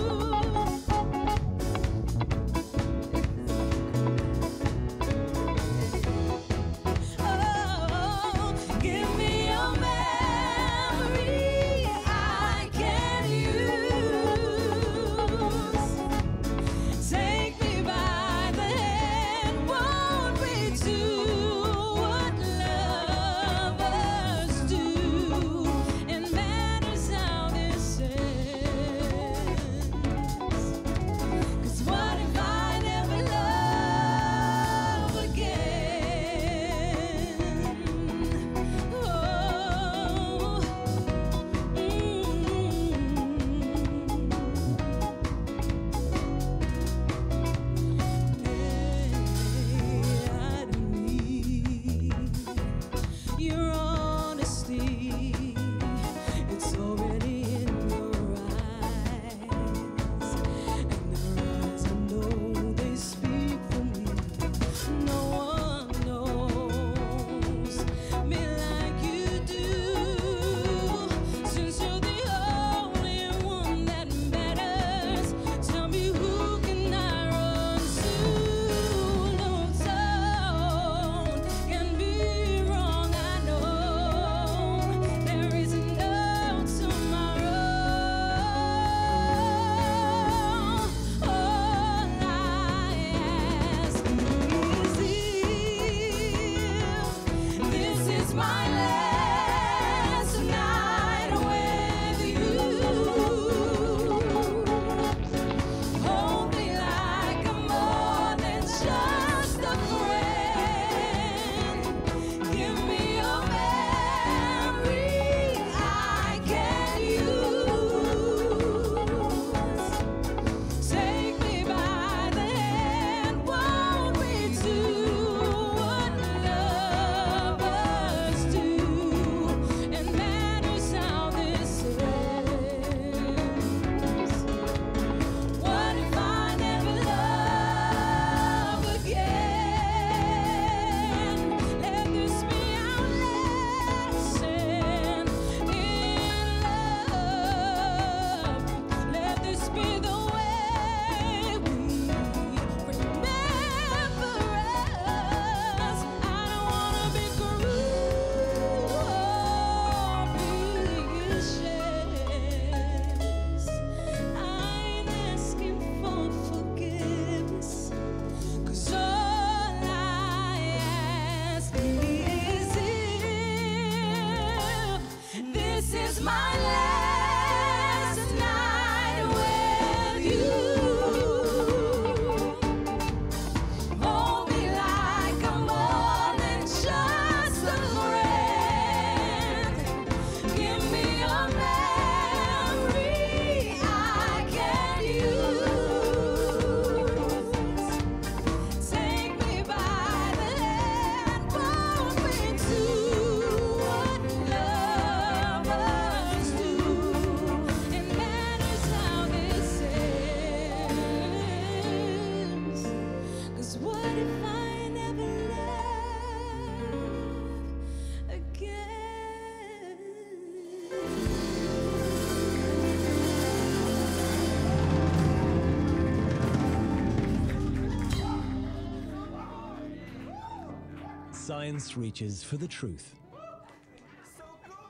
Science reaches for the truth.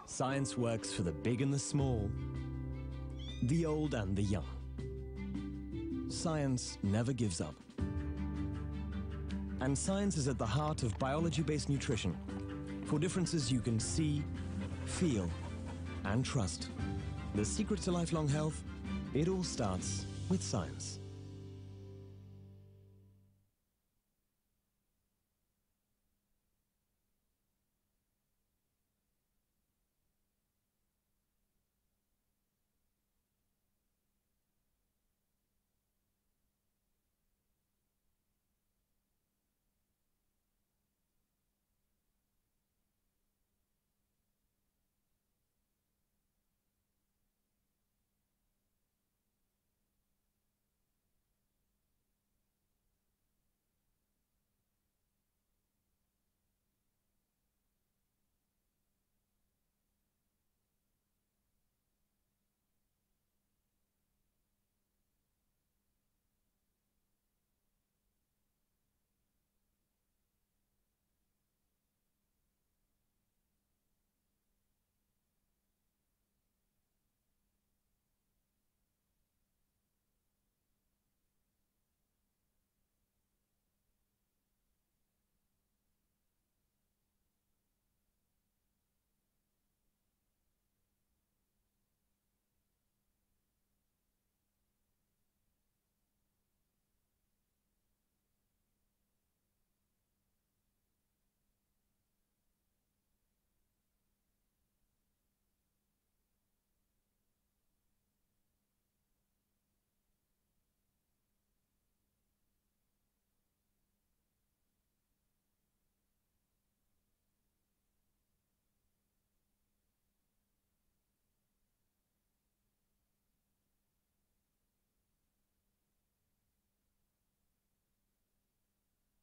Science works for the big and the small, the old and the young. Science never gives up. And science is at the heart of biology-based nutrition for differences you can see, feel, and trust. The secret to lifelong health, it all starts with science.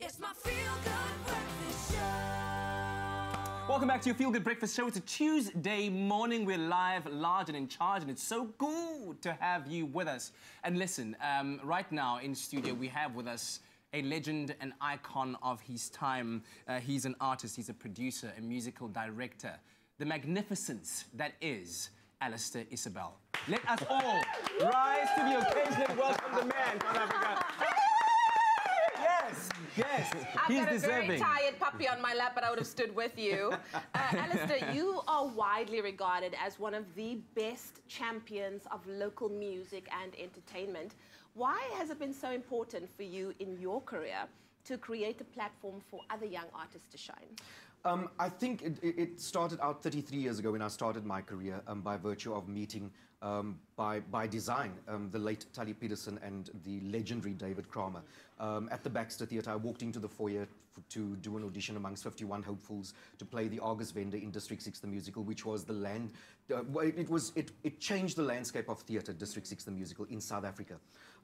It's my feel-good breakfast show. Welcome back to your Feel Good Breakfast Show. It's a Tuesday morning. We're live, large and in charge, and it's so good to have you with us. And listen, right now in studio we have with us a legend, an icon of his time. He's an artist, he's a producer, a musical director. The magnificence that is Alistair Isabel. Let us all rise to the occasion and welcome the man, South Africa. Yes, yes, I've got a deserving. very tired puppy on my lap, but I would have stood with you. Alistair, you are widely regarded as one of the best champions of local music and entertainment. Why has it been so important for you in your career to create a platform for other young artists to shine? I think it started out 33 years ago when I started my career by virtue of meeting by design the late Tali Peterson and the legendary David Kramer. At the Baxter Theatre, I walked into the foyer to do an audition amongst 51 hopefuls to play the Argus vendor in District 6 the musical, which was the land, it changed the landscape of theatre, District 6 the musical in South Africa.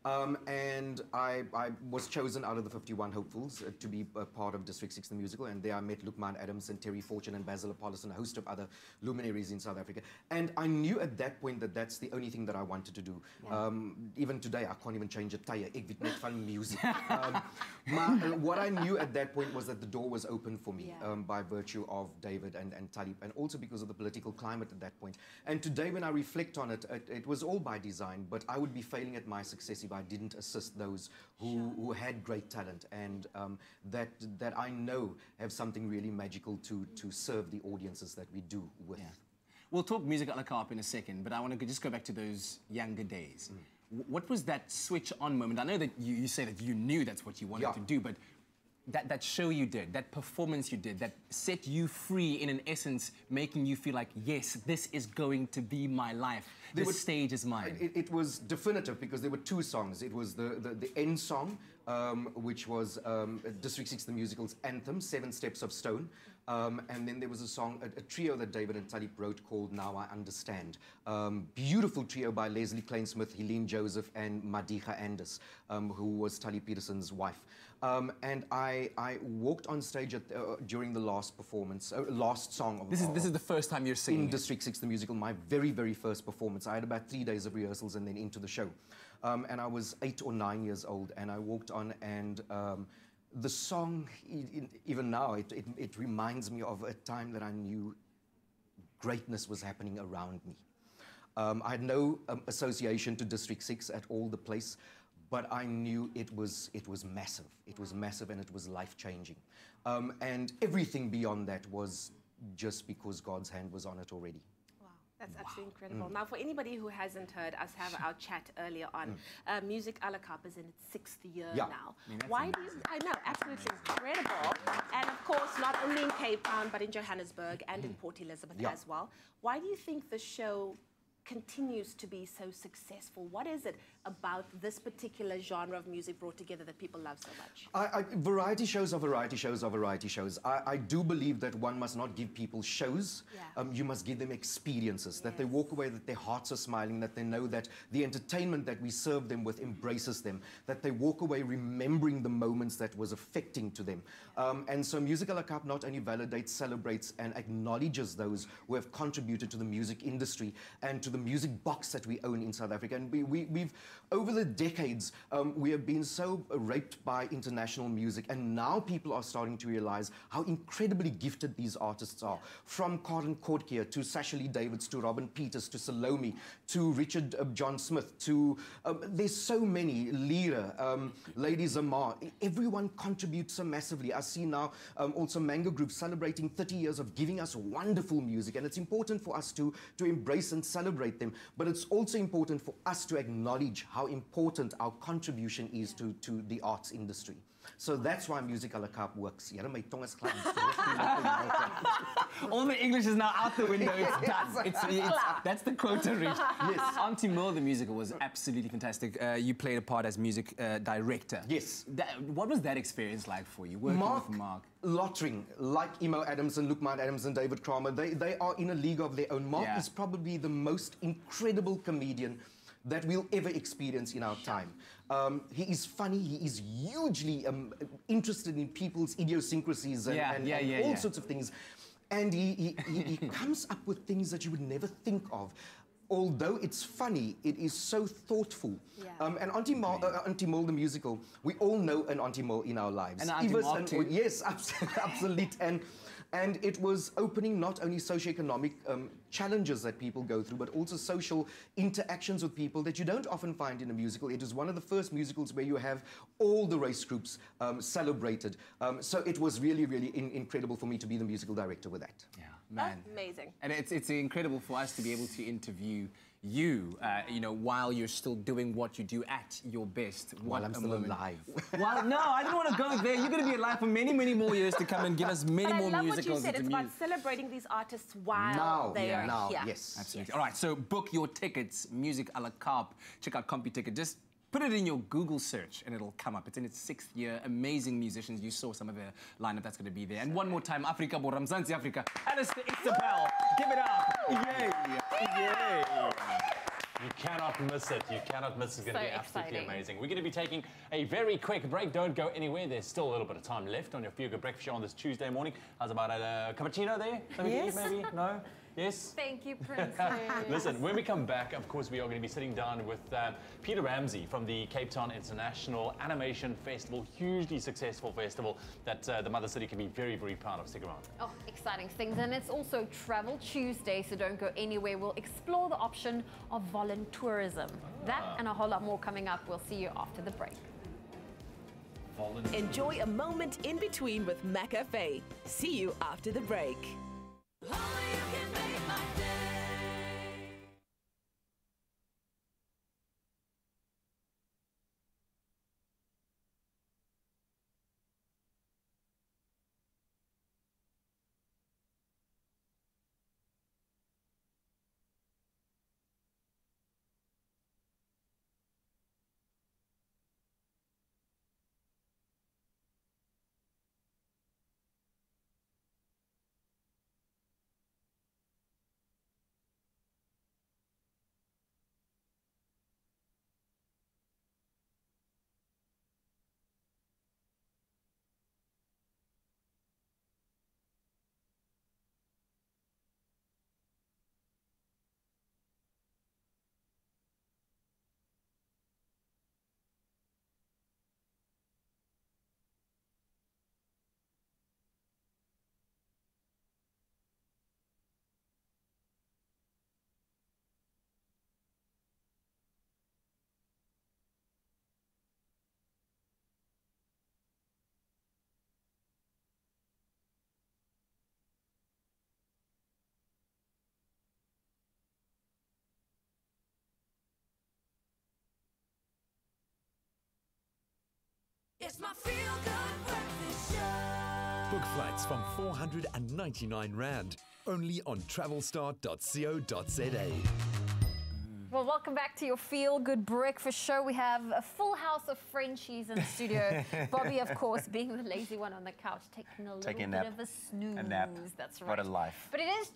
And I was chosen out of the 51 hopefuls to be a part of District 6 the musical, and there I met Lukman Adams and Terry Fortune and Basil Apollos and a host of other luminaries in South Africa. And I knew at that point that that's the only thing that I wanted to do. Yeah. Even today, I can't even change a tire. Ek weet net van music. What I knew at that point was that the door was open for me by virtue of David and Talib, and also because of the political climate at that point. And today, when I reflect on it, it was all by design, but I would be failing at my success if I didn't assist those who had great talent and that I know have something really magical to serve the audiences that we do with. Yeah. We'll talk music a la carte in a second, but I want to just go back to those younger days. What was that switch on moment? I know that you say that you knew that's what you wanted to do, but that show you did, that performance you did, that set you free in an essence, making you feel like, yes, this is going to be my life. This stage is mine. It was definitive because there were two songs. It was the end song, which was District 6 the musical's anthem, 7 Steps of Stone. And then there was a song, a trio that David and Talib wrote called Now I Understand. Beautiful trio by Leslie Klainsmith, Helene Joseph, and Madiga Anders, who was Talib Peterson's wife. And I walked on stage during the last performance, last song. This is the first time you're singing in District 6 the musical, my very, very first performance. I had about 3 days of rehearsals and then into the show. And I was 8 or 9 years old, and I walked on and the song, even now, it reminds me of a time that I knew greatness was happening around me. I had no association to District 6 at all, the place, but I knew it was massive. It was massive and it was life-changing. And everything beyond that was just because God's hand was on it already. That's absolutely incredible. Now, for anybody who hasn't heard us have our chat earlier on, Music A La Carte is in its 6th year now. Why do you, I know, absolutely incredible. And of course, not only in Cape Town, but in Johannesburg and in Port Elizabeth as well. Why do you think the show continues to be so successful? What is it about this particular genre of music brought together that people love so much? Variety shows are variety shows are variety shows. I do believe that one must not give people shows. You must give them experiences, that they walk away, that their hearts are smiling, that they know that the entertainment that we serve them with embraces them, that they walk away remembering the moments that was affecting to them. And so Music A La Carte not only validates, celebrates and acknowledges those who have contributed to the music industry and to the music box that we own in South Africa. And we've over the decades, we have been so raped by international music, and now people are starting to realize how incredibly gifted these artists are. From Karen Kortkeer to Sasha Lee Davids to Robin Peters to Salome to Richard John Smith to, there's so many, Lyra, Lady Zamar, everyone contributes so massively. I see now also Mango Group celebrating 30 years of giving us wonderful music, and it's important for us to embrace and celebrate them, but it's also important for us to acknowledge how important our contribution is to the arts industry. So that's why Music A La Carte works. All the English is now out the window. It's done. That's the quota reached. Yes. Auntie Mo, the musical, was absolutely fantastic. You played a part as music director. Yes. What was that experience like for you, working with Mark? Lottering, like Emo Adamson, Lukman Adamson, David Kramer, they are in a league of their own. Mark is probably the most incredible comedian that we'll ever experience in our time. He is funny, he is hugely interested in people's idiosyncrasies and all sorts of things. And he comes up with things that you would never think of. Although it's funny, it is so thoughtful. And Auntie Mole, the musical, we all know an Auntie Mole in our lives. And Auntie Mole too. Yes, absolutely. And it was opening not only socioeconomic challenges that people go through, but also social interactions with people that you don't often find in a musical. It is one of the first musicals where you have all the race groups celebrated. So it was really, really incredible for me to be the musical director with that. Yeah, man. Amazing. And it's incredible for us to be able to interview you, while you're still doing what you do at your best. While I'm still alive. Well, no, I didn't want to go there. You're going to be alive for many, many more years to come and give us many more musicals. I love what you said. It's about celebrating these artists while they are here. Yes. Absolutely. All right, so book your tickets, Music A La Carte. Check out CompuTicket. Just put it in your Google search and it'll come up. It's in its 6th year. Amazing musicians. You saw some of the lineup that's going to be there. And one more time, Africa Boramzansi Africa. Alistair Isabel. Give it up. Yay. Yay. You cannot miss it. You cannot miss it. It's going to be absolutely amazing. We're going to be taking a very quick break. Don't go anywhere. There's still a little bit of time left on your Feel Good Breakfast Show on this Tuesday morning. How's about a cappuccino there? Yes. Maybe? No? Yes? Thank you, Princess. Listen, when we come back, of course, we are going to be sitting down with Peter Ramsey from the Cape Town International Animation Festival, hugely successful festival that the Mother City can be very, very proud of. Stick around. Oh, exciting things. And it's also Travel Tuesday, so don't go anywhere. We'll explore the option of voluntourism. That and a whole lot more coming up. We'll see you after the break. Enjoy a moment in between with McAfee. See you after the break. It's my feel-good breakfast show. Book flights from 499 Rand, only on travelstar.co.za. Well, welcome back to your Feel Good Breakfast show. We have a full house of Frenchies in the studio. Bobby, of course, being the lazy one on the couch, taking a little bit of a snooze. A nap. That's right. What a life. But it is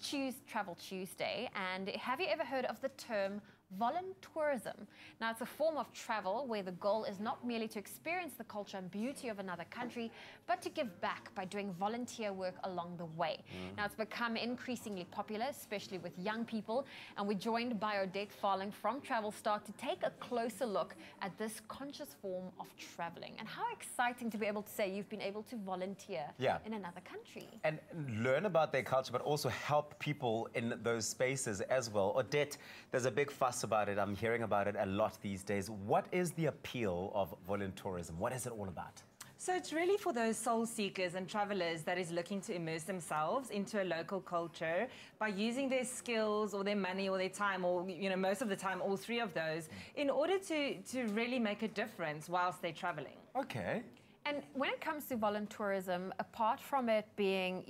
Travel Tuesday, and have you ever heard of the term voluntourism? Now, it's a form of travel where the goal is not merely to experience the culture and beauty of another country, but to give back by doing volunteer work along the way. Now, it's become increasingly popular, especially with young people, and we're joined by Odette Farling from Travel Star to take a closer look at this conscious form of traveling. And how exciting to be able to say you've been able to volunteer in another country. And learn about their culture, but also help people in those spaces as well. Odette, there's a big fuss about it. I'm hearing about it a lot these days. What is the appeal of voluntourism? What is it all about? So it's really for those soul seekers and travelers that is looking to immerse themselves into a local culture by using their skills or their money or their time, or most of the time all three of those, in order to really make a difference whilst they're traveling. Okay. And when it comes to voluntourism, apart from it being,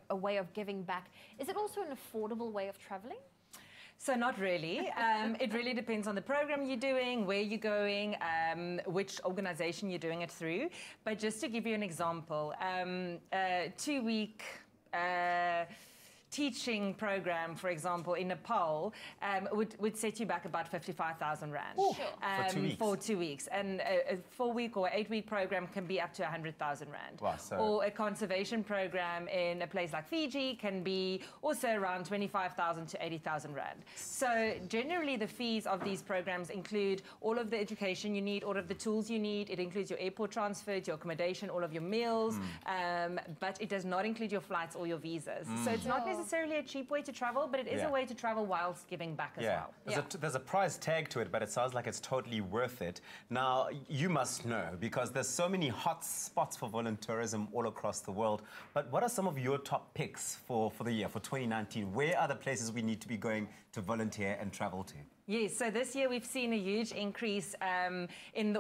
a way of giving back, is it also an affordable way of traveling? So not really. It really depends on the program you're doing, where you're going, which organization you're doing it through. But just to give you an example, a 2-week teaching program, for example, in Nepal, would set you back about 55,000 Rand. Sure. For 2 weeks. For 2 weeks. And a 4-week or 8-week program can be up to 100,000 Rand. Wow, so... Or a conservation program in a place like Fiji can be also around 25,000 to 80,000 Rand. So generally the fees of these programs include all of the education you need, all of the tools you need. It includes your airport transfer, your accommodation, all of your meals, but it does not include your flights or your visas. So it's not necessarily a cheap way to travel, but it is a way to travel whilst giving back as well. There's a price tag to it, but it sounds like it's totally worth it. Now, you must know, because there's so many hot spots for voluntourism all across the world. But what are some of your top picks for the year, for 2019? Where are the places we need to be going to volunteer and travel to? Yes, so this year we've seen a huge increase in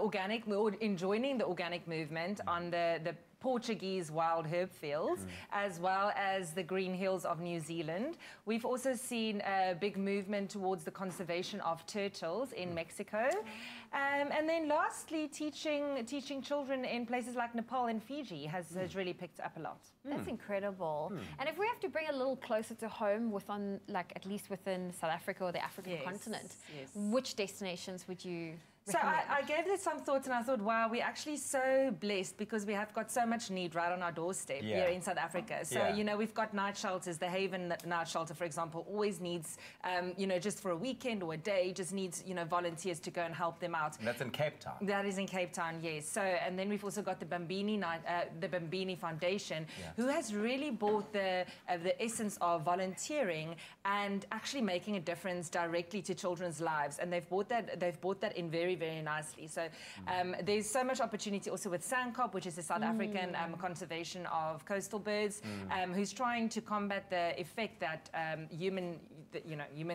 joining the organic movement on the Portuguese wild herb fields, as well as the green hills of New Zealand. We've also seen a big movement towards the conservation of turtles in Mexico. And then lastly, teaching children in places like Nepal and Fiji has really picked up a lot. That's incredible. And if we have to bring it a little closer to home, at least within South Africa or the African continent, which destinations would you So I gave this some thought, and I thought, wow, we're actually so blessed because we have got so much need right on our doorstep here in South Africa. So, we've got night shelters. The Haven Night Shelter, for example, always needs, just for a weekend or a day, just needs, volunteers to go and help them out. And that's in Cape Town. That is in Cape Town, yes. So, and then we've also got the Bambini Foundation, who has really brought the essence of volunteering and actually making a difference directly to children's lives. And they've brought that in very, very nicely. So there's so much opportunity also with SANCOP, which is the South African conservation of coastal birds, who's trying to combat the effect that human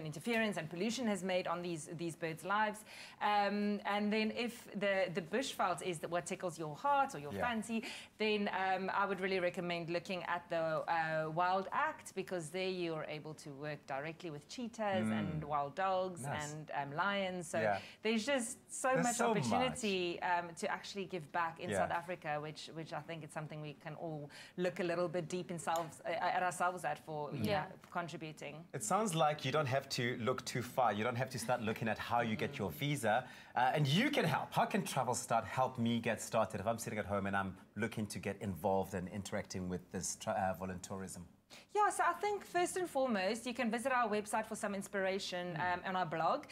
interference and pollution has made on these birds' lives. And then if the bushveld is what tickles your heart or your fancy, then I would really recommend looking at the Wild Act, because there you are able to work directly with cheetahs and wild dogs and lions. So there's just so much opportunity to actually give back in South Africa, which I think it's something we can all look a little bit deep at ourselves for contributing. It sounds like you don't have to look too far. You don't have to start looking at how you get your visa. And you can help. How can Travel Start help me get started if I'm sitting at home and I'm looking to get involved and interacting with this voluntourism? Yeah, so I think first and foremost, you can visit our website for some inspiration on our blog.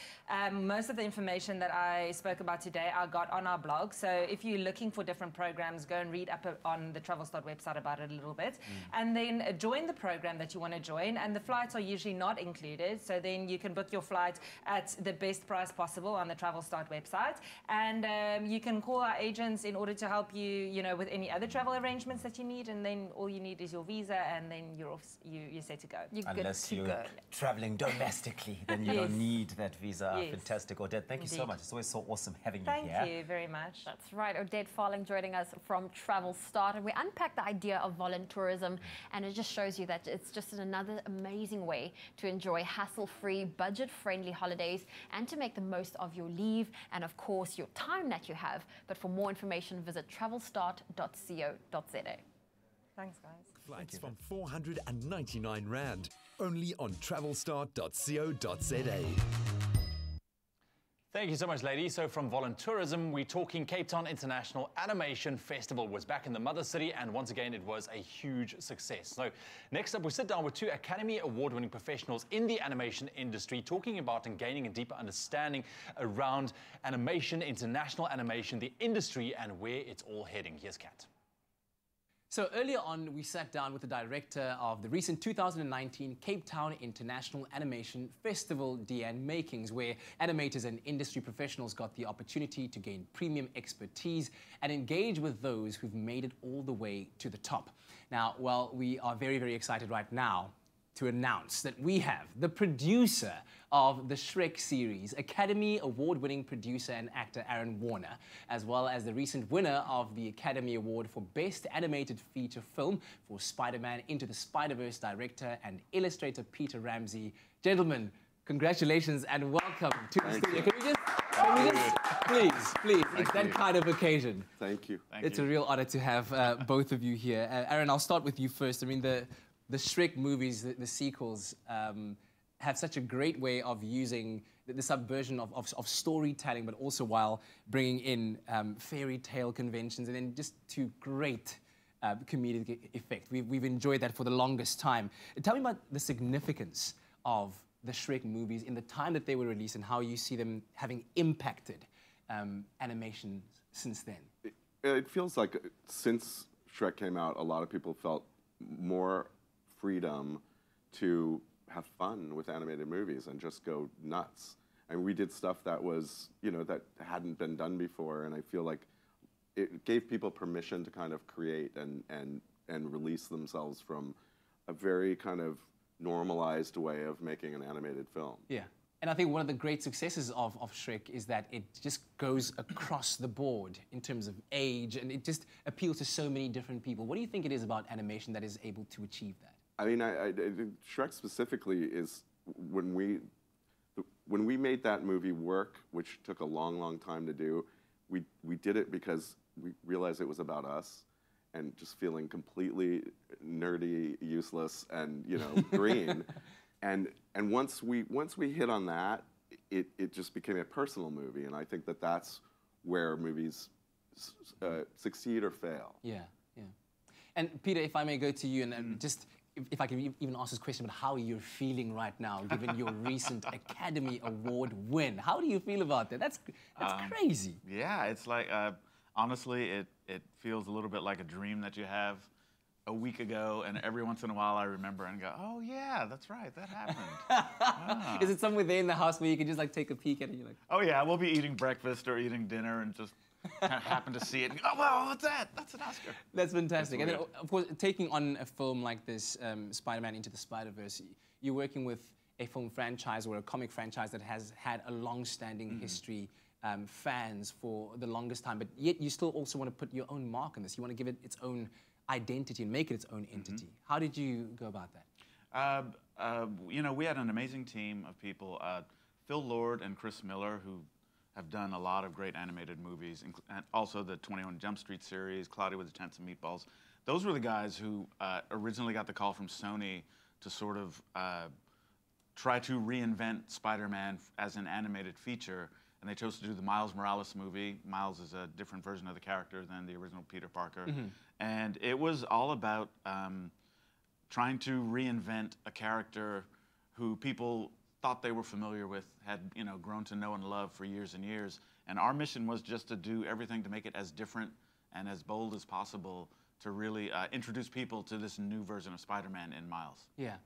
Most of the information that I spoke about today, I got on our blog. So if you're looking for different programs, go and read up on the Travel Start website about it a little bit. And then join the program that you want to join. And the flights are usually not included. So then you can book your flight at the best price possible on the Travel Start website. And you can call our agents in order to help you, with any other travel arrangements that you need. And then all you need is your visa, and then you're you're set to go. Unless you're traveling domestically, then you don't need that visa. Yes. Fantastic. Odette, thank you so much. It's always so awesome having you here. Thank you very much. That's right. Odette Farling joining us from Travel Start. And we unpacked the idea of voluntourism, and it just shows you that it's just another amazing way to enjoy hassle-free, budget-friendly holidays and to make the most of your leave and, of course, your time that you have. But for more information, visit travelstart.co.za. Thanks, guys. Flights from 499 Rand, only on travelstart.co.za. Thank you so much, ladies. So from voluntourism, we're talking Cape Town International Animation Festival was back in the mother city, and once again, it was a huge success. So next up, we sit down with two Academy Award-winning professionals in the animation industry, talking about and gaining a deeper understanding around animation, international animation, the industry, and where it's all heading. Here's Kat. So earlier on, we sat down with the director of the recent 2019 Cape Town International Animation Festival, Deanne Makings, where animators and industry professionals got the opportunity to gain premium expertise and engage with those who've made it all the way to the top. Now, well, we are very, very excited right now to announce that we have the producer of the Shrek series, Academy Award-winning producer and actor Aaron Warner, as well as the recent winner of the Academy Award for Best Animated Feature Film for Spider-Man Into the Spider-Verse director and illustrator Peter Ramsey. Gentlemen, congratulations and welcome to the studio. Can we just, please, it's that kind of occasion. Thank you. It's a real honor to have both of you here. Aaron, I'll start with you first. I mean, the Shrek movies, the sequels, have such a great way of using the subversion of storytelling, but also while bringing in fairy tale conventions and then just to great comedic effect. We've enjoyed that for the longest time. Tell me about the significance of the Shrek movies in the time that they were released and how you see them having impacted animation since then. It feels like since Shrek came out, a lot of people felt more freedom to have fun with animated movies and just go nuts. And we did stuff that was, that hadn't been done before, and I feel like it gave people permission to kind of create and release themselves from a very kind of normalized way of making an animated film. Yeah. And I think one of the great successes of Shrek is that it just goes across the board in terms of age, and it just appeals to so many different people. What do you think it is about animation that is able to achieve that? I mean, Shrek specifically is when we made that movie work, which took a long, long time to do. We did it because we realized it was about us, and just feeling completely nerdy, useless, and green. And once we hit on that, it just became a personal movie, and I think that that's where movies succeed or fail. Yeah, yeah. And Peter, if I may go to you, and just if I can even ask this question about how you're feeling right now, given your recent Academy Award win. How do you feel about that? That's crazy. Yeah, it's like, honestly, it feels a little bit like a dream that you have a week ago, and every once in a while I remember and go, oh yeah, that's right, that happened. Is it somewhere there in the house where you can just like take a peek at it and you're like... Oh yeah, we'll be eating breakfast or eating dinner and just happen to see it and go, oh wow, what's that? That's an Oscar. That's fantastic. And then, of course, taking on a film like this, Spider-Man Into the Spider-Verse, you're working with a film franchise or a comic franchise that has had a long-standing history, fans for the longest time, but yet you still also want to put your own mark on this. You want to give it its own identity and make it its own entity. How did you go about that? We had an amazing team of people. Phil Lord and Chris Miller, who have done a lot of great animated movies, and also the 21 Jump Street series, Cloudy with a Chance of Meatballs. Those were the guys who originally got the call from Sony to sort of try to reinvent Spider-Man as an animated feature, and they chose to do the Miles Morales movie. Miles is a different version of the character than the original Peter Parker. And it was all about trying to reinvent a character who people thought they were familiar with, had grown to know and love for years and years. And our mission was just to do everything to make it as different and as bold as possible to really introduce people to this new version of Spider-Man in Miles. Yeah.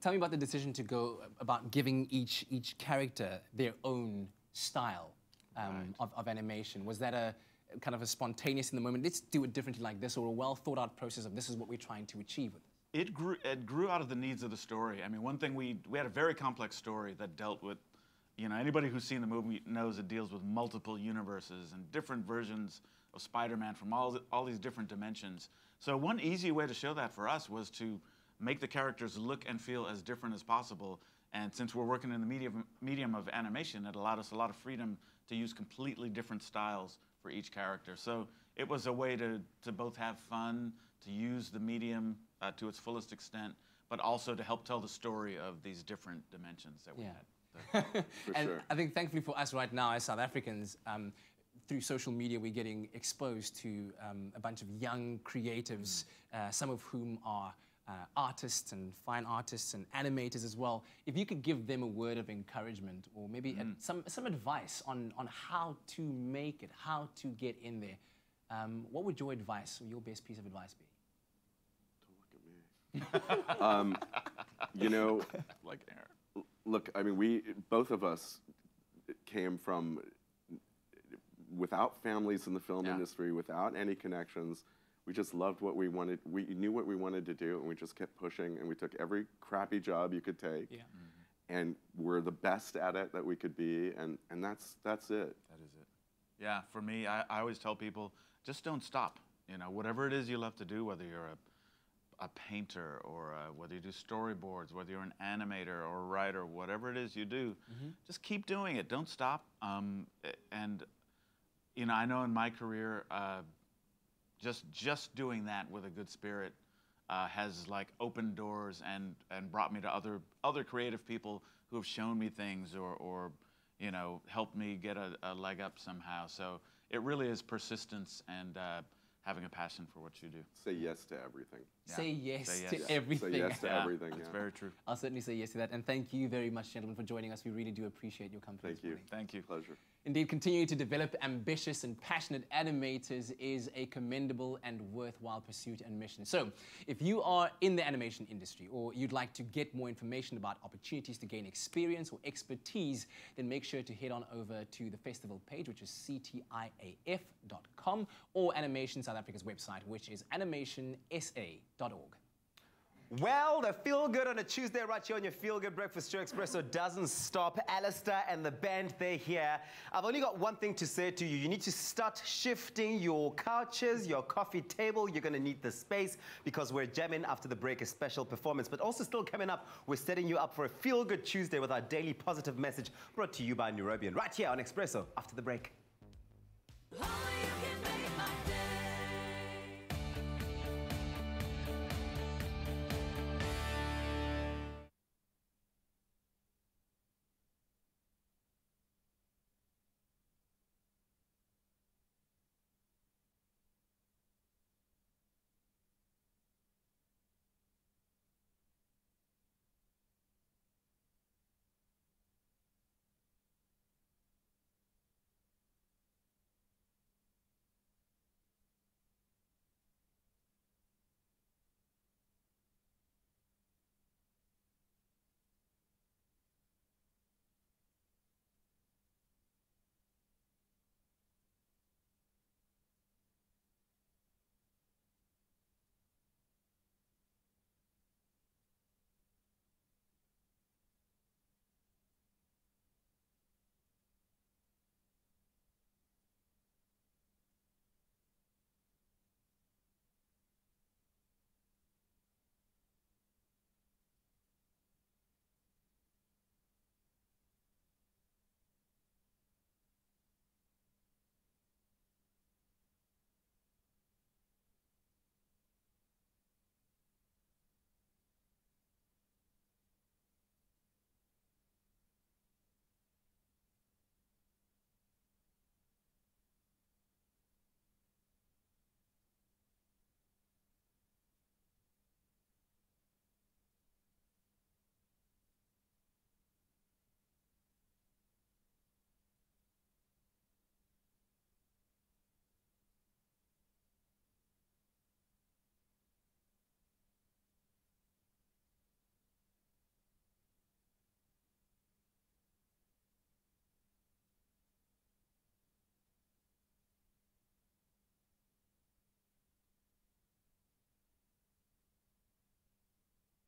Tell me about the decision to go about giving each character their own style of animation. Was that a kind of a spontaneous in the moment, let's do it differently like this, or a well thought out process of this is what we're trying to achieve with it? It grew out of the needs of the story. I mean, one thing we had a very complex story that dealt with, anybody who's seen the movie knows it deals with multiple universes and different versions of Spider-Man from all these different dimensions. So one easy way to show that for us was to make the characters look and feel as different as possible. And since we're working in the medium of animation, it allowed us a lot of freedom to use completely different styles for each character. So it was a way to both have fun, to use the medium to its fullest extent, but also to help tell the story of these different dimensions that we had. And sure. I think thankfully for us right now as South Africans, through social media we're getting exposed to a bunch of young creatives, some of whom are artists and fine artists and animators as well. If you could give them a word of encouragement or maybe some advice on how to make it, how to get in there, what would your advice or your best piece of advice be? Like Aaron. Look, I mean, both of us came from without families in the film industry, without any connections. We just loved what we wanted. We knew what we wanted to do, and we just kept pushing, and we took every crappy job you could take. Yeah. And we're the best at it that we could be, and that's it. That is it. Yeah, for me, I always tell people, just don't stop. Whatever it is you love to do, whether you're a painter or whether you do storyboards, whether you're an animator or a writer, whatever it is you do, just keep doing it. Don't stop. And I know in my career, just doing that with a good spirit has opened doors and brought me to other creative people who have shown me things or helped me get a leg up somehow. So it really is persistence and having a passion for what you do. Say yes to everything. Yeah. Say yes to everything. Say yes to everything. That's very true. I'll certainly say yes to that. And thank you very much, gentlemen, for joining us. We really do appreciate your company. Thank you. Thank you. Pleasure. Indeed, continuing to develop ambitious and passionate animators is a commendable and worthwhile pursuit and mission. So, if you are in the animation industry or you'd like to get more information about opportunities to gain experience or expertise, then make sure to head on over to the festival page, which is ctiaf.com, or Animation South Africa's website, which is animationsa.org. Well, the Feel Good on a Tuesday right here on your Feel Good Breakfast Show Expresso doesn't stop. Alistair and the band, they're here. I've only got one thing to say to you. You need to start shifting your couches, your coffee table. You're going to need the space because we're jamming after the break, a special performance. But also still coming up, we're setting you up for a Feel Good Tuesday with our daily positive message brought to you by Nairobian right here on Expresso after the break.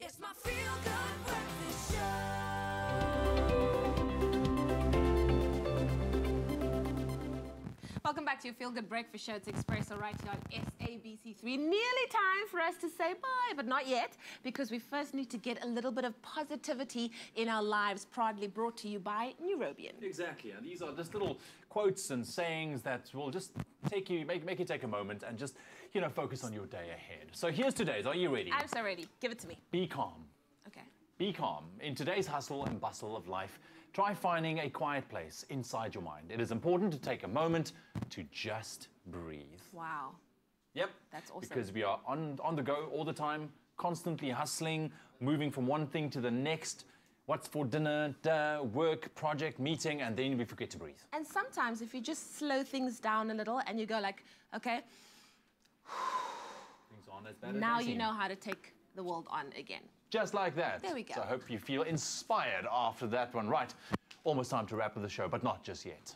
It's my feel-good breakfast show. Welcome back to your Feel Good Breakfast Show. It's Expresso right here on SABC3. Nearly time for us to say bye, but not yet, because we first need to get a little bit of positivity in our lives, proudly brought to you by Neurobian. Exactly, and these are just little quotes and sayings that will just make you take a moment and just, you know, focus on your day ahead. So here's today's. Are you ready? I'm so ready. Give it to me. Be calm. Okay. Be calm. In today's hustle and bustle of life, try finding a quiet place inside your mind. It is important to take a moment to just breathe. Wow. Yep. That's awesome. Because we are on the go all the time, constantly hustling, moving from one thing to the next. What's for dinner, work, project, meeting, and then we forget to breathe. And sometimes if you just slow things down a little and you go like, okay, Things aren't as bad as now they you seem. know how to take the world on again. Just like that. There we go. So I hope you feel inspired after that one. Right, almost time to wrap up the show, but not just yet.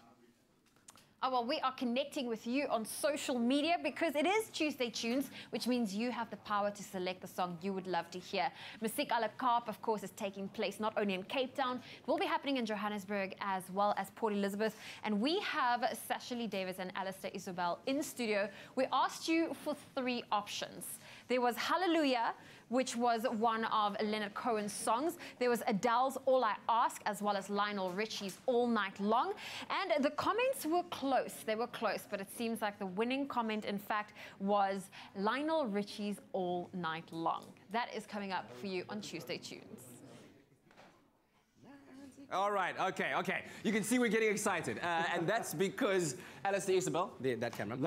Oh, well, we are connecting with you on social media because it is Tuesday Tunes, which means you have the power to select the song you would love to hear. Music A La Carte, of course, is taking place not only in Cape Town, it will be happening in Johannesburg as well as Port Elizabeth. And we have Sashali Davis and Alistair Isabel in studio. We asked you for 3 options. There was Hallelujah, which was one of Leonard Cohen's songs. There was Adele's All I Ask, as well as Lionel Richie's All Night Long. And the comments were close. They were close, but it seems like the winning comment, in fact, was Lionel Richie's All Night Long. That is coming up for you on Tuesday Tunes. All right, okay. You can see we're getting excited. And that's because Alistair Isabel, that camera,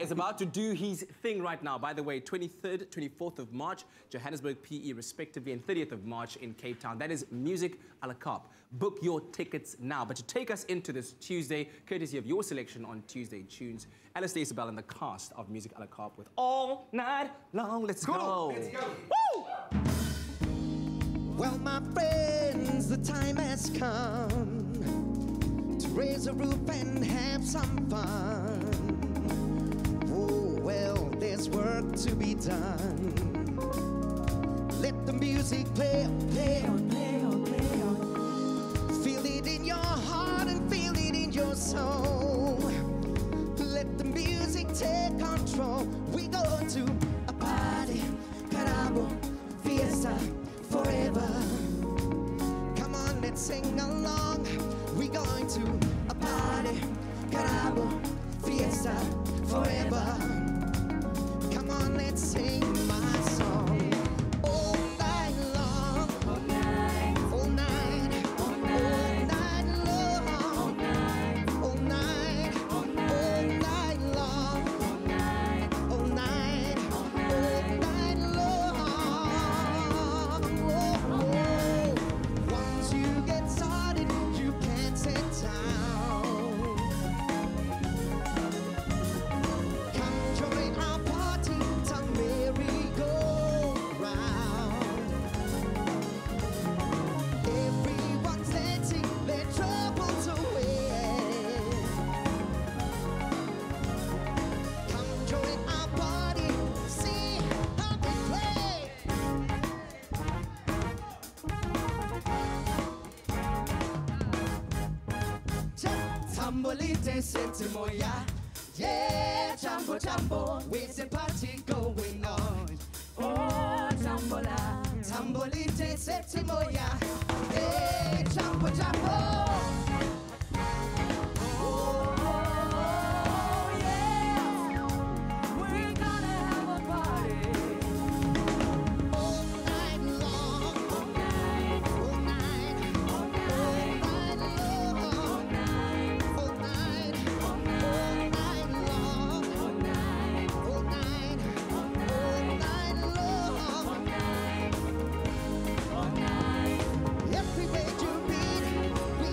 is about to do his thing right now. By the way, 23rd, 24th of March, Johannesburg, PE, respectively, and 30th of March in Cape Town. That is Music A La Carte. Book your tickets now. But to take us into this Tuesday, courtesy of your selection on Tuesday Tunes, Alistair Isabel and the cast of Music A La Carte with All Night Long. Let's go. Let's go. Woo! Well, my friends, the time has come to raise a roof and have some fun. Oh, well, there's work to be done. Let the music play on, play on, play on, play on. Feel it in your heart and feel it in your soul. Let the music take control. We go to a party, carabo, fiesta, forever. Come on, let's sing along. We're going to a party, carabo, fiesta, forever. Come on, let's sing my song. All night long, all night, all night, all night long, all night, all night, all night long, all night, all night, all night long. Once you get started, you can't sit down. Come join our party, it's a merry-go-round. Everyone's dancing, their troubles away. Come join our party, see how we play. Tambolite sente moya, yeah, jambo jambo, with a party going on. Oh, jambola, tambolite sente moya, yeah, jambo jambo. Oh, yeah, we're gonna have a party. All night long, all night, all night, all night, all night long, all night, all night long, all night, all night, all night long, all night, all night. Everywhere you beat, we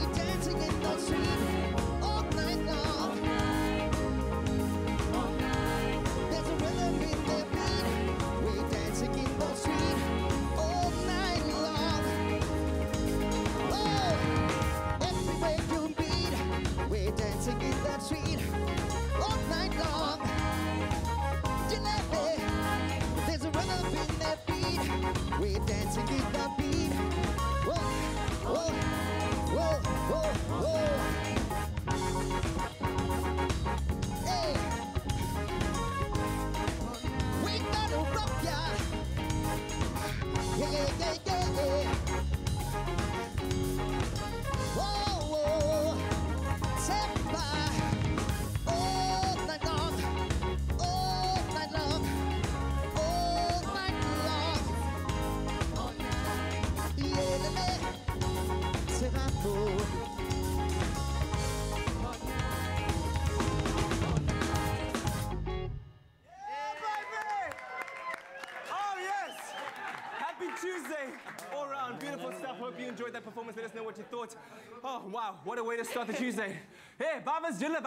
All around, beautiful stuff. Hope you enjoyed that performance. Let us know what you thought. Oh, wow, what a way to start the Tuesday. Hey, Bava's Jilla,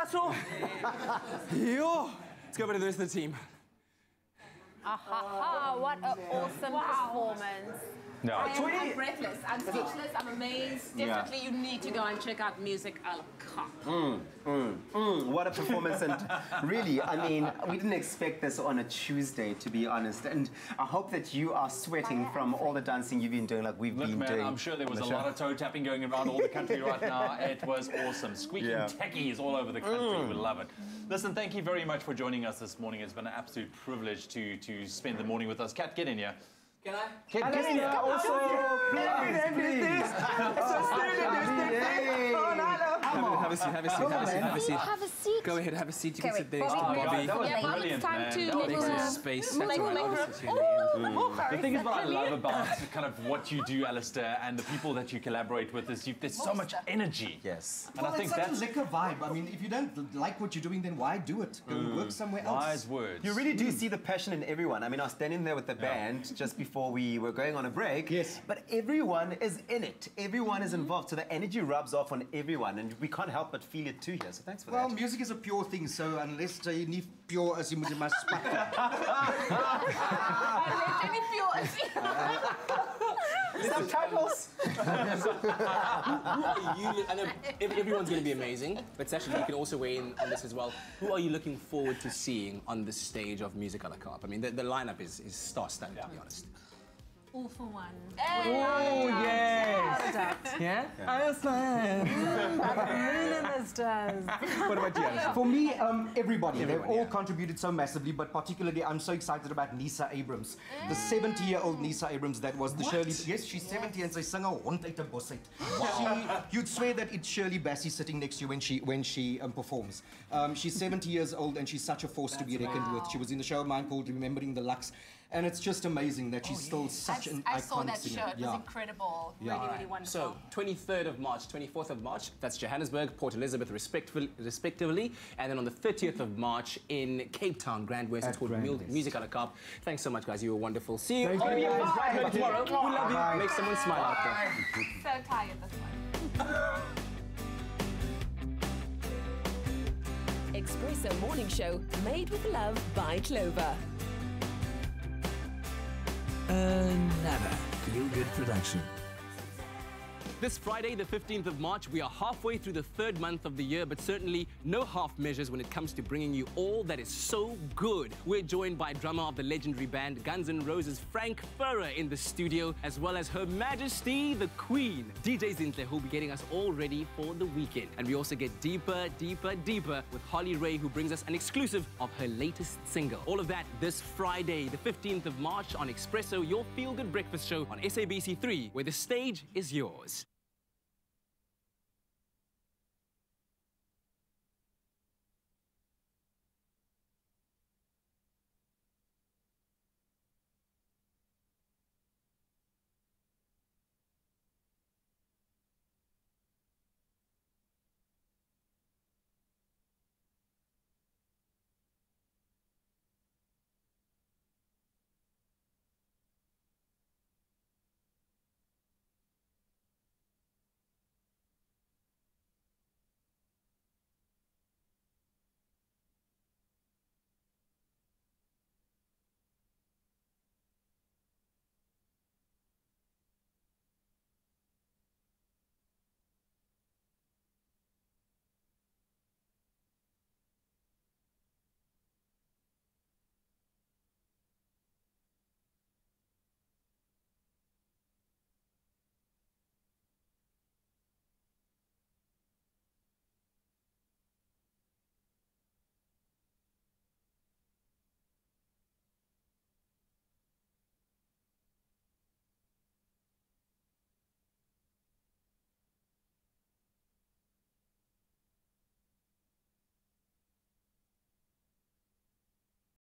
asshole. Yo. Let's go over to the rest of the team. What an awesome performance. No. I'm breathless. I'm speechless. I'm amazed. Definitely, you need to go and check out Music A La Carte. What a performance. And really, I mean, we didn't expect this on a Tuesday, to be honest. And I hope that you are sweating from all the dancing you've been doing like we've been doing. I'm sure there was a lot of toe tapping going around all the country right now. It was awesome. Squeaking techies all over the country. We love it. Listen, thank you very much for joining us this morning. It's been an absolute privilege to spend the morning with us. Kat, get in here. Can I? Get in here. Also, please. Have a seat. Go ahead, have a seat. You can sit there next to Bobby. That was brilliant, time to space. The thing is, what I love about kind of what you do, Alistair, and the people that you collaborate with is there's so much energy. Yes. And I think it's that's such a liquor vibe. I mean, if you don't like what you're doing, then why do it? Go work somewhere else. Wise words. You really do see the passion in everyone. I mean, I was standing there with the band just before we were going on a break. Yes. But everyone is in it. Everyone is involved. So the energy rubs off on everyone, and we can't help but feel it too here. So thanks for that. Well, music is a pure thing, so unless you need pure as you must Subtitles. I know everyone's going to be amazing, but Sasha, you can also weigh in on this as well. Who are you looking forward to seeing on the stage of Music A La Carte? I mean, the lineup is star-studded, to be honest. All for one. Oh, yes. Yeah? What about you, Alison? For me, everybody. They've all contributed so massively, but particularly I'm so excited about Nisa Abrams. The 70-year-old Nisa Abrams that was the Shirley... Yes, she's 70 and sy sing 'n hond uit 'n bos uit. You'd swear that it's Shirley Bassey sitting next to you when she performs. She's 70 years old and she's such a force to be reckoned with. She was in a show of mine called Remembering the Lux. And it's just amazing that she's still such an iconic singer. I saw that show. It was incredible. Really, really wonderful. So, 23rd of March, 24th of March, that's Johannesburg, Port Elizabeth, respectively. And then on the 30th of March in Cape Town, Grand West, it's called Music A La Carte. Thanks so much, guys. You were wonderful. See you tomorrow. We love you. Make someone smile out there. So tired this morning. Expresso Morning Show, made with love by Clover. Another feel-good production. This Friday, the 15th of March, we are halfway through the third month of the year, but certainly no half measures when it comes to bringing you all that is so good. We're joined by drummer of the legendary band Guns N' Roses, Frank Furrer, in the studio, as well as Her Majesty, the Queen, DJ Zintle, who'll be getting us all ready for the weekend. And we also get deeper with Holly Ray, who brings us an exclusive of her latest single. All of that this Friday, the 15th of March on Expresso, your feel-good breakfast show on SABC3, where the stage is yours.